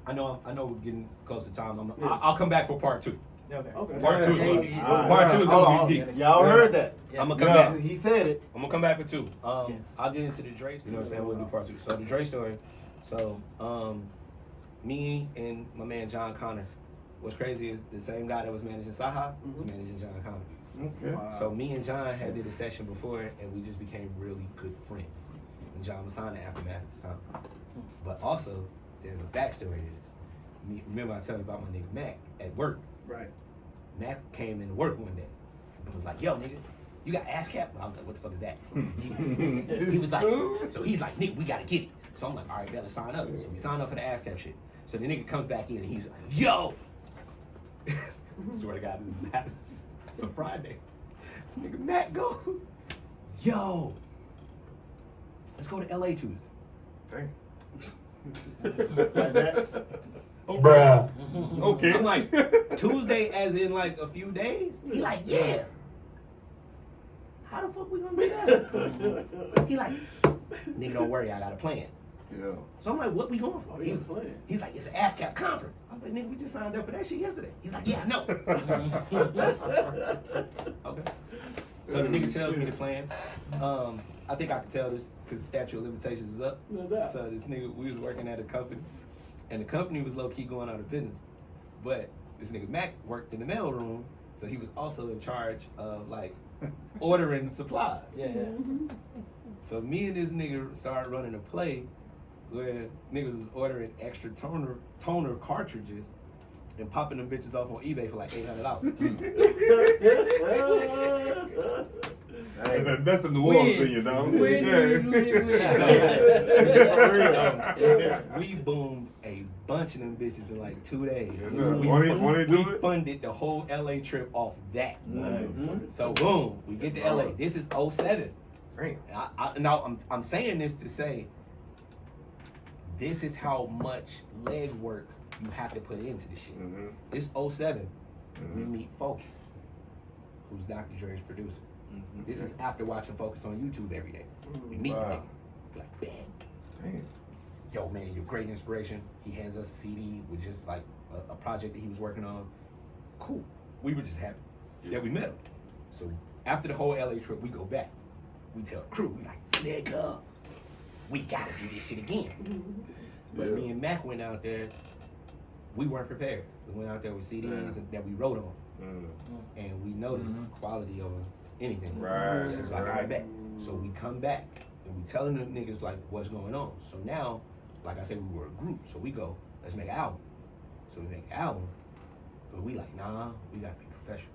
I know we're getting close to time. I'll come back for part 2. Okay. Okay. Part 2 is Yeah. part 2 is gonna be deep. Y'all heard that. I'm gonna come back. He said it. I'm gonna come back for 2. I'll get into the Dre. You know what I'm saying? We'll do part 2. So the Dre story. So me and my man John Connor. What's crazy is the same guy that was managing Saha was managing John Connor. Okay. So me and John had did a session before, and we just became really good friends. And John was signing Aftermath at the time. But also, there's a backstory to this. Remember I told you about my nigga Mac at work. Right. Mac came into work one day and was like, yo, nigga, you got ASCAP? I was like, what the fuck is that? He was like, so he's like, nigga, we gotta get it. So I'm like, all right, better sign up. So we signed up for the ASCAP shit. So the nigga comes back in and he's like, yo! Swear to God, this is a Friday. This nigga Mac goes, yo, let's go to LA Tuesday. Dang. Like that. Bruh. Okay. I'm like, Tuesday as in like a few days? He like, yeah. How the fuck we gonna do that? He like, nigga, don't worry, I got a plan. Yeah. So I'm like, what we going for? He's playing. He's like, it's an ASCAP conference. I was like, nigga, we just signed up for that shit yesterday. He's like, yeah, I know. Okay. So the nigga tells me the plan. I think I can tell this because the statute of limitations is up. No doubt. So this nigga, we was working at a company, and the company was low key going out of business. But this nigga Mac worked in the mail room, so he was also in charge of like ordering supplies. Yeah. So me and this nigga started running a play where niggas was ordering extra toner cartridges and popping them bitches off on eBay for like $800. That's the New Orleans in you, dog. We boomed a bunch of them bitches in like 2 days. Yes, sir. Won't he do We it? funded the whole LA trip off that. Nice. So boom, we get to LA. This is 07. Dang. Now I'm saying this to say this is how much leg work you have to put into the shit. Mhm. It's 07. We meet Focus, who's Dr. Dre's producer. This is after watching Focus on YouTube every day. We meet the Wow. nigga. We're like, bam. Dang. Yo, man, you're great inspiration. He hands us a CD with just like a project that he was working on. Cool. We were just happy that we met him. So after the whole LA trip, we go back. We tell the crew, we like, nigga, we gotta do this shit again. But me and Mac went out there, we weren't prepared. We went out there with CDs that we wrote on. And we noticed quality over anything. Right, So it's like, all right, back. So we come back and we telling them niggas like what's going on. So now, like I said, we were a group. So we go, let's make an album. So we make an album, but we like, nah, we gotta be professional.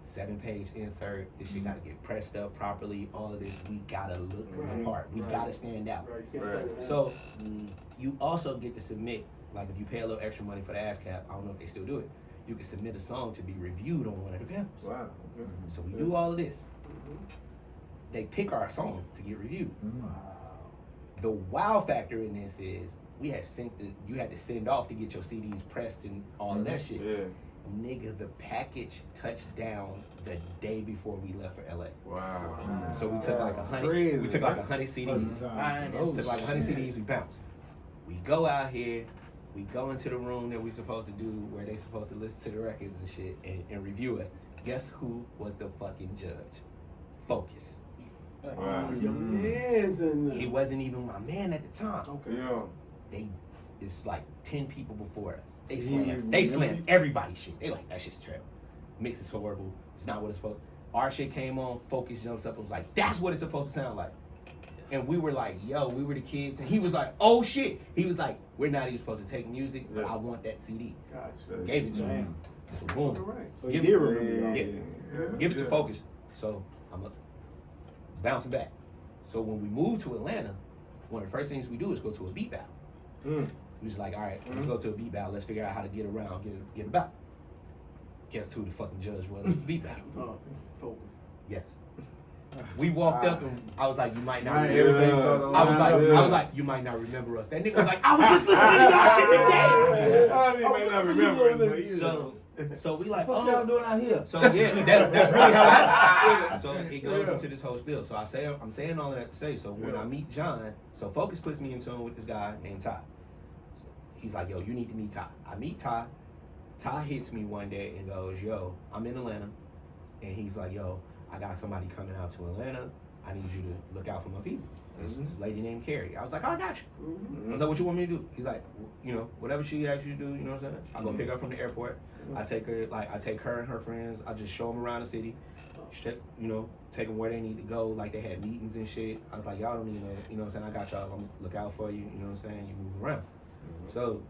7-page insert. This shit gotta get pressed up properly. All of this, we gotta look the part. We gotta stand out. So you also get to submit, like if you pay a little extra money for the ASCAP, I don't know if they still do it. You can submit a song to be reviewed on one of the panels. Wow. So we do all of this. They pick our song to get reviewed. The wow factor in this is you had to send off to get your CDs pressed and all of that shit. Yeah. Nigga, the package touched down the day before we left for LA. Wow. So we took like That's 100. crazy. We took like 100 CDs. Took like 100 CDs. We bounced. We go out here. We go into the room that we supposed to do where they supposed to listen to the records and shit and review us. Guess who was the fucking judge? Focus. Wow. Your man's in there. He wasn't even my man at the time. Okay. Yeah. It's like 10 people before us. They slammed everybody's shit. They like, that shit's trash. Mix is horrible. It's not what it's supposed. Our shit came on. Focus jumps up and was like, that's what it's supposed to sound like. And we were like, yo, we were the kids. And he was like, oh shit. He was like, we're not even supposed to take music, but I want that CD. Gotcha. Gave it to him. So boom. Right. So you did remember Give it to Focus. So I'm going to bounce back. So when we moved to Atlanta, one of the first things we do is go to a beat battle. We just like, all right, let's go to a beat battle. Let's figure out how to get around, get about. Guess who the fucking judge was? Beat battle. Focus. Yes. We walked up and I was like, you might not. Everything started I was like, you might not remember us. That nigga was like, I was just listening to y'all shit today. I might not remember it, but So we like, What y'all doing out here? So yeah, that's really how it happened. So it goes into this whole spiel. So I'm saying all of that to say. So when I meet John, so Focus puts me in tune with this guy named Ty. So he's like, yo, you need to meet Ty. I meet Ty. Ty hits me one day and goes, yo, I'm in Atlanta, and he's like, yo, I got somebody coming out to Atlanta. I need you to look out for my people. There's this lady named Carrie. I was like, oh, I got you. I was like, what you want me to do? He's like, you know, whatever she asks you to do, you know what I'm saying? I go pick her up from the airport. I take her and her friends. I just show them around the city. You know, take them where they need to go. Like they had meetings and shit. I was like, y'all don't need to know, you know what I'm saying? I got y'all. I'm gonna look out for you. You know what I'm saying? You move around. So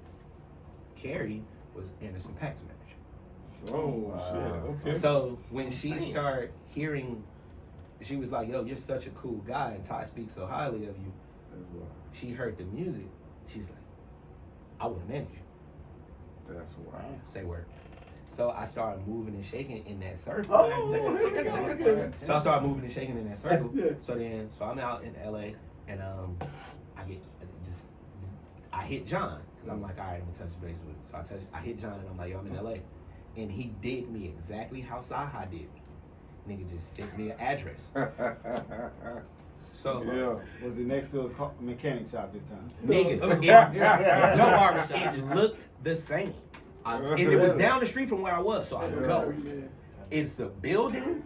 Carrie was Anderson .Paak's manager. oh shit. Okay. So when she started hearing, she was like, yo, you're such a cool guy and Ty speaks so highly of you. She heard the music. She's like, I want to manage you. That's wild. Say word. So I started moving and shaking in that circle. So I started moving and shaking in that circle. So I'm out in LA and I hit John because I'm like, all right, I'm gonna touch base with him. So I hit John and I'm like, yo, I'm in LA. And he did me exactly how Saha did me. Nigga just sent me an address. So Was it next to a mechanic shop this time? nigga, it looked the same. And it was down the street from where I was, so I could go. It's a building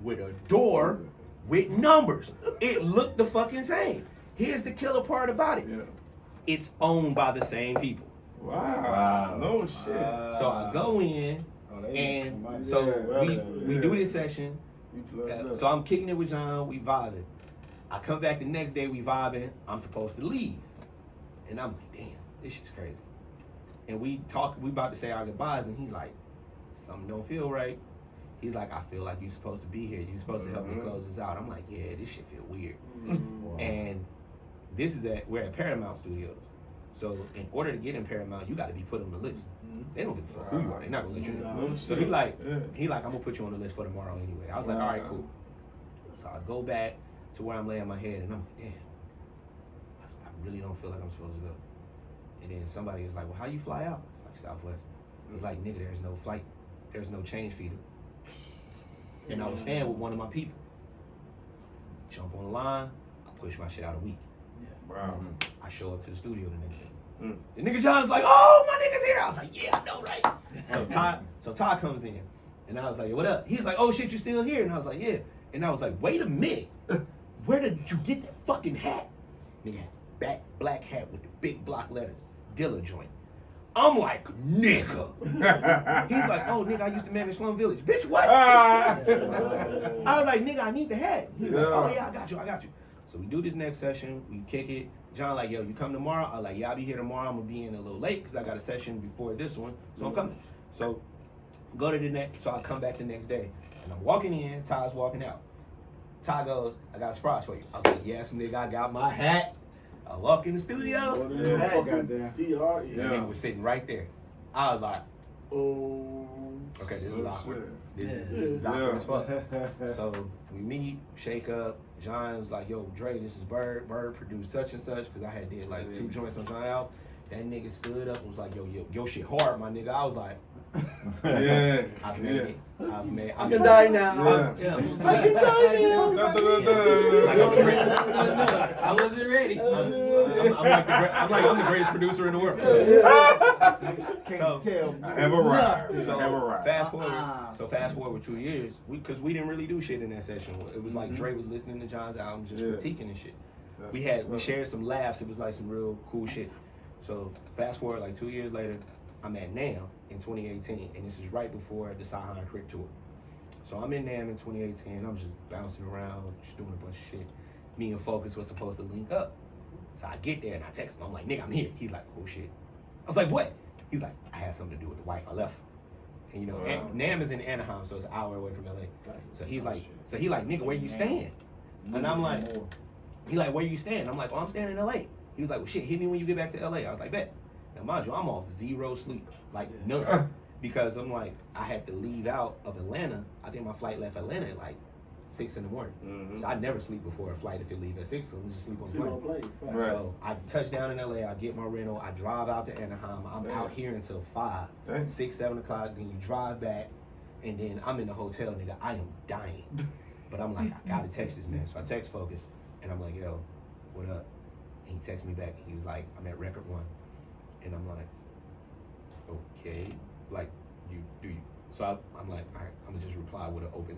with a door with numbers. It looked the fucking same. Here's the killer part about it. It's owned by the same people. Wow. No shit. So I go in, and so we do this session. So I'm kicking it with John, we vibing. I come back the next day, we vibing. I'm supposed to leave. And I'm like, damn, this shit's crazy. And we about to say our goodbyes, and he's like, something don't feel right. He's like, I feel like you're supposed to be here. You're supposed to help me close this out. I'm like, yeah, this shit feel weird. And we're at Paramount Studios. So in order to get in Paramount, you got to be put on the list. They don't give a fuck who you are. They're not gonna let you in. So he like, I'm gonna put you on the list for tomorrow anyway. I was like, all right, cool. So I go back to where I'm laying my head, and I'm like, damn, I really don't feel like I'm supposed to go. And then somebody is like, well, how you fly out? It's like Southwest. It's like, nigga, there's no flight. There's no change feeder. And I was staying with one of my people. Jump on the line, I push my shit out a week. Wow. I show up to the studio the next day. The nigga John's like, oh, my nigga's here. I was like, yeah, I know, right? So Ty comes in, and I was like, what up? He's like, oh shit, you still here? And I was like, yeah. And I was like, wait a minute. Where did you get that fucking hat? Nigga had black hat with the big block letters, Dilla joint. I'm like, nigga. He's like, oh, nigga, I used to manage Slum Village. Bitch, what? I was like, nigga, I need the hat. He's like, oh, yeah, I got you. So we do this next session. We kick it. John like, yo, you come tomorrow? I like, yeah, I'll be here tomorrow. I'm going to be in a little late because I got a session before this one. So I'm coming. So Go to the next, so I come back the next day, and I'm walking in. Ty's walking out. Ty goes, I got a surprise for you. I was like, yes, nigga, I got my hat. I walk in the studio. Goddamn. DR, The nigga was sitting right there. I was like, oh. okay, this is Oh, awkward. shit. This is awkward as fuck. So we meet, shake up. John's like, yo, Dre, this is Byrd. Byrd produced such and such, because I had did like 2 joints on John out. That nigga stood up and was like, yo, shit hard, my nigga. I was like, Yeah. I've made it. I've made I can die now. Yeah. I can die now. I wasn't ready. I'm the greatest producer in the world. Can't tell. Have a ride. So Have a ride. fast forward 2 years, because we didn't really do shit in that session. It was like Dre was listening to John's album, just critiquing and shit. We shared some laughs. It was like some real cool shit. So fast forward like 2 years later, I'm at NAMM in 2018, and this is right before the Sci-Hi Crip tour. So I'm in NAMM in 2018. I'm just bouncing around, just doing a bunch of shit. Me and Focus was supposed to link up. So I get there and I text him. I'm like, nigga, I'm here. He's like, oh shit. I was like, what? He's like, I had something to do with the wife. I left. And you know, NAMM is in Anaheim, so it's an hour away from LA. So he's like, nigga, where you staying? And I'm like, he like, where you staying? I'm like, oh, I'm staying in LA. He was like, well, shit, hit me when you get back to LA. I was like, bet. Now, mind you, I'm off 0 sleep, like none, because I'm like, I had to leave out of Atlanta. I think my flight left Atlanta at like 6 in the morning. So I never sleep before a flight if it leaves at 6, so I'm just sleep on the plane. Right. So I touch down in LA, I get my rental, I drive out to Anaheim, I'm out here until 5, 6, 7 o'clock, then you drive back, and then I'm in the hotel, nigga, I am dying. But I'm like, I gotta text this man. So I text Focus, and I'm like, yo, what up? And he texts me back, he was like, I'm at record 1. And I'm like, okay, like, you. So I'm like, all right, I'm gonna just reply with an open,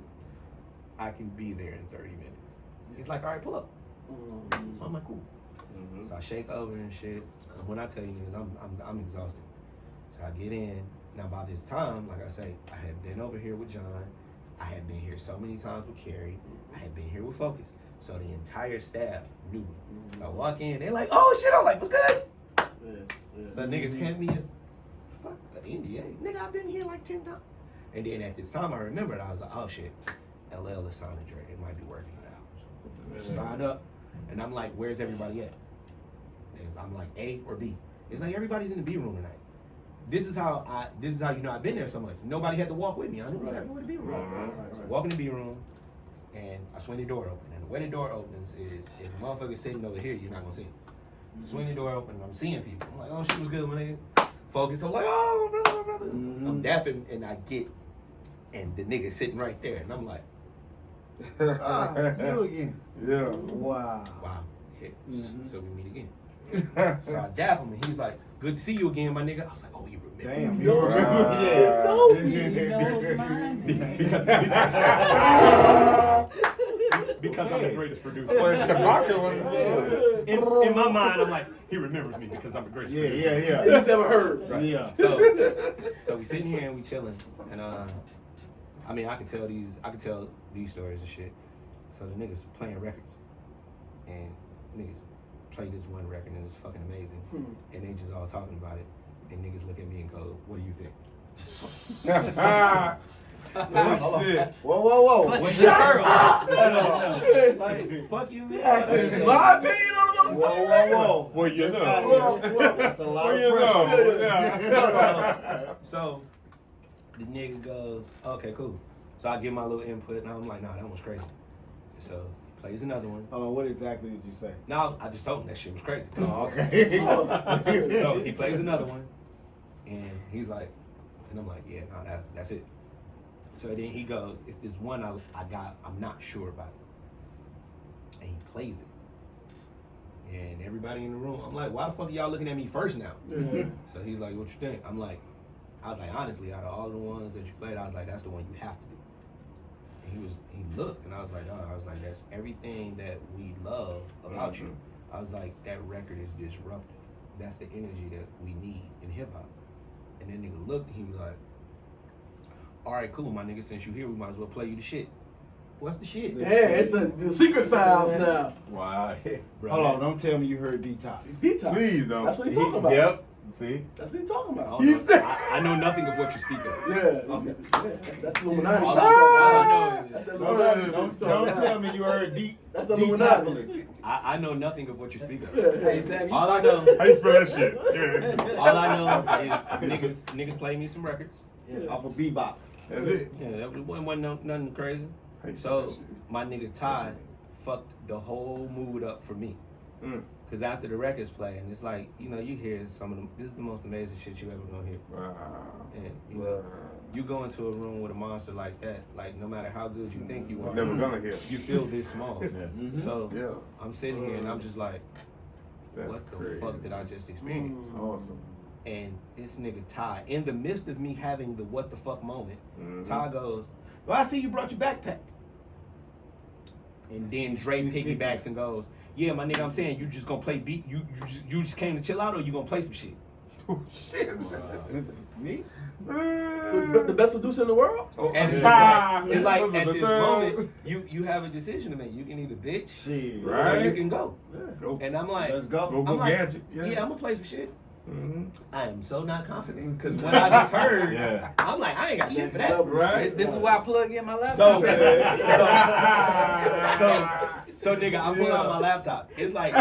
I can be there in 30 minutes. He's like, all right, pull up. So I'm like, cool. So I shake over and shit. And when I tell you niggas, I'm exhausted. So I get in. Now by this time, like I say, I had been over here with John. I had been here so many times with Carrie. I had been here with Focus. So the entire staff knew me. So I walk in, they're like, oh shit, I'm like, what's good? So niggas hand me an NDA. Nigga, I've been here like 10 times. And then at this time, I remembered, I was like, oh shit, LL is signing Dre. They might be working it out. So sign up. And I'm like, where's everybody at? I'm like, A or B. It's like, everybody's in the B room tonight. This is how you know I've been there so much. Nobody had to walk with me. I knew exactly where the B room was. So I walk in the B room, and I swing the door open. And the way the door opens is, if a motherfucker's sitting over here, you're not gonna see him. Swing the door open, and I'm seeing people. I'm like, oh, shit was good, my nigga. Focus. I'm like, oh, my brother. I'm dapping, and I get, and the nigga sitting right there, and I'm like, You again. Yeah. Wow. Hey, so we meet again. So I dap him, and he's like, good to see you again, my nigga. I was like, oh, you remember? Damn. You remember? Because I'm the greatest producer. Well, Chewbacca was In my mind, I'm like, he remembers me because I'm the greatest producer. Yeah. He's never heard. Right. Yeah. So we sitting here and we chilling, and I mean, I can tell these stories and shit. So the niggas playing records, and niggas play this one record and it's fucking amazing, and they just all talking about it, and niggas look at me and go, "What do you think?" Oh shit. Whoa. Clutch your pearl. Like, fuck you, man. My opinion on the motherfucker. Whoa. Well, you know. That's a lot Well, of you pressure. know. Yeah. So the nigga goes, "Okay, cool." So I give my little input, and I'm like, "Nah, that one's crazy." So he plays another one. Hold on, what exactly did you say? Now I just told him that shit was crazy. Oh, okay. So he plays another one, and he's like, and I'm like, yeah, no, that's it. So then he goes, it's this one I got, I'm not sure about it. And he plays it. And everybody in the room, I'm like, why the fuck are y'all looking at me first now? So he's like, what you think? I was like, honestly, out of all the ones that you played, I was like, that's the one you have to do. And he looked, and I was like, that's everything that we love about you. I was like, that record is disruptive. That's the energy that we need in hip hop. And then nigga looked, and he was like, all right, cool, my nigga, since you here, we might as well play you the shit. What's the shit? Yeah, it's the secret files now. Wow. Bro, Hold on, don't tell me you heard Detox. Detox. Please don't. That's what he's talking about. Yep. See? That's what he talking about. I know nothing of what you speak of. Yeah, that's Illuminati. All I know That's is Illuminati. Don't tell me you heard deep. That's Illuminati. Deetopolis. I know nothing of what you speak of. Hey, Sam, you All I talking- know, How you spell that shit? Yeah. all I know is niggas play me some records. Off of B-Box. That's it. Yeah, that wasn't nothing crazy. How you spell So that shit? my nigga Ty fucked the whole mood up for me. Cause after the records play, and it's like, you know, you hear some of them. This is the most amazing shit you ever gonna hear. Wow. And you know, you go into a room with a monster like that, like no matter how good you think you are, Never gonna hear. you feel this small. So Yeah. I'm sitting here and I'm just like, That's what the crazy. fuck did I just experience? Awesome. And this nigga Ty, in the midst of me having the what the fuck moment, Mhm. Ty goes, well, I see you brought your backpack. And then Dre piggybacks and goes, yeah, my nigga, I'm saying you just gonna play beat. You just came to chill out, or you gonna play some shit? Oh shit. Me? But the best producer in the world? And it's Ah, just like, it's like those are at the this third. moment, you have a decision to make. You can either bitch Shit. Right. or you can go. Go, And I'm like, Let's go. go I'm like, gadget. yeah, I'm gonna play some shit. Mm-hmm. I am so not confident because what I just heard, Yeah. I'm like, I ain't got shit for that. level. Right. This is why I plug in my So, laptop. so nigga, I pull out my laptop. It's like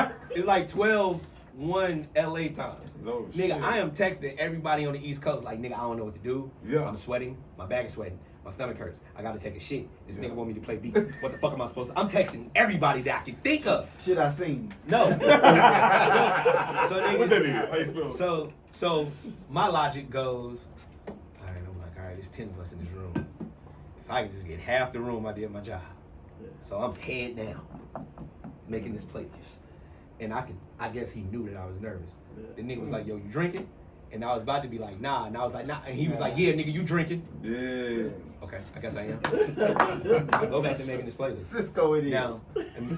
12:01 LA time. No Nigga, shit. I am texting everybody on the East Coast like, nigga, I don't know what to do. Yeah. I'm sweating. My back is sweating. My stomach hurts. I gotta take a shit. This nigga want me to play beats. What the fuck am I supposed to? I'm texting everybody that I can think of. Shit I seen. No. so What that nigga, is? How you spell it? so my logic goes, all right, I'm like, all right, there's 10 of us in this room. If I can just get half the room, I did my job. So I'm head down, making this playlist. And I guess he knew that I was nervous. The nigga was like, yo, you drinking? And I was about to be like, nah. And I was like, nah. And he was like, yeah, nigga, you drinking? Yeah. Okay, I guess I am. I go back to making this playlist. Cisco it is. Now, Fucking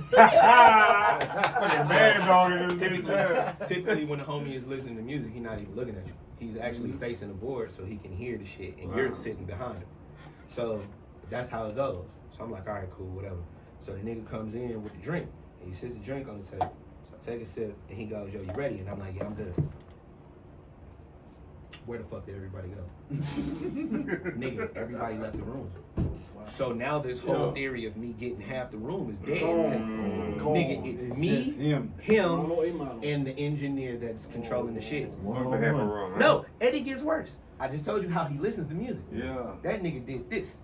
mad dog in this typically when the homie is listening to music, he's not even looking at you. He's actually facing the board so he can hear the shit, and you're sitting behind him. So that's how it goes. So I'm like, all right, cool, whatever. So the nigga comes in with the drink, and he sits the drink on the table. So I take a sip, and he goes, yo, you ready? And I'm like, yeah, I'm good. Where the fuck did everybody go? Nigga, everybody left the room. So now this whole theory of me getting half the room is dead. Because, nigga, it's me, just him. and the engineer that's controlling the shit. Fuck the half a room, man. No, Eddie gets worse. I just told you how he listens to music. Yeah. That nigga did this.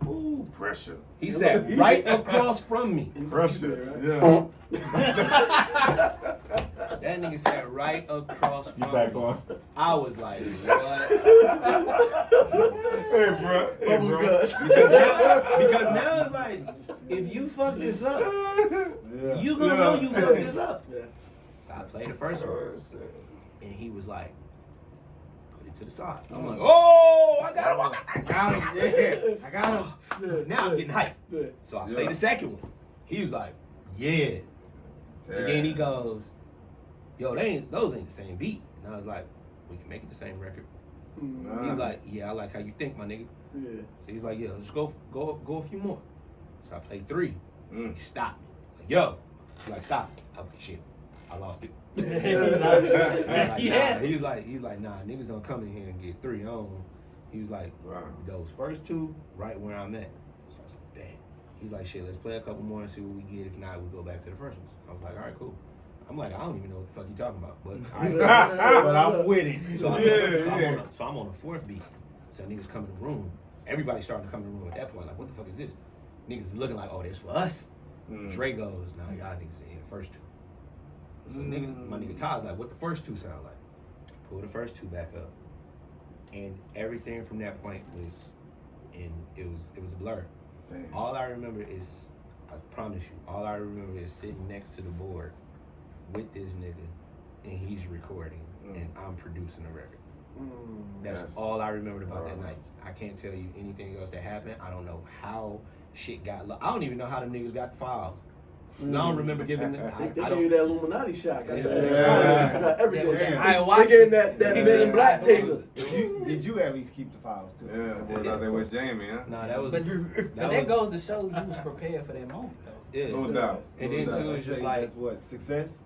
Ooh, pressure. He sat right across from me. Pressure. Yeah. That nigga sat right across from back me. on. I was like, what? Hey, bro. Hey, bro. Because now it's like, if you fuck this up, you gonna know you fucked this up. So I played the first one, and he was like, put it to the side. I'm like, oh, I got him. I got him. Yeah. I got him. Now I'm getting hyped. So I played the second one. He was like, yeah. And then he goes, yo, those ain't the same beat. And I was like, we can make it the same record. He's like, yeah, I like how you think, my nigga. So he's like, yeah, let's go a few more. So I played 3. He stopped me. Like, yo. He's like, stop. I was like, shit, I lost it. Yeah. Nah. He's like, nah, niggas don't come in here and get 3 on. He was like, those first 2, right where I'm at. So I was like, damn. He's like, shit, let's play a couple more and see what we get. If not, we go back to the first ones. I was like, all right, cool. I'm like, I don't even know what the fuck you talking about, But I'm with it. So I'm on the 4th beat. So niggas come in the room. Everybody's starting to come in the room at that point. Like, what the fuck is this? Niggas is looking like, oh, this for us. Dre goes, nah, y'all niggas in here the first 2. So my nigga Ty's like, what the first 2 sound like? Pull the first 2 back up. And everything from that point was it was a blur. Damn. All I remember is, I promise you, all I remember is sitting next to the board with this nigga, and he's recording, and I'm producing a record. That's all I remembered about that night. I can't tell you anything else that happened. I don't know how shit got I don't even know how them niggas got the files. I don't remember giving them. They gave you that Illuminati shot. Everything. I They gave that Men in Black taser. Did you at least keep the files too? Yeah, boys out there with Jamie, huh? Nah, that was. But that goes to show you was prepared for that moment, though. Yeah. No doubt. And then too, it's just like, that's what, success?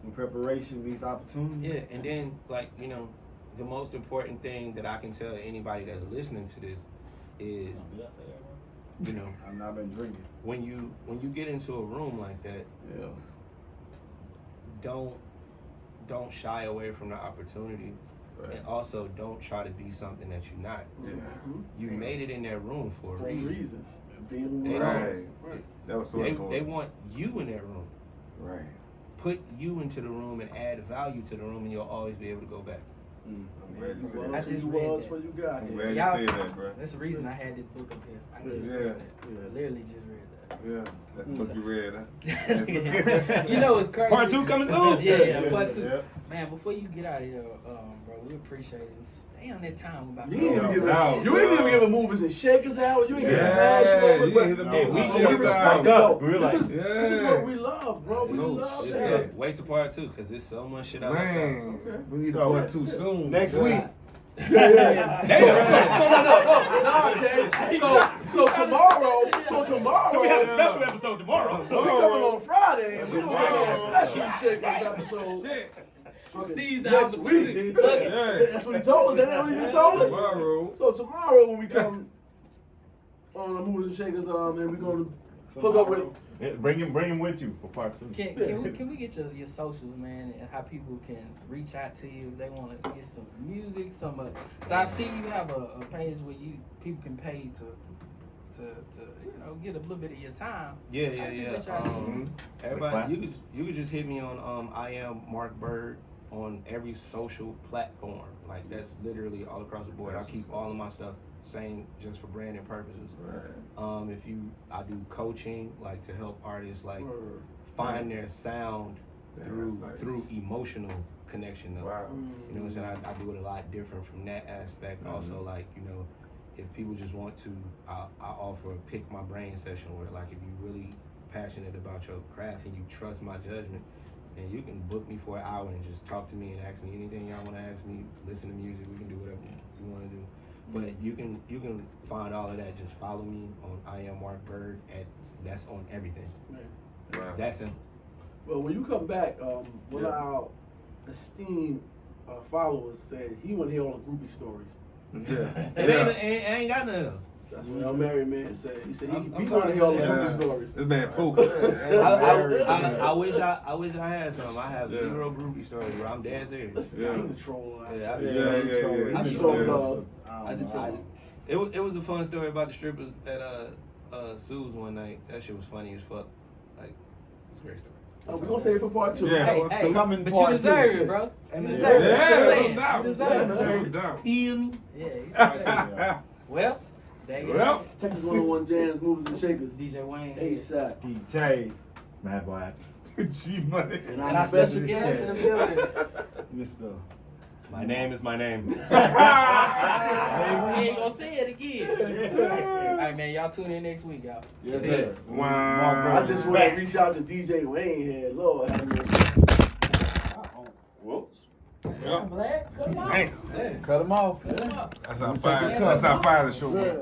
When preparation meets opportunity. Yeah, and then like, you know, the most important thing that I can tell anybody that's listening to this is, you know, I've not been drinking. when you get into a room like that, Yeah. don't shy away from the opportunity. Right. And also don't try to be something that you're not. Yeah. You made it in that room for a For a reason. reason. Being They Right. Right. That was so They important. want you in that room. Right. Put you into the room and add value to the room, and you'll always be able to go back. I'm glad you You said was that. I who just you read was that. before you got I'm here. glad Y'all- you said that, bro. That's the reason I had this book up here. I just Yeah. read that. Yeah. Literally just read Yeah. That's the book you read, huh? that. You know it's crazy. Part 2 coming soon. Yeah, part 2. Yeah. Man, before you get out of here, bro, we appreciate it. Damn, that time about. You ain't even giving, No, you ain't even no. giving movers and shakers out. You ain't giving Yeah, national. you But ain't hit the hey, movers we and should shakers respect out. it, though. We're This like, is what we love, bro. We love It's, that. wait till part 2 because there's so much shit I left out. Man, Okay. we need to So, part 2 soon. Next week. No, Tay. So tomorrow, We have a special episode tomorrow. we coming on Friday, and we're gonna have a special shakers episode. Shit. Seize the Next opportunity. week. Yeah. That's what he told us. Isn't that what he just told us? Tomorrow. So tomorrow when we come on the movers and shakers, and we're gonna hook up with. Yeah, bring him with you for part 2. Can we get your socials, man, and how people can reach out to you if they want to get some music, some. Cause I see you have a page where people can pay to get a little bit of your time. Yeah, How yeah, do you yeah. reach out to you? Everybody, you could just hit me on I am Mark Byrd on every social platform. Like that's literally all across the board. I keep all of my stuff same just for branding purposes. Right. I do coaching like to help artists like find their sound through emotional connection though. Wow. You know what I'm saying? I do it a lot different from that aspect. Also, like, you know, if people just want to, I offer a pick my brain session where, like, if you're really passionate about your craft and you trust my judgment, then you can book me for an hour and just talk to me and ask me anything y'all want to ask me. Listen to music. We can do whatever you want to do. But you can find all of that. Just follow me on I am Mark Byrd. That's on everything. Wow. It's that simple. Well, when you come back, one of our esteemed followers said he want to hear all the groupie stories. Yeah. It ain't got none of them. That's what our married man said. He said he want to hear all the groupie stories. This man focused. I wish I had some. I have zero groupie stories, bro. I'm dead serious. Listen, Yeah. he's a troll. Yeah, I be Yeah. I He be be trolling. serious. It was a fun story about the strippers at Sue's one night. That shit was funny as fuck. Like, it's a great story. We're going to save it for part 2. Yeah. Hey, coming but part you deserve two. it, bro. And You then- deserve it. Just Yeah, saying. no doubt. You deserve it. No doubt. Feel me? Yeah. Well, there you Well. go. Texas 101 Jams, Movers and Shakers. DJ Wayne. ASAP. D-Tay. Mad Black. G Money. And And our special guest in the building. Mr. My name is my name. We ain't gonna say it again. All right, man. Y'all tune in next week, y'all. Yes, Yes. sir. Wow. I just want to reach out to DJ Wayne here. Lord have mercy. Whoops. Black. Come on. Damn. Cut him off. That's how Take fire. his That's cup. how fire the show was. Yeah.